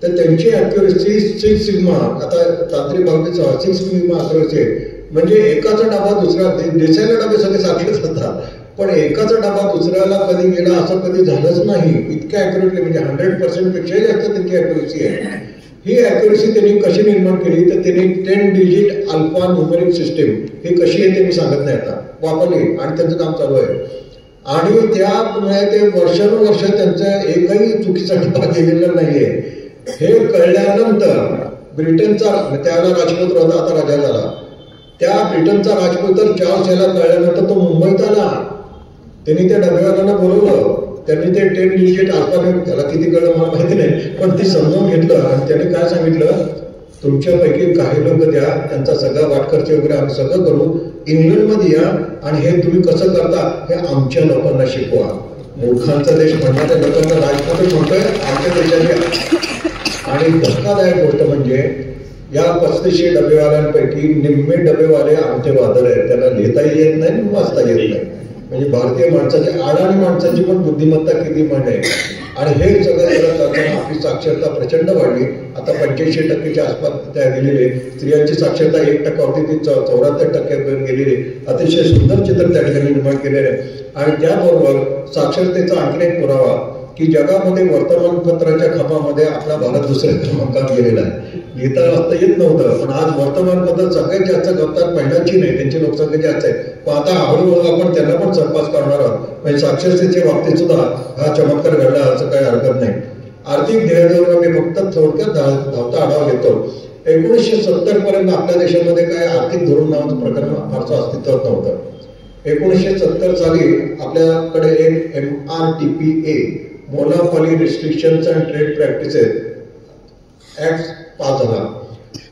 S5: तर त्यांची ॲक्युरेसी 6 सिग्मा, आता तांत्रिक बाबतीत 6 सिग्मा ॲक्युरेसी आहे. म्हणजे एकाचा डबा दुसरा, दिसायला डबे सगळे सारखेच असतात, पण एकाचा डबा दुसऱ्याला कधी गेला असं कधी झालंच नाही. इतक्या ॲक्युरेटली, म्हणजे 100% पेक्षाही जास्त त्यांची ॲक्युरेसी आहे. ही ॲक्युरेसी त्यांनी कशी निर्माण केली? तर त्यांनी 10 डिजिट अल्फा न्यूमेरिक सिस्टीम, ही कशी आहे ते मी सांगत नाही, आता वापरली आणि त्यांचं काम चालू आहे. आणि त्यामुळे ते वर्षानुवर्ष त्यांचं एकही चुकीचा डबा गेलेला नाहीये. हे कळल्यानंतर ब्रिटनचा, त्याला राजपूत होता, आता राजा झाला, त्या ब्रिटनचा राजपूत तर चार्ल्स याला कळल्यानंतर तो मुंबईत आला. त्यांनी त्या डबेवाल्यांना बोलवलं, त्यांनी ते 10 डिजिट अल्फाबेट, त्याला किती कळलं मला माहिती नाही, पण ते समजून घेतलं आणि त्यांनी काय सांगितलं, तुमच्यापैकी काही लोक द्या, त्यांचा सगळा वाटखर्च वगैरे आम्ही सगळं करू, इंग्लंडमध्ये या आणि हे तुम्ही कसं करता हे आमच्या लोकांना शिकवा. मूर्खांचा देश म्हणणाऱ्या लोकांना राजपूतच म्हणतोय आमच्या देशात. आणि धक्कादायक गोष्ट म्हणजे या 35 डबेवाल्यांपैकी निम्मे डबेवाले आमचे वादळ आहेत. त्यांना लिहिताही येत नाही, वाचता येत नाही. म्हणजे भारतीय माणसाची, अडाणी माणसाची पण बुद्धिमत्ता किती म्हणे. आणि हे सगळं करत असताना आपली साक्षरता प्रचंड वाढली. आता 85% आसपास त्या गेलेले. स्त्रियांची साक्षरता 1% होती, ती 74% गेलेली. अतिशय सुंदर चित्र त्या ठिकाणी निर्माण केलेलं आहे. आणि त्याबरोबर साक्षरतेचा आणखी एक पुरावा की जगामध्ये वर्तमानपत्राच्या खपामध्ये आपला भारत दुसऱ्या क्रमांकात गेलेला आहे. लिहिता वाचता येत नव्हतं, पण आज वर्तमानपत्र सगळ्यात जास्त गप्तात पहिला चीन आहे, त्यांची लोकसंख्या जास्त आहे. पण आता हळूहळू आपण त्यांना पण सरपास करणार आहोत. म्हणजे साक्षरतेच्या बाबतीत सुद्धा हा चमत्कार घडला असं काही हरकत नाही. आर्थिक ध्येयाजवळ मी फक्त थोडक्यात धावता आढावा घेतो. 1970 पर्यंत आपल्या देशामध्ये काय आर्थिक धोरण नावाचं प्रकरण फारसं अस्तित्वात नव्हतं. 1970 साली आपल्याकडे एक MRTPA, monopoly restrictions and trade practices act pass झाला.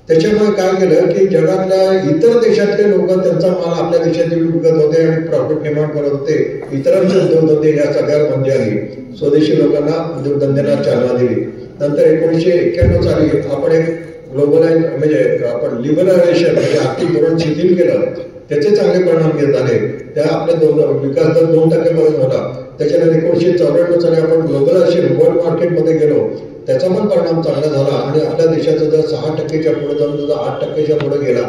S5: त्याच्यामुळे काय केलं की जगातल्या इतर देशातले लोक त्यांचा माल आपल्या देशात येऊन विकत होते आणि प्रॉफिट निर्माण करत होते. इतरांचे उद्योगधंदे या सगळ्यात बंदी आली. स्वदेशी लोकांना उद्योगधंद्यांना चालना दिली. नंतर 1991 साली आपण एक ग्लोबलाइज, म्हणजे आपण लिबरलायझेशन, म्हणजे आर्थिक धोरण शिथिल केलं. त्याचे चांगले परिणाम झाले. त्या आपल्या विकास दर 2% पर्यंत होता. त्याच्यानंतर 1994 साली आपण ग्लोबलायझेशन वर्ल्ड मार्केटमध्ये गेलो. त्याचा पण परिणाम चांगला झाला आणि आपल्या देशाचा दर 6%च्या पुढे जाऊन सुद्धा 8%च्या पुढे गेला.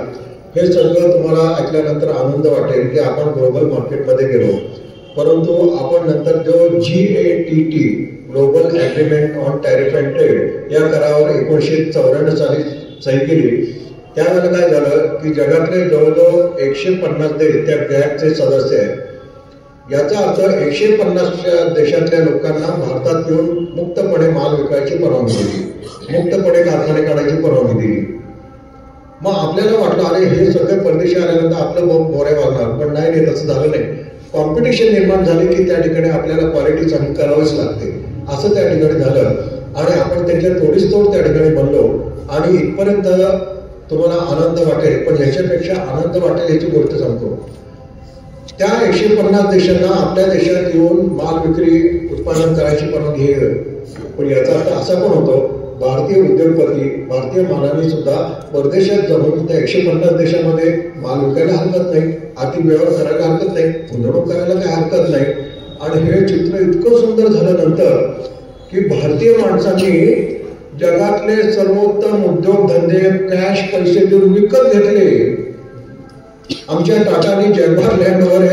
S5: हे सगळं तुम्हाला ऐकल्यानंतर आनंद वाटेल की आपण ग्लोबल मार्केटमध्ये गेलो. परंतु आपण नंतर जो GATT, global agreement on tariff and trade, या करारावर 1994 साली सही केली. त्यावेळेला काय झालं की जगातले जवळजवळ 150 देश त्या गॅगचे सदस्य आहेत. याचा अर्थ 150 देशातल्या लोकांना भारतात येऊन मुक्तपणे माल विकायची परवानगी दिली, मुक्तपणे कारखाने काढायची परवानगी दिली. मग आपल्याला वाटलं अरे हे सगळे परदेशी आल्यानंतर आपलं मोरे वागणार, पण नाही, तसं झालं नाही. कॉम्पिटिशन निर्माण झाली की त्या ठिकाणी आपल्याला क्वालिटी चांगली करावीच लागते, असं त्या ठिकाणी झालं. आणि आपण त्याच्या थोडीच तोड त्या ठिकाणी बनलो. आणि इथपर्यंत तुम्हाला आनंद वाटेल, पण याच्यापेक्षा आनंद वाटेल याची गोष्ट सांगतो. त्या 150 देशांना आपल्या देशात येऊन माल विक्री उत्पादन करायची परवानगी घ्यावी. पण याचा अर्थ असा पण होतो भारतीय उद्योगपती भारतीय मालाने सुद्धा परदेशात जाऊन त्या 150 देशांमध्ये माल विकायला हरकत नाही, आर्थिक व्यवहार करायला हरकत नाही, गुंतवणूक करायला काही हरकत नाही. आणि हे चित्र इतकं सुंदर झाल्यानंतर की भारतीय माणसांनी जगातले सर्वोत्तम उद्योगधंदे कॅश पैसे देऊन विकत घेतले. आमच्या टाटाने जगभर लँडवर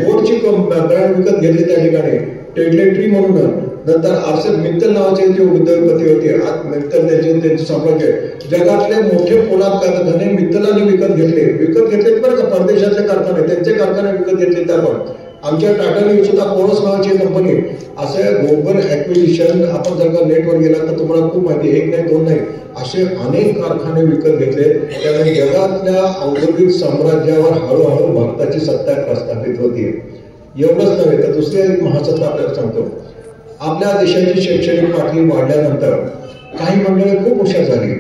S5: फोर्डची ब्रँड विकत घेतली त्या ठिकाणी, टेटलेट्री म्हणून. नंतर आरसेप मित्तल नावाचे जे उद्योगपती होते, आज मित्तल त्यांचे साम्राज्य, जगातले मोठे पोलाद कारखाने मित्तलाने विकत घेतले बरं का, परदेशाचे कारखाने, त्यांचे कारखाने विकत घेतले. त्यावर आमच्या टाटाने सुद्धा कोरस नावाची कंपनी, असे ग्लोबल ऍक्विजिशन आपण जर का नेटवर गेला तर तुम्हाला खूप माहिती, एक नाही दोन नाही, असे अनेक कारखाने विकत घेतले. त्यामुळे जगातल्या औद्योगिक साम्राज्यावर हळूहळू भारताची सत्ता प्रस्थापित होती. एवढंच नव्हे तर दुसरी एक महासत्ता आपल्याला सांगतो. आपल्या देशाची शैक्षणिक पातळी वाढल्यानंतर काही मंडळी खूप हुशार झाली,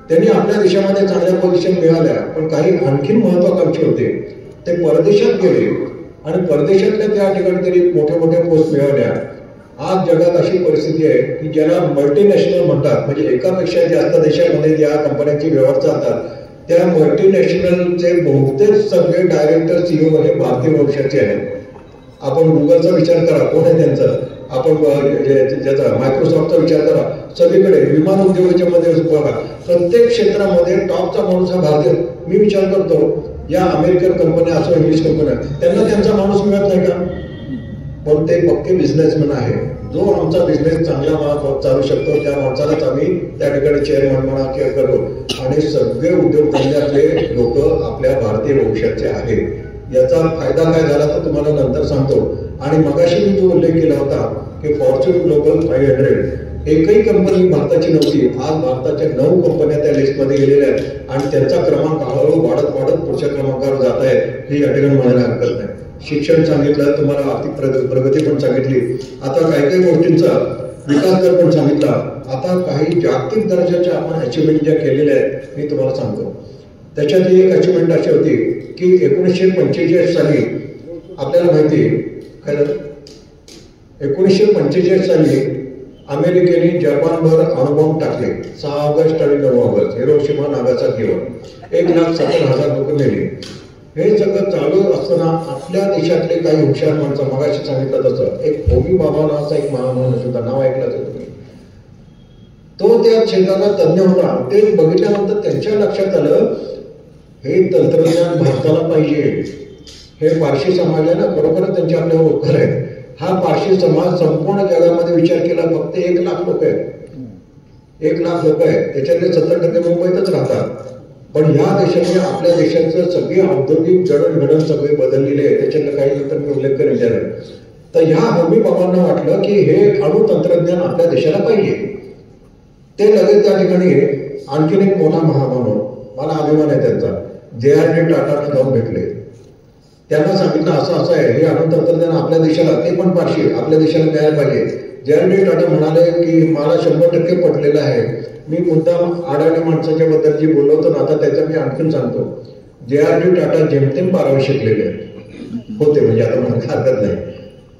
S5: त्यांनी आपल्या देशामध्ये चांगल्या पोझिशन मिळाल्या, पण काही आणखीन महत्वाकांक्षी होते, ते परदेशात गेले आणि परदेशातल्या त्या ठिकाणी त्यांनी मोठ्या मोठ्या पोस्ट मिळवल्या. आज जगात अशी परिस्थिती आहे की ज्याला मल्टीनॅशनल म्हणतात, म्हणजे एकापेक्षा जास्त देशामध्ये ज्या कंपन्यांचे व्यवहार चालतात, त्या मल्टीनॅशनलचे बहुतेक सगळे डायरेक्टर सीईओ हे भारतीय वंशाचे आहेत. आपण गुगलचा विचार करा, कोण आहे त्यांचं, आपण ज्याचा मायक्रोसॉफ्टचा विचार करा, सगळीकडे विमान उद्योगाच्या मध्ये बघा, प्रत्येक क्षेत्रामध्ये टॉपचा माणूस हा भारतीय. मी विचार करतो, या अमेरिकन कंपन्या असो इंग्लिश कंपन्या, त्यांना त्यांचा माणूस मिळत नाही का? पण ते पक्के बिझनेसमॅन आहे. जो आमचा बिझनेस चांगला चालू शकतो त्या माणसालाच आम्ही त्या ठिकाणी चेअरमन म्हणा किंवा करतो. आणि सगळे उद्योगधंद्यातले लोक आपल्या भारतीय वंशाचे आहेत. याचा फायदा काय झाला तर तुम्हाला नंतर सांगतो. आणि मगाशी मी जो उल्लेख केला होता की फॉर्च्यून ग्लोबल 500 एकही कंपनी भारताची नव्हती. आज भारताच्या 9 कंपन्या त्या लिस्टमध्ये गेलेल्या आहेत आणि त्यांचा क्रमांक हळूहळू वाढत पुढच्या क्रमांकावर जात आहे, हे या ठिकाणी म्हणायला हरकत नाही. शिक्षण सांगितलं तुम्हाला, आर्थिक प्रगती पण सांगितली, आता काही गोष्टींचा विकास दर पण सांगितला. आता काही जागतिक दर्जाच्या आपण अचिव्हमेंट ज्या केलेल्या आहेत मी तुम्हाला सांगतो. त्याच्यातली एक अचिव्हमेंट अशी होती की 1945 साली आपल्याला माहिती काय झालं, 1945 साली अमेरिकेने जपानवर अणुबॉम्ब टाकले. 6 ऑगस्ट आणि 9 ऑगस्ट हिरोशिमा नागासाकीवर 1,70,000 लोक मेले. हे सगळं चालू असताना आपल्या देशातले काही हुशार माणसं, मगाशी सांगितलं तसं एक होमी बाबा नावाचा एक महामाणूस होता, नाव ऐकलं असेल तुम्ही, तो त्या क्षेत्राला तज्ञ होता. ते बघितल्यानंतर त्यांच्या लक्षात आलं हे तंत्रज्ञान भारताला पाहिजे. हे पारशी समाज आहे ना, बरोबरच त्यांचे आपल्यावर उपकार आहेत. हा पारशी समाज संपूर्ण जगामध्ये विचार केला फक्त 1 लाख लोक आहेत, 1 लाख लोक आहेत, त्याच्यातले 70% मुंबईतच राहतात. पण ह्या देशाने आपल्या देशाचं सगळे औद्योगिक जडणघडण सगळे बदललेले आहे. त्याच्यातलं काही नंतर मी उल्लेख करेन. तर ह्या होमी बाबांना वाटलं की हे अणु तंत्रज्ञान आपल्या देशाला पाहिजे. ते लगेच त्या ठिकाणी आणखीन एक मोठा महामानव, मला अभिमान आहे त्यांचा, JRD टाटाला जाऊन भेटले. त्यांना सांगितलं असं आहे, हे अणु तंत्रज्ञान आपल्या देशाला, ते पण पारशी आपल्या देशाला मिळायला पाहिजे. JRD टाटा म्हणाले की मला 100% पटलेलं आहे. मी मुद्दाम अडाणी माणसाच्या बद्दल जी बोललो होतो ना, आता त्याचं मी आणखीन सांगतो. JRD टाटा जेमतेम 12वी शिकलेले होते, म्हणजे आता मला हरकत नाही,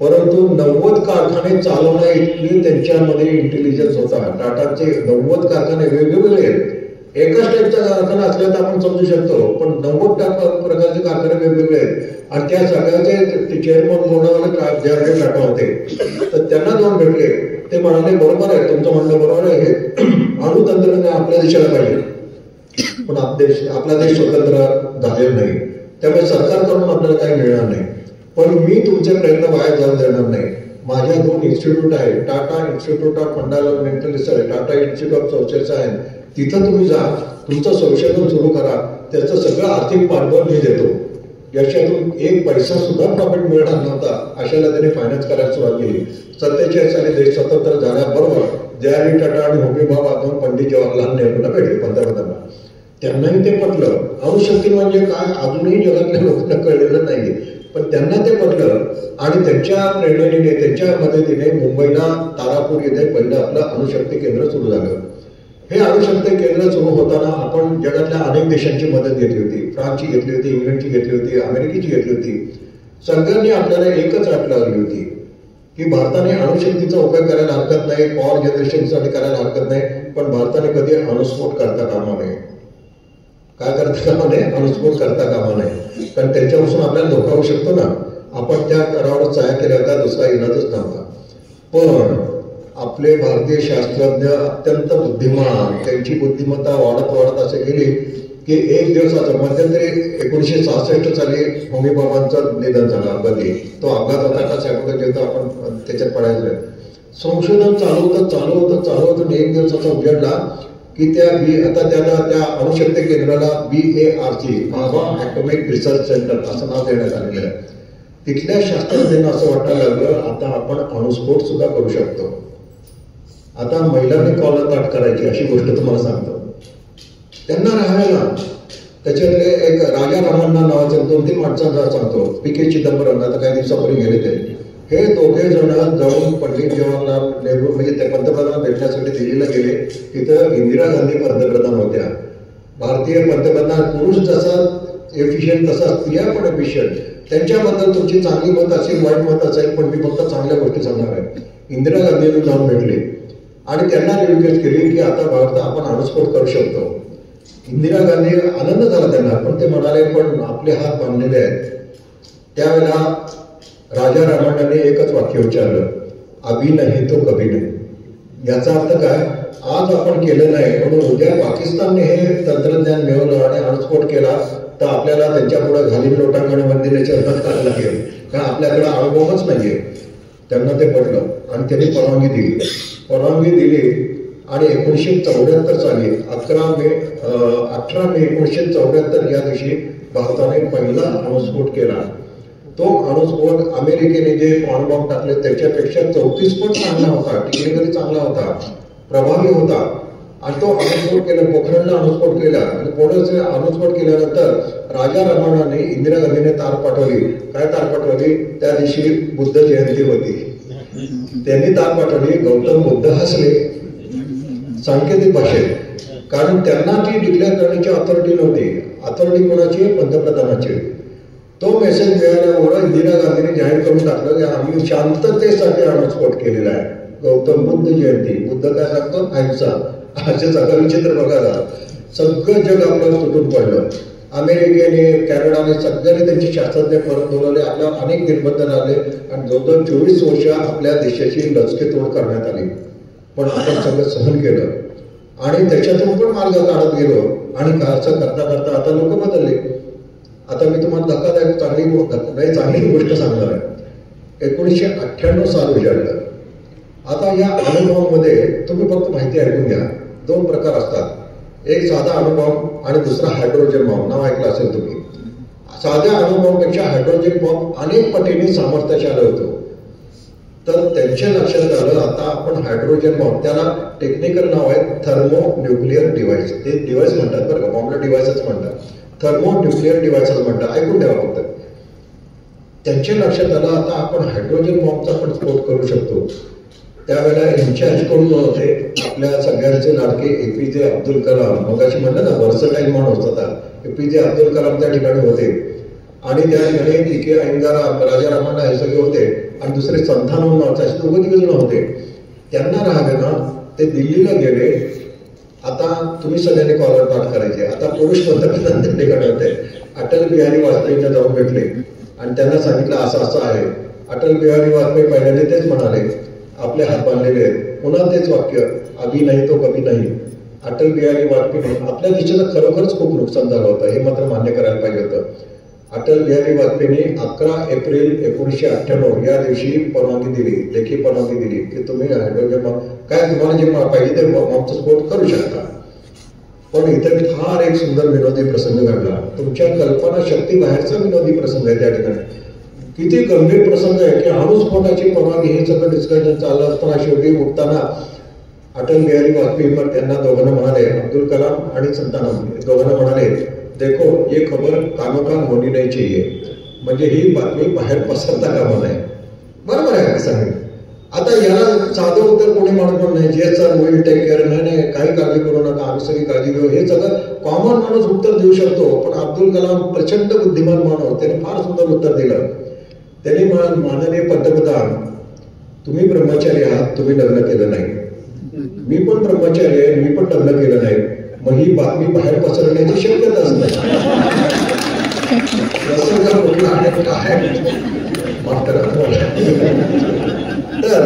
S5: परंतु 90 कारखाने चालवण्या इतकी त्यांच्यामध्ये इंटेलिजन्स होता. टाटाचे 90 कारखाने वेगवेगळे आहेत. एकाच टाईपचा कारखाना असला तर आपण समजू शकतो, पण 90 प्रकारचे कारखाने वेगवेगळे आहेत. आणि त्या सगळ्याचे चेअरमन बोलणारे JRD टाटा होते. तर त्यांना जाऊन भेटले, ते म्हणाले बरोबर आहे तुमचं म्हणणं, बरोबर आहे, हे अणु तंत्रज्ञान आपल्या देशाला पाहिजे. पण आपला देश स्वतंत्र झालेला नाही, त्यामुळे सरकार करून आपल्याला काही मिळणार नाही. पण मी तुमचे प्रयत्न वाया जाऊ देणार नाही. माझ्या 2 इन्स्टिट्यूट आहे, Tata institute of fundamental research, Tata institute of social science, तिथं तुम्ही जा, तुमचं संशोधन सुरू करा, त्याचं सगळं आर्थिक पाठबळ मी देतो. याच्यातून 1 पैसा सुद्धा प्रॉफिट मिळणार नव्हता, अशाला त्याने फायनान्स करायला सुरुवात केली. 47 साली देश स्वतंत्र झाल्याबरोबर JRD टाटा आणि होमी बाबा दोन पंडित जवाहरलाल नेहरूंना भेटले पंतप्रधानांना. त्यांनाही ते पटलं. अणुशक्ती म्हणजे काय अजूनही जगातल्या लोकांना कळलेलं नाही, पण त्यांना ते पटलं. आणि त्यांच्या प्रेरणेने, त्यांच्या मदतीने मुंबईला तारापूर येथे पहिलं आपलं अणुशक्ती केंद्र सुरू झालं. हे अणुशक्ती केंद्र सुरू होताना आपण जगातल्या अनेक देशांची मदत घेतली होती. फ्रान्सची घेतली होती, इंग्लंडची घेतली होती, अमेरिकेची घेतली होती. सगळ्यांनी आपल्याला एकच अट लावली होती की भारताने अणुशक्तीचा उपयोग करायला हरकत नाही, पॉवर जनरेशनसाठी करायला हरकत नाही, पण भारताने कधी अणुस्फोट करता कामा नये. काय करता कामा नये? अणुस्फोट करता कामा नये. कारण त्यांच्यापासून आपल्याला धोका होऊ शकतो ना. आपण त्या करारावर सह्या केल्या होत्या, दुसरा इलाजच नव्हता. पण आपले भारतीय शास्त्रज्ञ अत्यंत बुद्धिमान, त्यांची बुद्धिमत्ता वाढत वाढत असे गेली की एक दिवसाचं मध्यंतरी 1966 साली होमी बाबांचं निधन झालं अपघाती. तो अपघात होता का साहेब जेव्हा आपण त्याच्यात पडायचं नाही. संशोधन चालू होतं एक दिवसाचा उजेडला की त्या अणुशक्ती केंद्राला BARC बाबा ॲटॉमिक रिसर्च सेंटर असं नाव देण्यात आलेलं आहे. तिथल्या शास्त्रज्ञांना असं वाटायला लागलं आता आपण अणुस्फोट सुद्धा करू शकतो. आता महिलांनी कॉलर ताट करायची अशी गोष्ट तुम्हाला सांगतो. त्यांना राहायला त्याच्यातले एक राजा रामण्णा नावाचे 2-3 माणसांना सांगतो. PK चिदंबरम आता काही दिवसापूर्वी गेले ते. हे दोघे जण जाऊन पंडित जवाहरलाल नेहरू म्हणजे ते पंतप्रधान भेटण्यासाठी दिल्लीला गेले. तिथं इंदिरा गांधी पंतप्रधान होत्या. भारतीय पंतप्रधान पुरुष जसा एफिशियंट तसा स्त्रिया पण एफिशियंट. त्यांच्याबद्दल तुमची चांगली मत असेल वाईट मत असेल पण मी फक्त चांगल्या गोष्टी सांगणार आहे. इंदिरा गांधींनी जाऊन भेटले आणि त्यांना रिक्वेस्ट केली की आता भारतात आपण अणुस्फोट करू शकतो. इंदिरा गांधी आनंद झाला त्यांना, पण ते म्हणाले पण आपले हात बांधलेले आहेत. त्यावेळेला राजा रामण्णाने एकच वाक्य उच्चारलं, अभी नाही तो कभी नाही. याचा अर्थ काय, आज आपण केलं नाही म्हणून उद्या पाकिस्तानने हे तंत्रज्ञान मिळवलं आणि अणुस्फोट केला तर आपल्याला त्यांच्या पुढे घालीन लोटांगण मंदिराच्या अर्थ करायला लागेल, कारण आपल्याकडे अनुभवच नाहीये. त्यांना ते पडलं आणि त्यांनी परवानगी दिली आणि 1974 साली 18 मे 1974 या दिवशी भारताने पहिला अणुस्फोट केला. तो अणुस्फोट अमेरिकेने जे अणुबॉम्ब टाकले त्याच्यापेक्षा 34 पट चांगला होता, टेक्निकली चांगला होता, प्रभावी होता. आणि तो अणुस्फोट केला, पोखरणला अणुस्फोट केला आणि पुढे अणुस्फोट केल्यानंतर राजा रामण्णाने इंदिरा गांधीने तार पाठवली. काय तार पाठवली, त्या दिवशी बुद्ध जयंती होती. त्यांनी तार पाठवली, गौतम बुद्ध हसले सांकेतिक भाषेत, कारण त्यांना ती डिक्लेअर करण्याची ऑथॉरिटी नव्हती. ऑथॉरिटी कोणाची, पंतप्रधानाची. तो मेसेज मिळाल्यामुळे इंदिरा गांधीने जाहीर करून टाकलं की आम्ही शांततेसाठी अणुस्फोट केलेला आहे. गौतम बुद्ध जयंती. बुद्ध काय सांगतो, अहिंसा. असे सगळं विचित्र बघायला सगळं जग आपल्याला तुटून पडलं. अमेरिकेने, कॅनडाने सगळ्यांनी त्यांची शास्त्रज्ञ परत बोलवले. आपल्याला अनेक निर्बंध आले आणि जवळजवळ 24 वर्ष आपल्या देशाची लचकेतोड करण्यात आली. पण आपण सगळं सहन केलं आणि त्याच्यातून पण मार्ग काढत गेलो. आणि असं करता करता आता लोक बदलले. आता मी तुम्हाला धक्कादायक चांगली गोष्ट सांगणार आहे. 1998 साल उजाडलं. आता या अणुबॉम्बमध्ये तुम्ही फक्त माहिती ऐकून घ्या. 2 प्रकार असतात, एक साधा अणुबॉम्ब आणि दुसरा हायड्रोजन बॉम्ब. नाव ऐकलं असेल तुम्ही. साध्या अणुबॉम्बपेक्षा हायड्रोजन बॉम्ब अनेक पटीने सामर्थ्यशाली होतो. तर त्यांच्या लक्षात आलं आता आपण हायड्रोजन बॉम्ब, त्याला टेक्निकल नाव आहे थर्मो न्यूक्लिअर डिव्हाइस. ते डिव्हाइस म्हणतात बरं का, बॉम्बला डिव्हाइसच म्हणतात, थर्मो न्यूक्लिअर डिव्हाइसच म्हणतात. ऐकून द्यावा फक्त. त्यांच्या लक्षात आलं आता आपण हायड्रोजन बॉम्बचा पण स्फोट करू शकतो. त्यावेळेला इन्चार्ज कोण होते, आपल्या सगळ्यांचे लाडके APJ अब्दुल कलाम. मग अशी म्हणलं ना वर्सटाईल माणूस होता. APJ अब्दुल कलाम त्या ठिकाणी होते आणि त्या ठिकाणी TK अय्यंगार, राजा रामण्णा हे सगळे होते आणि दुसरे संथानम नावाचे असे 2-3 जण होते. त्यांना राहिले ना, ते दिल्लीला गेले. आता तुम्ही सगळ्यांनी कॉलर ताट करायचे. आता पुरुष पंतप्रधान त्या ठिकाणी होते. अटल बिहारी वाजपेयींना जाऊन भेटले आणि त्यांना सांगितलं असं असं आहे. अटल बिहारी वाजपेयी पहिल्यांदा तेच म्हणाले, आपले हात बांधलेले आहेत. पुन्हा तेच वाक्य, अभी नाही तो कभी नाही. अटल बिहारी वाजपेयी, आपल्या देशाचं खरोखरच खूप नुकसान झालं होतं, हे मात्र मान्य करायला पाहिजे होतं. अटल बिहारी वाजपेयींनी 11 एप्रिल 1998 या दिवशी परवानगी दिली, लेखी परवानगी दिली की तुम्ही हायड्रोजन बॉम्ब काय तुम्हाला जे पाहिजे ते बॉम्बचा स्फोट करू शकता. पण इथे फार एक सुंदर विनोदी प्रसंग घडला. तुमच्या कल्पना शक्ती बाहेरचा विनोदी प्रसंग आहे त्या ठिकाणी. किती गंभीर प्रसंग आहे की अणुस्फोटाची परवानगी हे सगळं डिस्कशन चाललं असताना शेवटी उठताना अटल बिहारी वाजपेयी पण त्यांना दोघांना म्हणाले, अब्दुल कलाम आणि संतानम दोघांना म्हणाले, देखो ये खबर कानोकान होनी नहीं चाहिए. म्हणजे ही बातमी बाहेर पसरता कामा नाही. बरोबर आहे सांगितलं. आता याला साधं उत्तर कोणी म्हणत पण नाही, जे सर विल टेक केअर, नाही काही काळजी करू नका, आम्ही सगळी काळजी घेऊ, हे सगळं कॉमन माणूस उत्तर देऊ शकतो. पण अब्दुल कलाम प्रचंड बुद्धिमान माणूस, त्याने फार सुंदर उत्तर दिलं. त्यांनी माननीय पंतप्रधान, तुम्ही ब्रह्मचारी आहात, तुम्ही लग्न केलं नाही. मी पण ब्रह्मचारी आहे, मी पण लग्न केलं नाही. मग ही बातमी बाहेर पसरण्याची शक्यताच नाही. तर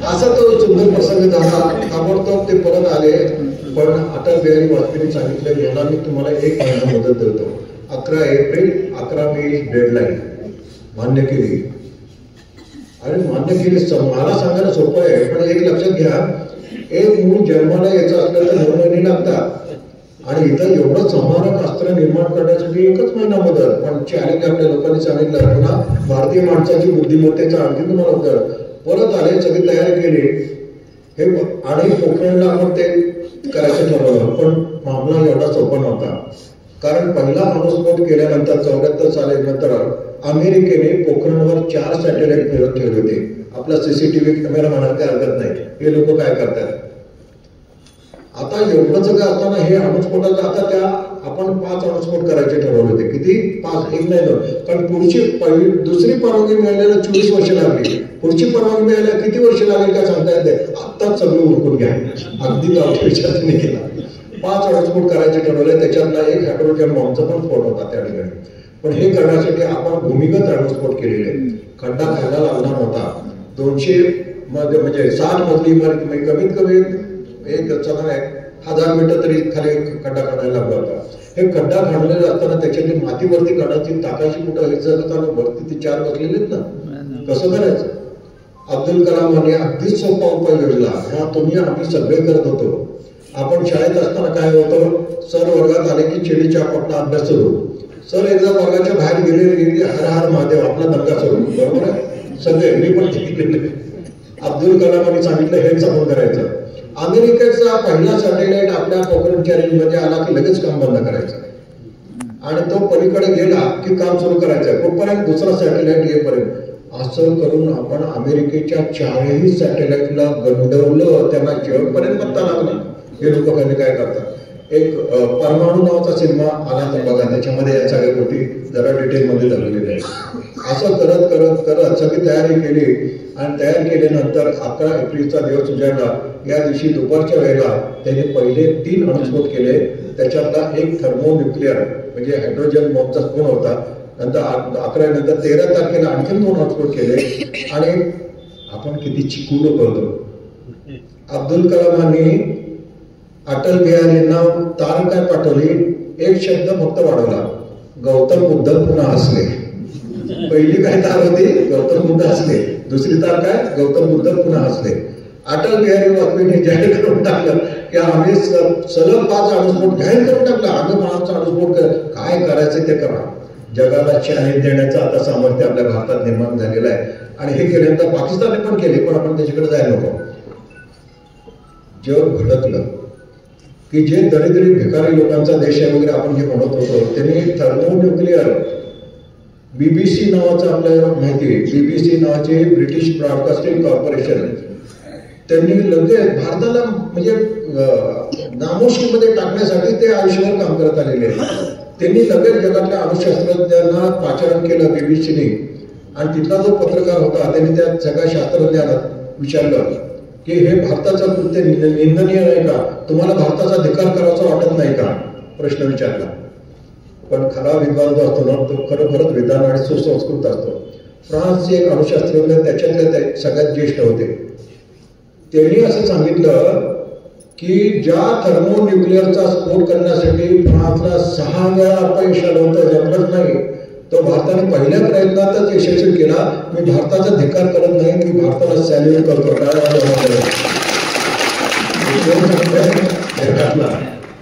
S5: असा तो सुंदर प्रसंग झाला. ताबडतोब ते परत आले. पण अटल बिहारी वाजपेयींनी सांगितलं, याला मी तुम्हाला 1 महिना मदत देतो. 11 एप्रिल 11 मे डेडलाईन मान्य केली. आणि मान्य केली. मला सांगायला सोपं आहे, पण एक लक्षात घ्या, एक मूळ जन्माला यायचं असलं तर 9 महिने लागतात. आणि इथं एवढं संहारक अस्त्र निर्माण करण्यासाठी 1च महिना मदत. पण चॅलेंज आपल्या लोकांनी सांगितलं, पुन्हा भारतीय माणसाची बुद्धिमत्तेचं आणखी तुम्हाला होतं. परत आले, सगळी तयारी केली हे, आणि पोखरणला आपण ते करायचं ठरवलं. पण मामला एवढा सोपा नव्हता. कारण पहिला अणुस्फोट केल्यानंतर 74 साली अमेरिकेने पोखरणवर 4 सॅटेलाइट फिरत ठेवले होते. आपला सीसीटीव्ही कॅमेरा म्हणायला काय हरकत नाही. हे लोक काय करतात. आता एवढं सगळं असताना हे अणुस्फोटाचं आता त्या आपण 5 अणुस्फोट करायचे ठरवले होते. किती? 5, 1 नाही 2. कारण दुसरी परवानगी मिळालेला 24 वर्ष लागली. पुढची परवानगी मिळायला किती वर्ष लागेल काय सांगता येते. आत्ताच सगळं उरकून घ्या. अगदी गावठी विचार नाही केला. 5 अणुस्फोट करायचे ठरवले. त्याच्यातला एक हायड्रोजन बॉम्बचा पण स्फोट होता त्या ठिकाणी. पण हे करण्यासाठी आपण भूमिगत अणुस्फोट केलेले. खड्डा खायला लागला नव्हता. 200 म्हणजे 60 मजली इमारत, कमीत कमी एक 1000 मीटर तरी खाली खड्डा काढायला लागला होता. हे खड्डा काढलेला असताना त्याच्यातली माती वरती काढायची, टाकायची कुठं हे वरती ती 4 बसलेलीत ना, कसं करायचं. अब्दुल कलामांनी अगदीच सोपा उपाय योजला. हा तुम्ही आम्ही सगळे करत होतो. आपण शाळेत असताना काय होतं, सर वर्गात आले की चिडीच्या आपला अभ्यास सुरू. सर एकदा वर्गाच्या बाहेर गेले, हर हर महादेव आपला दंगा सुरू. बरोबर आहे सगळे, मी पण शिकलेले. अब्दुल कलामांनी सांगितलं हेच आपण करायचं. अमेरिकेचा पहिला सॅटेलाइट आपल्या पोखरणच्या रेंजमध्ये आला की लगेच काम बंद करायचं. आणि तो पलीकडे गेला की काम सुरू करायचं. तोपर्यंत दुसरा सॅटेलाइट येईपर्यंत. असं करून आपण अमेरिकेच्या 4ही सॅटेलाइटला गंडवलं. त्यांना जेवणपर्यंत पत्ता लागला. हे लोक कधी काय करतात. एक परमाणू नावाचा सिनेमा आला तर बघा, त्याच्यामध्ये या सगळ्या गोष्टी जरा डिटेलमध्ये दाखवलेल्या आहेत. असं करत करत करत सगळी तयारी केली. आणि तयार केल्यानंतर 11 एप्रिलचा दिवस उजाडला. या दिवशी दुपारच्या वेळेला त्यांनी पहिले 3 अणुस्फोट केले. त्याच्यातला एक थर्मोन्यूक्लिअर म्हणजे हायड्रोजन बॉम्बचा स्फोट होता. नंतर 11 नंतर 13 तारखेला आणखी 2 अणुस्फोट केले. आणि आपण किती चिकून करतो. अब्दुल कलामांनी अटल बिहारींना तार काय पाठवली, एक शब्द फक्त वाढवला, गौतम बुद्ध पुन्हा हसले. पहिली काय तार होती, गौतम बुद्ध हसले. दुसरी तार काय, गौतम बुद्ध पुन्हा हसले. अटल बिहारी वाजपेयींनी जाहीर करून टाकलं की आम्ही सलग 5 अणुस्फोट जाहीर करून टाकला. आम्ही 5 अणुस्फोट काय करायचं ते करा. जगाला चॅलेंज देण्याचं आता सामर्थ्य आपल्या भारतात निर्माण झालेलं आहे. आणि हे केल्यानंतर पाकिस्तानने पण केले, पण आपण त्याच्याकडे जायला नको. जग भडकलं की जे दरिद्री भिकारी लोकांचा देश आहे वगैरे आपण जे म्हणत होतो, त्यांनी थर्मोन्यूक्लिअर BBC नावाचं आपल्याला माहिती आहे, BBC नावाचे ब्रिटिश ब्रॉडकास्टिंग कॉर्पोरेशन, त्यांनी लगेच भारताला म्हणजे नामोशीमध्ये टाकण्यासाठी ते आयुष्यभर काम करत आलेले आहेत. त्यांनी लगेच जगातल्या अणुशास्त्रज्ञांना पाचारण केलं BBCने. आणि तिथला जो पत्रकार होता त्यांनी त्या सगळ्या शास्त्रज्ञांना विचारलं की हे भारताचं कृत्य निंदनीय नाही का, तुम्हाला भारताचा धिक्कार करायचा वाटत नाही का, प्रश्न विचारला. पण खरा विद्वान जो असतो ना, तो खरोखरच विद्वान आणि सुसंस्कृत असतो. फ्रान्सचे एक अणुशास्त्रज्ञ त्याच्यातले सगळ्यात ज्येष्ठ होते. त्यांनी असं सांगितलं की ज्या थर्मोन्यूक्लिअरचा स्फोट करण्यासाठी फ्रान्सला 6 वेळा अपयश आलं होतं, जमलंच नाही, तो भारताने पहिल्या प्रयत्नातच यशस्वी केला. मी भारताचा धिक्कार करत नाही, मी भारताला सॅल्यूट करतो.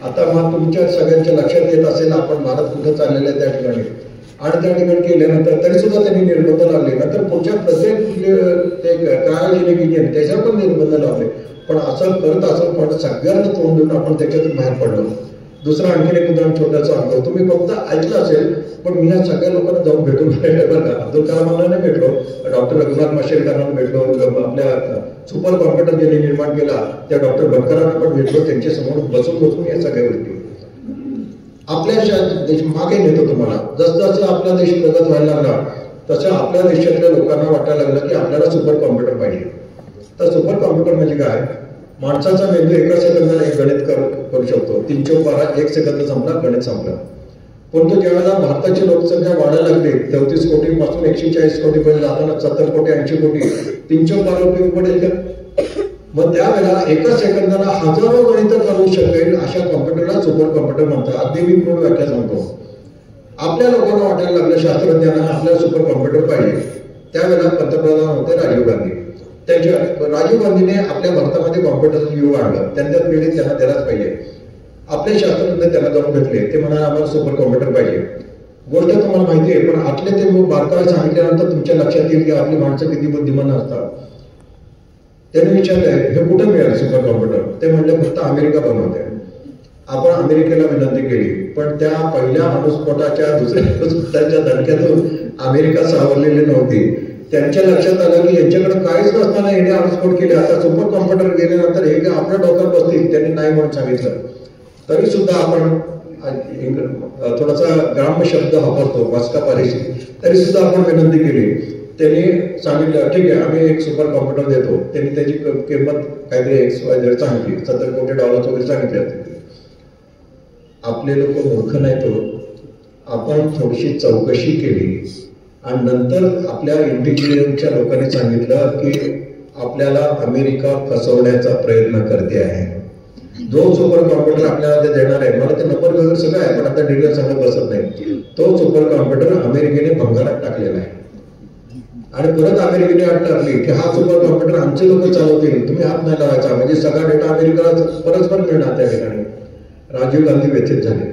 S5: आता मग तुमच्या सगळ्यांच्या लक्षात येत असेल आपण भारत कुठं चाललेलं आहे त्या ठिकाणी. आणि त्या ठिकाणी केल्यानंतर तरी सुद्धा त्यांनी निर्बंध लावले. नंतर पुढच्या प्रत्येक ते क्रायोजेनिक इंजिन त्याच्यावर पण निर्बंध लावले. पण असं करत असं पण सगळ्यांना तोंड देऊन आपण त्याच्यातून बाहेर पडलो. दुसरं आणखीन एक उदाहरण छोटंसं सांगतो. तुम्ही फक्त ऐकलं असेल, पण मी ह्या सगळ्या लोकांना जाऊन भेटून बरं का. अब्दुल कलामांना नाही भेटलो, डॉक्टर रघुनाथ माशेलकरांना भेटलो, आपल्या सुपर कॉम्प्युटर ज्यांनी निर्माण केला त्या डॉक्टर बनकरांना पण भेटलो. त्यांच्या समोर बसून या सगळ्या गोष्टी आपल्या देश मागे नेतो तुम्हाला. जसं आपला देश प्रगत व्हायला लागला तसं आपल्या देशातल्या लोकांना वाटायला लागलं की आपल्याला सुपर कॉम्प्युटर पाहिजे. तर सुपर कॉम्प्युटर म्हणजे काय, माणसाचा मेंदू 1 सेकंदाला एक गणित करू शकतो. 3/12 1 सेकंद संपला, गणित संपलं. पण तो ज्यावेळेला भारताची लोकसंख्या वाढायला लागली 34 कोटी पासून 140 कोटी पर्यंत जाताना 70 कोटी 80 कोटी, 3/12 उपयोग पडेल का? मग त्यावेळेला एका सेकंदाला हजारो गणितं करू शकेल अशा कॉम्प्युटरला सुपर कॉम्प्युटर म्हणतात. अगदी मी पूर्ण व्याख्या सांगतो. आपल्या लोकांना वाटायला लागलं शास्त्रज्ञांना आपल्याला सुपर कॉम्प्युटर पाहिजे. त्यावेळेला पंतप्रधान होते राजीव गांधी. राजीव गांधीने आपल्या भारतामध्ये कॉम्प्युटरचं युग आणलं. त्यांच्या पिढीत त्यांना त्यालाच पाहिजे. आपले शास्त्रज्ञ त्यांना जाऊन भेटले. ते म्हणाले आम्हाला सुपर कॉम्प्युटर पाहिजे. गोष्ट तुम्हाला माहिती आहे, पण आतले ते बारकावे सांगितल्यानंतर तुमच्या लक्षात येईल की आपली माणसं किती बुद्धिमान असतात. त्यांनी विचारलंय हे कुठं मिळालं सुपर कॉम्प्युटर. ते म्हणले फक्त अमेरिका बनवते. आपण अमेरिकेला विनंती केली, पण त्या पहिल्या अणुस्फोटाच्या दुसऱ्या अणुस्फोटाच्या धडक्यातून अमेरिका सावरलेली नव्हती. त्यांच्या लक्षात आलं की यांच्याकडे काहीच नसताना याने अणुस्फोट केले. आता सुपर कॉम्प्युटर गेल्यानंतर हे काय आपल्या डोक्यात बसतील. त्यांनी नाही म्हणून सांगितलं. तरी सुद्धा आपण थोडासा ग्राम्य शब्द वापरतो वाचकापारीशी, तरी सुद्धा आपण विनंती केली. त्यांनी सांगितलं ठीक आहे आम्ही एक सुपर कॉम्प्युटर देतो. त्यांनी त्याची किंमत काहीतरी XYZ सांगितली, $70 कोटी वगैरे सांगितले होते. आपले लोक मूर्ख नाही तो. आपण थोडीशी चौकशी केली आणि नंतर आपल्या इंटेलिजन्सच्या लोकांनी सांगितलं की आपल्याला अमेरिका फसवण्याचा प्रयत्न करते आहे. जो सुपर कॉम्प्युटर आपल्याला ते देणार आहे, मला ते नंबर वगैरे सगळं आहे पण आता डिटेल सांगत बसत नाही. तो सुपर कॉम्प्युटर अमेरिकेने भंगारात टाकलेला आहे आणि परत अमेरिकेने अट टाकली की हा सुपर कॉम्प्युटर आमचे लोक चालवतील, तुम्ही हात नाही लावायचा. म्हणजे सगळा डेटा अमेरिकेला परस्पर मिळणार त्या ठिकाणी. राजीव गांधी व्यथित झाले.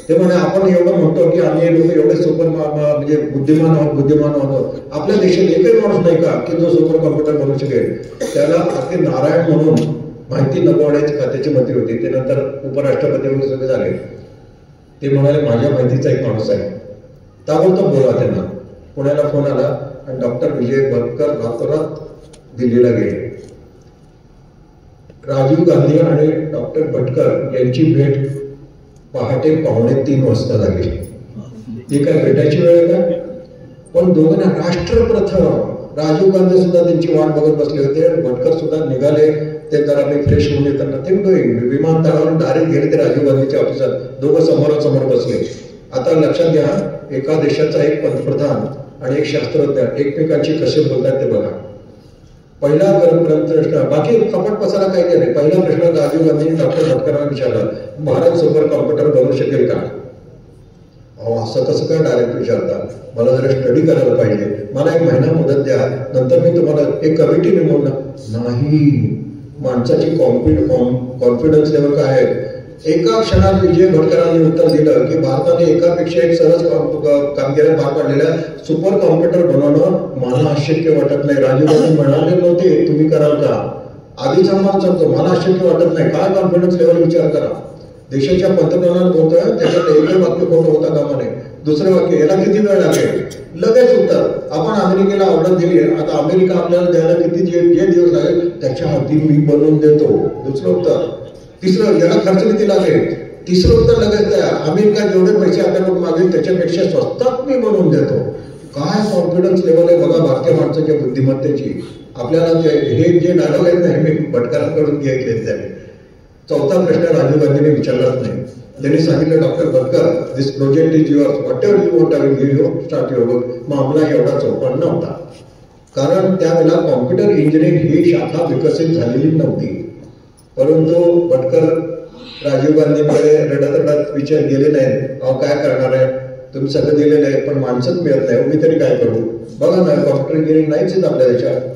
S5: ते म्हणे आपण एवढं म्हणतो की आम्ही लोक एवढे सुपर म्हणजे बुद्धिमान आहोत. आपल्या देशात एकही माणूस नाही का की जो सुपर कॉम्प्युटर बनवू शकेल. त्याला अगदी नारायण म्हणून माहिती नभवण्याची खात्याची मंत्री होती. ते नंतर उपराष्ट्रपती वगैरे सगळे झाले. ते म्हणाले माझ्या माहितीचा एक माणूस आहे. ताबडतोब बोला त्यांना. पुण्याला फोन आला आणि डॉक्टर विजय भटकर रातोरात दिल्लीला गेले. राजीव गांधी आणि डॉक्टर भटकर यांची भेट पहाटे 2:45 वाजता झाली. ती काय भेटायची वेळ आहे का? पण दोघांना राष्ट्रप्रथम. राजीव गांधी सुद्धा त्यांची वाट बघत बसले होते. भटकर सुद्धा निघाले. ते जरा मी फ्रेश होऊन येताना ते विमानतळावरून डायरेक्ट गेले ते राजीव गांधीच्या ऑफिसात. दोघं समोरासमोर बसले. आता लक्षात घ्या, एका देशाचा एक पंतप्रधान आणि एक शास्त्रज्ञ एकमेकांशी कसे बोलतात ते बघा. पहिला प्रश्न, बाकी कपट पसारा काही नाही. पहिला प्रश्न राजीव गांधींनी डॉक्टर भटकरांना विचारला, भारत सुपर कॉम्प्युटर बनवू शकेल का? असं कसं काय डायरेक्ट विचारता? मला जरा स्टडी करायला पाहिजे. मला 1 महिना मुदत द्या, नंतर मी तुम्हाला एक कमिटी नेमवणार. नाही, माणसाची कॉन्फिडन्स लेवल काय आहे. एका क्षणात विजय भटकरांनी उत्तर दिलं की भारताने एकापेक्षा एक सहज कामगिऱ्या पार पाडलेल्या सुपर कॉम्प्युटर बनवणं मला अशक्य वाटत नाही. राजीव गांधी म्हणाले नव्हते तुम्ही कराल का? आधीच आम्हाला सांगतो मला अशक्य वाटत नाही. काय कॉन्फिडन्स लेवल विचार करा. देशाच्या पंतप्रधान बोलतोय, त्याच्यात एकही वाक्य खोटं होता कामा नये. दुसरं वाक्य, याला किती वेळ लागेल? लगेच उत्तर. आपण अमेरिकेला ऑर्डर दिली, आता अमेरिका आपल्याला द्यायला किती जे दिवस लागेल त्याच्या हाती मी बनवून देतो. दुसरं उत्तर. तिसरं, याला खर्च किती लागेल? तिसरं उत्तर लगेच द्या. अमेरिका जेवढे पैसे आपल्याकडून मागेल त्याच्यापेक्षा स्वस्तात मी बनवून देतो. काय कॉन्फिडन्स लेवल आहे बघा भारतीय माणसाच्या बुद्धिमत्तेची. आपल्याला हे जे डायलॉग आहेत ना, हे मी भटकरांकडून घेतले त्याने. चौथा प्रश्न राजीव गांधीने विचारलाच नाही. त्यांनी सांगितलं doctor Bhatkar, this project is yours, what ever you want I will give you, start your work. मामला एवढा चौपट नव्हता, कारण त्यावेळेला कॉम्प्युटर इंजिनिअरिंग ही शाखा विकसित झालेली नव्हती. परंतु भटकर राजीव गांधींकडे रडत रडत विचार गेले नाहीत. अहो काय करणार आहे, तुम्ही सगळं दिलेलं आहे पण माणसंच मिळत नाही, मी तरी काय करू. बघा ना, कॉम्प्युटर इंजिनिअरिंग नाहीच आपल्या देशात.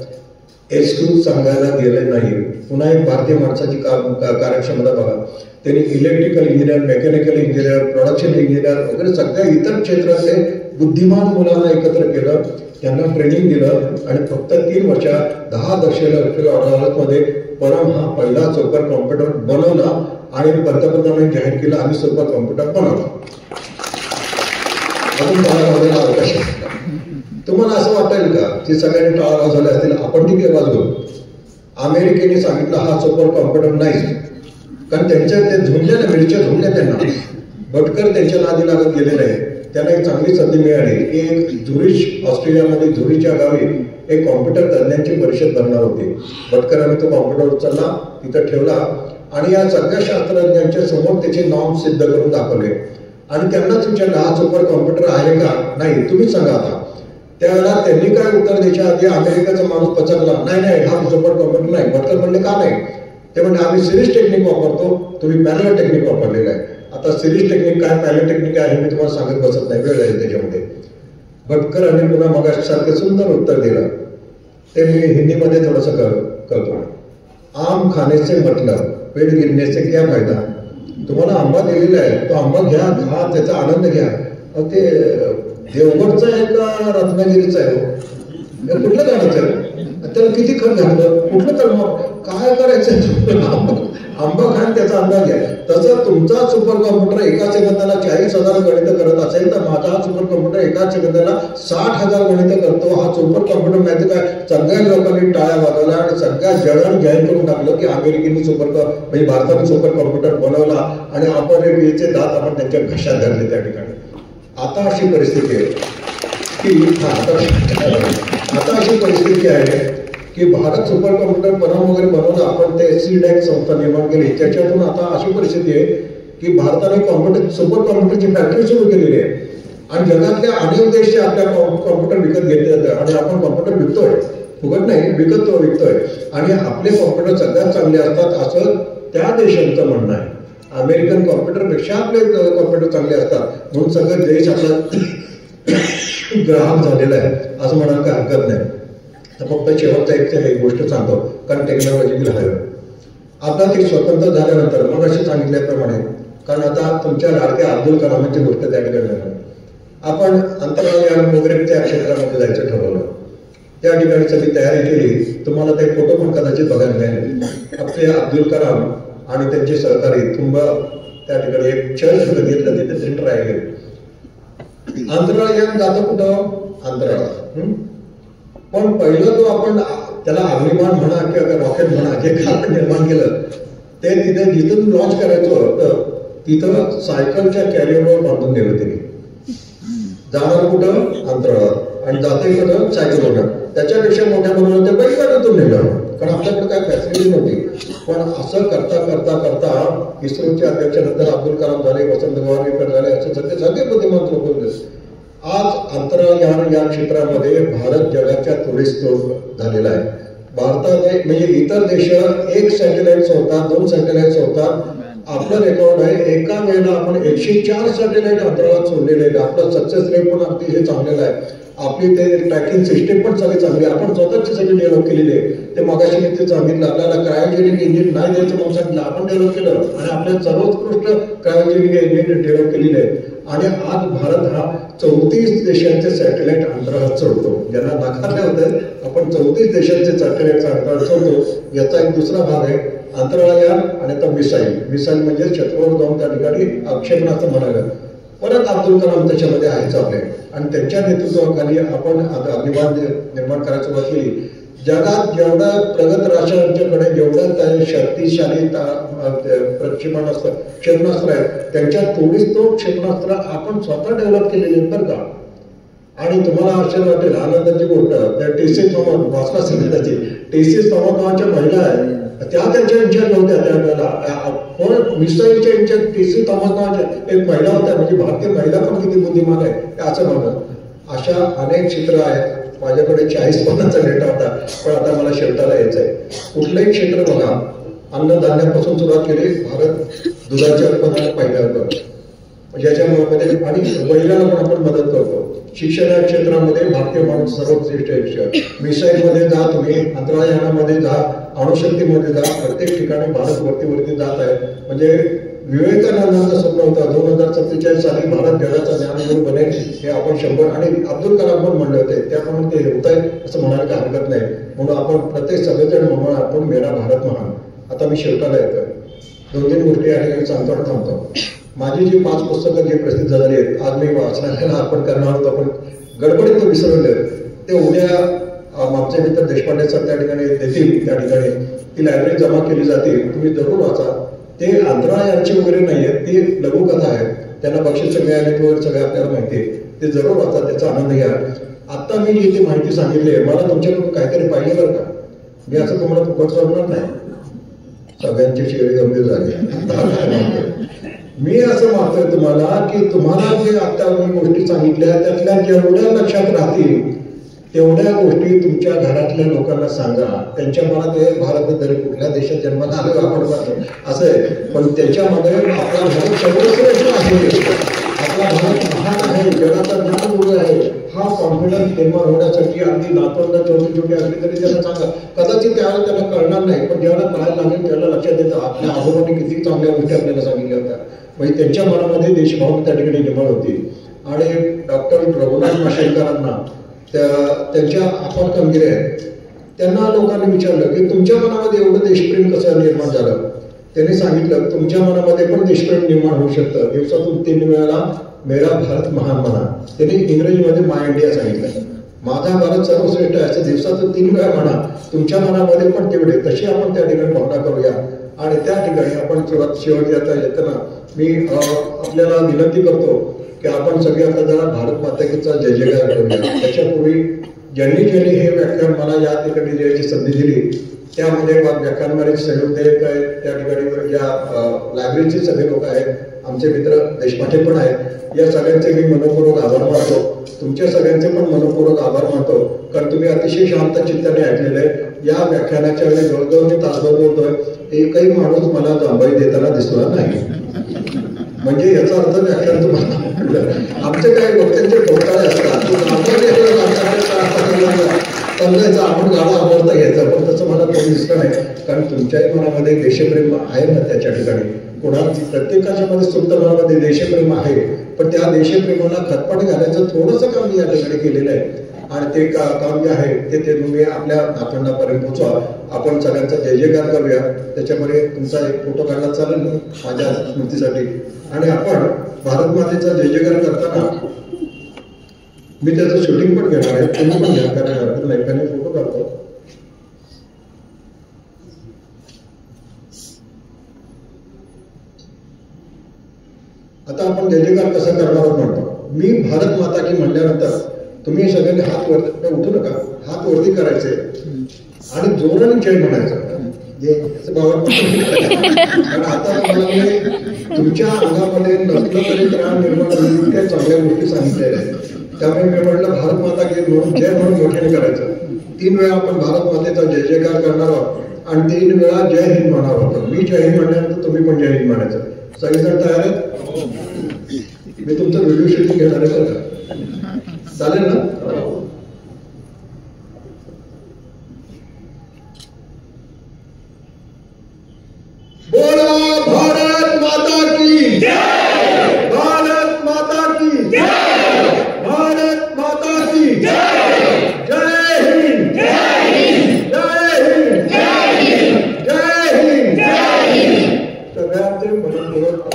S5: एक्सक्यूज सांगायला गेले नाही. पुन्हा एक भारतीय माणसाची कार्यक्षमता बघा. त्यांनी electrical engineer, mechanical engineer, production engineer वगैरे सगळ्या इतर क्षेत्रातले बुद्धिमान मुलांना एकत्र केलं, त्यांना ट्रेनिंग दिलं आणि फक्त 3 वर्षात 10 दशलक्षमध्ये परम हा पहिला सुपर कॉम्प्युटर बनवला आणि पंतप्रधानांनी जाहीर केलं आम्ही सुपर कॉम्प्युटर बनवला. अजून मला अवकाश. तुम्हाला असं वाटेल का की सगळ्यांनी टाळाटाळ झाले असतील, आपण ती केव्हा घेऊ? अमेरिकेने सांगितलं हा सुपर कॉम्प्युटर नाही, कारण त्यांच्या ते झुंजल्या मिरच्या झुंजल्या त्यांना. भटकर त्यांच्या नादी लागत गेले नाही. त्यांना एक चांगली संधी मिळाली की एक झुरिच, ऑस्ट्रेलियामध्ये झुरिचच्या गावी एक कॉम्प्युटर तज्ञांची परिषद भरणार होती. भटकरांनी तो कॉम्प्युटर उचलला, तिथं ठेवला आणि या सगळ्या शास्त्रज्ञांच्या समोर त्याचे नॉर्म सिद्ध करून दाखवले आणि त्यांनाच विचारलं हा सुपर कॉम्प्युटर आहे का? नाही, तुम्हीच सांगा आता. त्यावेळेला त्यांनी काय उत्तर द्यायच्या आधी अमेरिकेचा माणूस पचकला, नाही नाही हा सुपर कॉम्प्युटर नाही. भटकर म्हणले का नाही? ते म्हणजे आम्ही सिरीज टेक्निक वापरतो, तुम्ही पॅरलल टेक्निक वापरलेलं आहे. आता सिरीज टेक्निक काय पॅरलल टेक्निक आहे मी तुम्हाला सांगत बसत नाही, वेळ आहे त्याच्यामध्ये. भटकर आणि पुन्हा मगासारखे सुंदर उत्तर दिलं, ते मी हिंदीमध्ये थोडंसं करतो. आम खाने से मतलब पेड़ गिरने से क्या फायदा. तुम्हाला आंबा दिलेला आहे, तो आंबा घ्या, खा, त्याचा आनंद घ्या. ते देवगडचं आहे का रत्नागिरीचं आहे? कुठलं गाडीचं आहे? त्याला किती खत घातलं, कुठलं तर काय करायचं? आंबा खान त्याचा अंदाज घ्या. तसं तुमचा सुपर कॉम्प्युटर एका सेकंदाला 40,000 गणित करत असेल तर माझा हा सुपर कॉम्प्युटर एका सेकंदाला 60,000 गणित करतो. हा सुपर कॉम्प्युटर माहिती काय, सगळ्या लोकांनी टाळ्या वाजवल्या आणि सगळ्या जगाने जाहीर करून टाकलं की अमेरिकेने म्हणजे भारताने सुपर कॉम्प्युटर बनवला आणि आपण याचे दात आपण त्यांच्या घशात धरले त्या ठिकाणी. आता अशी परिस्थिती आहे की आता अशी परिस्थिती आहे की भारत सुपर कॉम्प्युटर बनवलं. आपण ते SCDAC संस्था निर्माण केली, त्याच्यातून आता अशी परिस्थिती आहे की भारताने सुपर कॉम्प्युटरची फॅक्टरी सुरू केलेली आहे आणि जगातल्या अनेक देश आपल्या कॉम्प्युटर विकत घेतले आणि आपण कॉम्प्युटर विकतोय, फुकट नाही, विकतोय. आणि आपले कॉम्प्युटर सगळ्यात चांगले असतात असं त्या देशांचं म्हणणं आहे. अमेरिकन कॉम्प्युटरपेक्षा आपले कॉम्प्युटर चांगले असतात म्हणून सगळे देश आपला ग्राहक झालेला आहे असं म्हणायला काय हरकत नाही. तर फक्त शेवटचा एक गोष्ट सांगतो, कारण टेक्नॉलॉजी आहे. आता ते स्वतंत्र झाल्यानंतर मग असे सांगितल्याप्रमाणे, कारण आता तुमच्या लाडक्या अब्दुल कलामांची गोष्ट त्या ठिकाणी आपण अंतराळयान वगैरे त्या क्षेत्रामध्ये जायचं ठरवलं. त्या ठिकाणी सगळी तयारी केली. तुम्हाला ते फोटो पण कदाचित बघायला मिळेल. आपले अब्दुल कलाम आणि त्यांचे सहकारी त्या ठिकाणी एक चर्च बघितलं, तिथे सेंटर आहे. अंतराळयान जातं कुठं? अंतराळात. पण पहिलं तो आपण त्याला अग्निबाण म्हणा किंवा रॉकेट म्हणा जे काय आपण निर्माण केलं ते तिथे जिथून लॉन्च करायचं होतं तिथं सायकलच्या कॅरियरवर बांधून नेलं तिने. जाणार कुठं? अंतराळात. आणि जाते कुठं? सायकलवर. त्याच्यापेक्षा मोठ्या बनवलं ते बैलगाडीतून नेलं, कारण आपल्याकडे काय फॅसिलिटी नव्हती. पण असं करता करता करता इस्रोचे अध्यक्षानंतर अब्दुल कलाम झाले, वसंत गवारीकर झाले, असे सगळे बुद्धिमान लोक होते. आज अंतराळयान या क्षेत्रामध्ये भारत जगाच्या थोडीच झालेला आहे. भारताने म्हणजे इतर देश एक सॅटेलाइट होतात, 2 सॅटेलाइट होतात. आपलं रेकॉर्ड आहे एका वेळेला आपण 104 सॅटेलाइट अंतराळात सोडलेले आहेत. आपलं सक्सेस रेट पण अतिशय चांगलेला आहे. आपली ते ट्रॅकिंग सिस्टीम पण सगळी चांगली आहे. आपण स्वतःची सगळी डेव्हलप केलेली आहे. ते मगाशी मी ते सांगितलं, आपल्याला क्रायोजेनिक इंजिन नाही द्यायचं म्हणून सांगितलं, आपण डेव्हलप केलं आणि आपल्या सर्वोत्कृष्ट क्रायोजेनिक इंजिन डेव्हलप केलेले आहे. आणि आज भारत हा 34 देशांचे सॅटेलाइट अंतराळात सोडतो. ज्यांना नाकारले होते आपण 34 देशांचे सॅटेलाइट अंतराळात सोडतो. याचा एक दुसरा भाग आहे अंतराळयान आणि आता मिसाईल म्हणजे शत्रूवर जाऊन त्या ठिकाणी क्षेपणास्त्र म्हणायला. परत अब्दुल कलाम त्याच्यामध्ये आहेच आपले आणि त्यांच्या नेतृत्वाखाली आपण अग्निबाण निर्माण करायला सुरुवात केली. जगात जेवढा प्रगत राष्ट्रांच्याकडे जेवढं शक्तिशाली क्षेपणास्त्र आहेत त्यांच्यात थोडीच तो क्षेपणास्त्र आपण स्वतः डेव्हलप केलेले आहेत बरं का. आणि तुम्हाला आश्चर्य वाटेल, आनंदाची गोष्ट, त्या टीसी थॉमस वाचला असेल त्याची, टीसी थॉमस नावाच्या महिला आहे त्या त्यांच्या इन्चार्ज होत्या त्यावेळेला. पण मिसाईलच्या इन्चार्ज टीसी थॉमस नावाच्या एक महिला होत्या. म्हणजे भारतीय महिला पण किती बुद्धिमान आहे असं म्हणतात. अशा अनेक क्षेत्र आहेत. माझ्याकडे 40-50 डेटा होता, पण आता मला शेवटाला यायचं आहे. कुठलंही क्षेत्र बघा, अन्नधान्यापासून सुरुवात केली, भारत दुधाच्या उत्पादनात पहिल्यावर ज्याच्यामध्ये आणि महिलांना पण आपण मदत करतो. शिक्षण क्षेत्रामध्ये भारतीय माणूस सर्वश्रेष्ठ आहे. मिसाईलमध्ये जा तुम्ही, अंतराळयानामध्ये जा, अणुशक्तीमध्ये जा, प्रत्येक ठिकाणी भारत वरती जात आहे. म्हणजे विवेकानंदांचं स्वप्न होतं 2047 साली भारत जगाचा ज्ञानगुरू बनेल, हे आपण 100 आणि अब्दुल कलाम पण म्हणले होते, त्याप्रमाणे ते होत आहे असं म्हणायला काही हरकत नाही. म्हणून आपण प्रत्येक सगळेजण म्हणून आपण मेरा भारत महान. आता मी शेवटाला येतोय, 2-3 गोष्टी या ठिकाणी सांगतो थांबतो. माझी जी 5 पुस्तकं जी प्रसिद्ध झाली आहेत आज मी वाचनालयाला अर्पण करणार होतो, पण गडबडीत विसरले. ते उद्या आमचे मित्र देशपांडे सर त्या ठिकाणी देतील. त्या ठिकाणी ती लायब्ररी जमा केली जाते, तुम्ही जरूर वाचा. ते अंतराळयानची वगैरे नाही आहेत, ती लघुकथा आहेत. त्यांना बक्षिसं मिळाली वगैरे सगळं आपल्याला माहिती आहे. ते जरूर वाचा, त्याचा आनंद घ्या. आता मी जी ती माहिती सांगितली आहे, मला तुमच्याकडून काहीतरी पाहिजे बरं का. मी असं तुम्हाला फुकट सोडणार नाही. सगळ्यांची शेळी गंभीर झाली. मी असं मानतोय तुम्हाला की तुम्हाला जे आता मी गोष्टी सांगितल्या त्यातल्या जेवढ्या लक्षात राहतील तेवढ्या गोष्टी तुमच्या घरातल्या लोकांना सांगा. त्यांच्या मनात हे भारत तरी कुठल्या देशात जन्माला आलो आपण असं आहे, पण त्याच्यामध्ये आपला भारत सर्वश्रेष्ठ आहे, आपला भारत महान आहे, जगाचा ज्ञानगुरु आहे, हा कॉन्फिडन्स निर्माण होण्यासाठी अगदी नातवंड छोटी छोटी असली तरी त्यांना सांगा. कदाचित त्यावेळेला त्यांना कळणार नाही, पण ज्यावेळेला कळायला लागेल त्याला लक्षात येतं आपल्या आजोबांनी किती चांगल्या गोष्टी आपल्याला सांगितल्या होत्या. म्हणजे त्यांच्या मनामध्ये देशभावना त्या ठिकाणी निर्माण होती. आणि डॉक्टर रघुनाथ माशेलकरांना त्यांच्या अपार कामगिरी आहेत. त्यांना लोकांनी विचारलं की तुमच्या मनामध्ये एवढं देशप्रेम कसं निर्माण झालं. त्यांनी सांगितलं तुमच्या मनामध्ये पण देशप्रेम निर्माण होऊ शकतं. दिवसातून 3 वेळा मेरा भारत महान म्हणा. त्यांनी इंग्रजीमध्ये माय इंडिया सांगितलं. माझा भारत सर्वश्रेष्ठ आहे असं दिवसातून 3 वेळा म्हणा. तुमच्या मनामध्ये पण तेवढे तशी आपण त्या ठिकाणी भावना करूया. आणि त्या ठिकाणी आपण शेवट येताना मी आपल्याला विनंती करतो की आपण सगळे आता जरा भारत मातेचा जय जयकार करूया. त्याच्यापूर्वी ज्यांनी हे व्याख्यान मला या ठिकाणी द्यायची संधी दिली त्यामध्ये व्याख्यानमालेचे सहयोगदायक आहेत, त्या ठिकाणी ज्या लायब्ररीचे सगळे लोक आहेत, आमचे मित्र देशपांडे पण आहेत, या सगळ्यांचे मी मनपूर्वक आभार मानतो. तुमच्या सगळ्यांचे पण मनपूर्वक आभार मानतो कारण तुम्ही अतिशय शांत चित्ताने ऐकलेलं आहे. या व्याख्यानाच्या वेळी जवळजवळ मी तासभर बोलतोय, एकही माणूस मला जांभई देताना दिसला नाही. म्हणजे याचा अर्थ व्याख्यान तुम्हाला आमचे काही वक्त्यांचे ठोकाळे असतात चाललायचं आपण गाडा आवडता घ्यायचा, पण तसं मला कोणी दिसलं नाही. कारण तुमच्याही मनामध्ये देशप्रेम आहे ना त्याच्या ठिकाणी. कोणाची प्रत्येकाच्या मध्ये सुप्त मनामध्ये देशप्रेम आहे, पण त्या देशप्रेमाला खतपाट घालायचं थोडंसं काम मी या ठिकाणी केलेलं आहे. आणि ते काम जे आहे ते तुम्ही आपल्या नातवंडापर्यंत पोहोचवा. आपण सगळ्यांचा जय जयकार करूया. त्याच्यामध्ये तुमचा एक फोटो काढला चालेल माझ्या स्मृतीसाठी. आणि आपण भारत मातेचा जय जयकार करताना मी त्याचं शूटिंग पण घेणार आहे, तुम्ही पण घ्या कारण नाही फोटो काढतो. आता आपण जय जयकार कसा करणार म्हणतो. मी भारत माता की म्हणल्यानंतर तुम्ही सगळ्यांनी हात वर उठू नका, हात वरती करायचे आणि जोराने जय म्हणायचं. कारण आता तुम्हाला तुमच्या अंगामध्ये नसलं तरी त्राण निर्माण होईल इतक्या चांगल्या गोष्टी सांगितलेल्या आहेत. त्यामुळे मी म्हटलं भारत माता की म्हणून जय म्हणून मोठ्याने करायचं. 3 वेळा आपण भारत मातेचा जय जयकार करणार आहोत आणि 3 वेळा जय हिंद म्हणणार आहोत. मी जय हिंद म्हणल्यानंतर तुम्ही पण जय हिंद म्हणायचं. सगळेजण तयार आहेत? मी तुमचं व्हिडिओ शूटिंग घेणार आहे बरं का, चालेल ना? बोला भारत माता की जय, भारत माता की जय, भारत माता की जय, जय हिंद, जय हिंद, जय हिंद, जय हिंद, जय हिंद, जय हिंद. सगळ्यांचे मनपूर्वक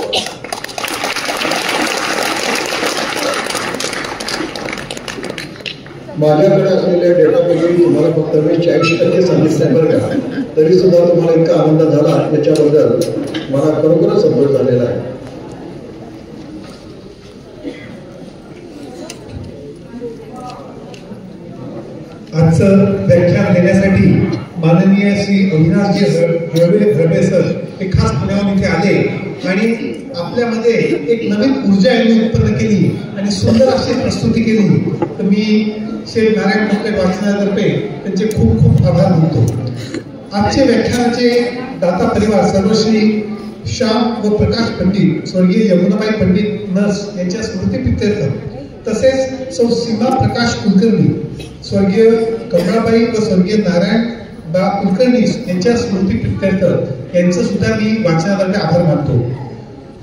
S5: माझ्याकडे असलेल्या डेटापैकी तुम्हाला फक्त मी 40% सांगितलं बरं का, तरी सुद्धा तुम्हाला इतका आनंद झाला त्याच्याबद्दल मला खरोखरच संतोष झालेला आहे.
S2: आजचं व्याख्यान देण्यासाठी माननीय श्री अविनाशजी हरबे सर हे खास पुण्याहून इथे आले आणि आपल्यामध्ये एक नवीन ऊर्जा यांनी उत्पन्न केली आणि सुंदर अशी प्रस्तुती केली. तर मी श्री नारायण मुक्ते वाचनातर्फे त्यांचे खूप खूप आभार मानतो. आजचे व्याख्यानाचे दाता परिवार सर्वश्री श्याम व प्रकाश पंडित, स्वर्गीय यमुनाबाई पंडित नर्स यांच्या स्मृतीप्रित्यर्थ, तसेच सौ सीमा प्रकाश कुलकर्णी, स्वर्गीय कमळाबाई व स्वर्गीय नारायण बा कुलकर्णी यांच्या स्मृतीप्रित्यर्थ यांचं सुद्धा मी वाचनातर्फे आभार मानतो.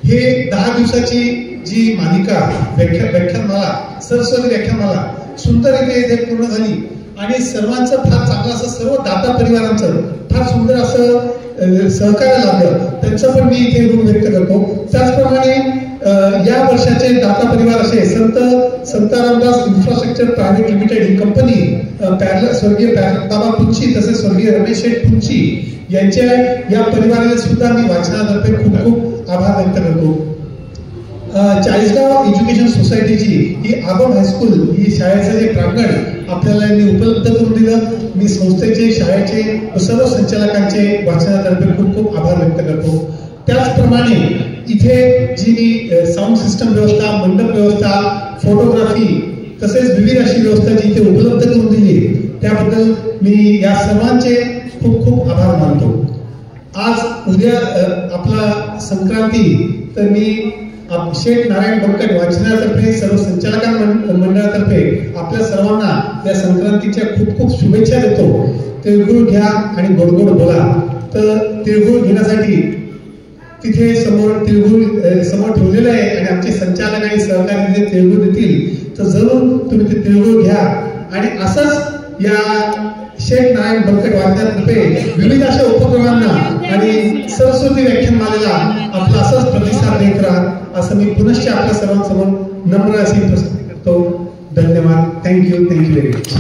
S2: हे 10 दिवसाची जी मालिका व्याख्यानमाला सरस्वती व्याख्यानमाला सुंदररीत्या इथे पूर्ण झाली आणि सर्वांचं फार चांगलं असं, सर्व दाता परिवारांचं फार सुंदर असं सहकार्य लाभलं, त्यांचं पण मी इथे ऋण व्यक्त करतो. त्याचप्रमाणे या वर्षाचे दाता परिवार असे संत रामदास इन्फ्रास्ट्रक्चर प्रायव्हेट लिमिटेड ही कंपनी, स्वर्गीय बाबा पुंची तसेच स्वर्गीय रमेश शेठ पुंची यांच्या या परिवाराला सुद्धा मी वाचनातर्फे खूप खूप आभार व्यक्त करतो. चाळीसगाव एज्युकेशन सोसायटीची ही आबम हायस्कूल ही शाळेचं जे प्रांगण आपल्याला यांनी उपलब्ध करून दिलं, मी संस्थेचे, शाळेचे व सर्व संचालकांचे वाचनातर्फे खूप खूप आभार व्यक्त करतो. त्याचप्रमाणे इथे जी साऊंड सिस्टम व्यवस्था, मंडप व्यवस्था, फोटोग्राफी
S6: तसेच विविध अशी व्यवस्था जी इथे उपलब्ध करून दिली त्याबद्दल मी या सर्वांचे खूप खूप आभार मानतो. आज उद्या आपला संक्रांती, तर मी शेठ नारायण बंकट वाचनातर्फे सर्व संचालकां मंडळातर्फे आपल्या सर्वांना या संक्रांतीच्या खूप खूप शुभेच्छा देतो. तिळगुळ घ्या आणि गोड गोड बोला. तर तिळगुळ घेण्यासाठी तिथे समोर तिळगुळ समोर ठेवलेलं आहे आणि आमचे संचालक आणि सहकारी तिथे तिळगुळ देतील, तर जरूर तुम्ही ते तिळगुळ घ्या. आणि असंच या शेठ नारायण बंकट वाचनातर्फे विविध अशा उपक्रमांना आणि सरस्वती व्याख्यानमालेला आपला असाच प्रतिसाद देत राहा, असं मी पुनश्च आपल्या सर्वांसमोर नम्र अशी प्रस्तुती करतो. धन्यवाद. Thank you very much.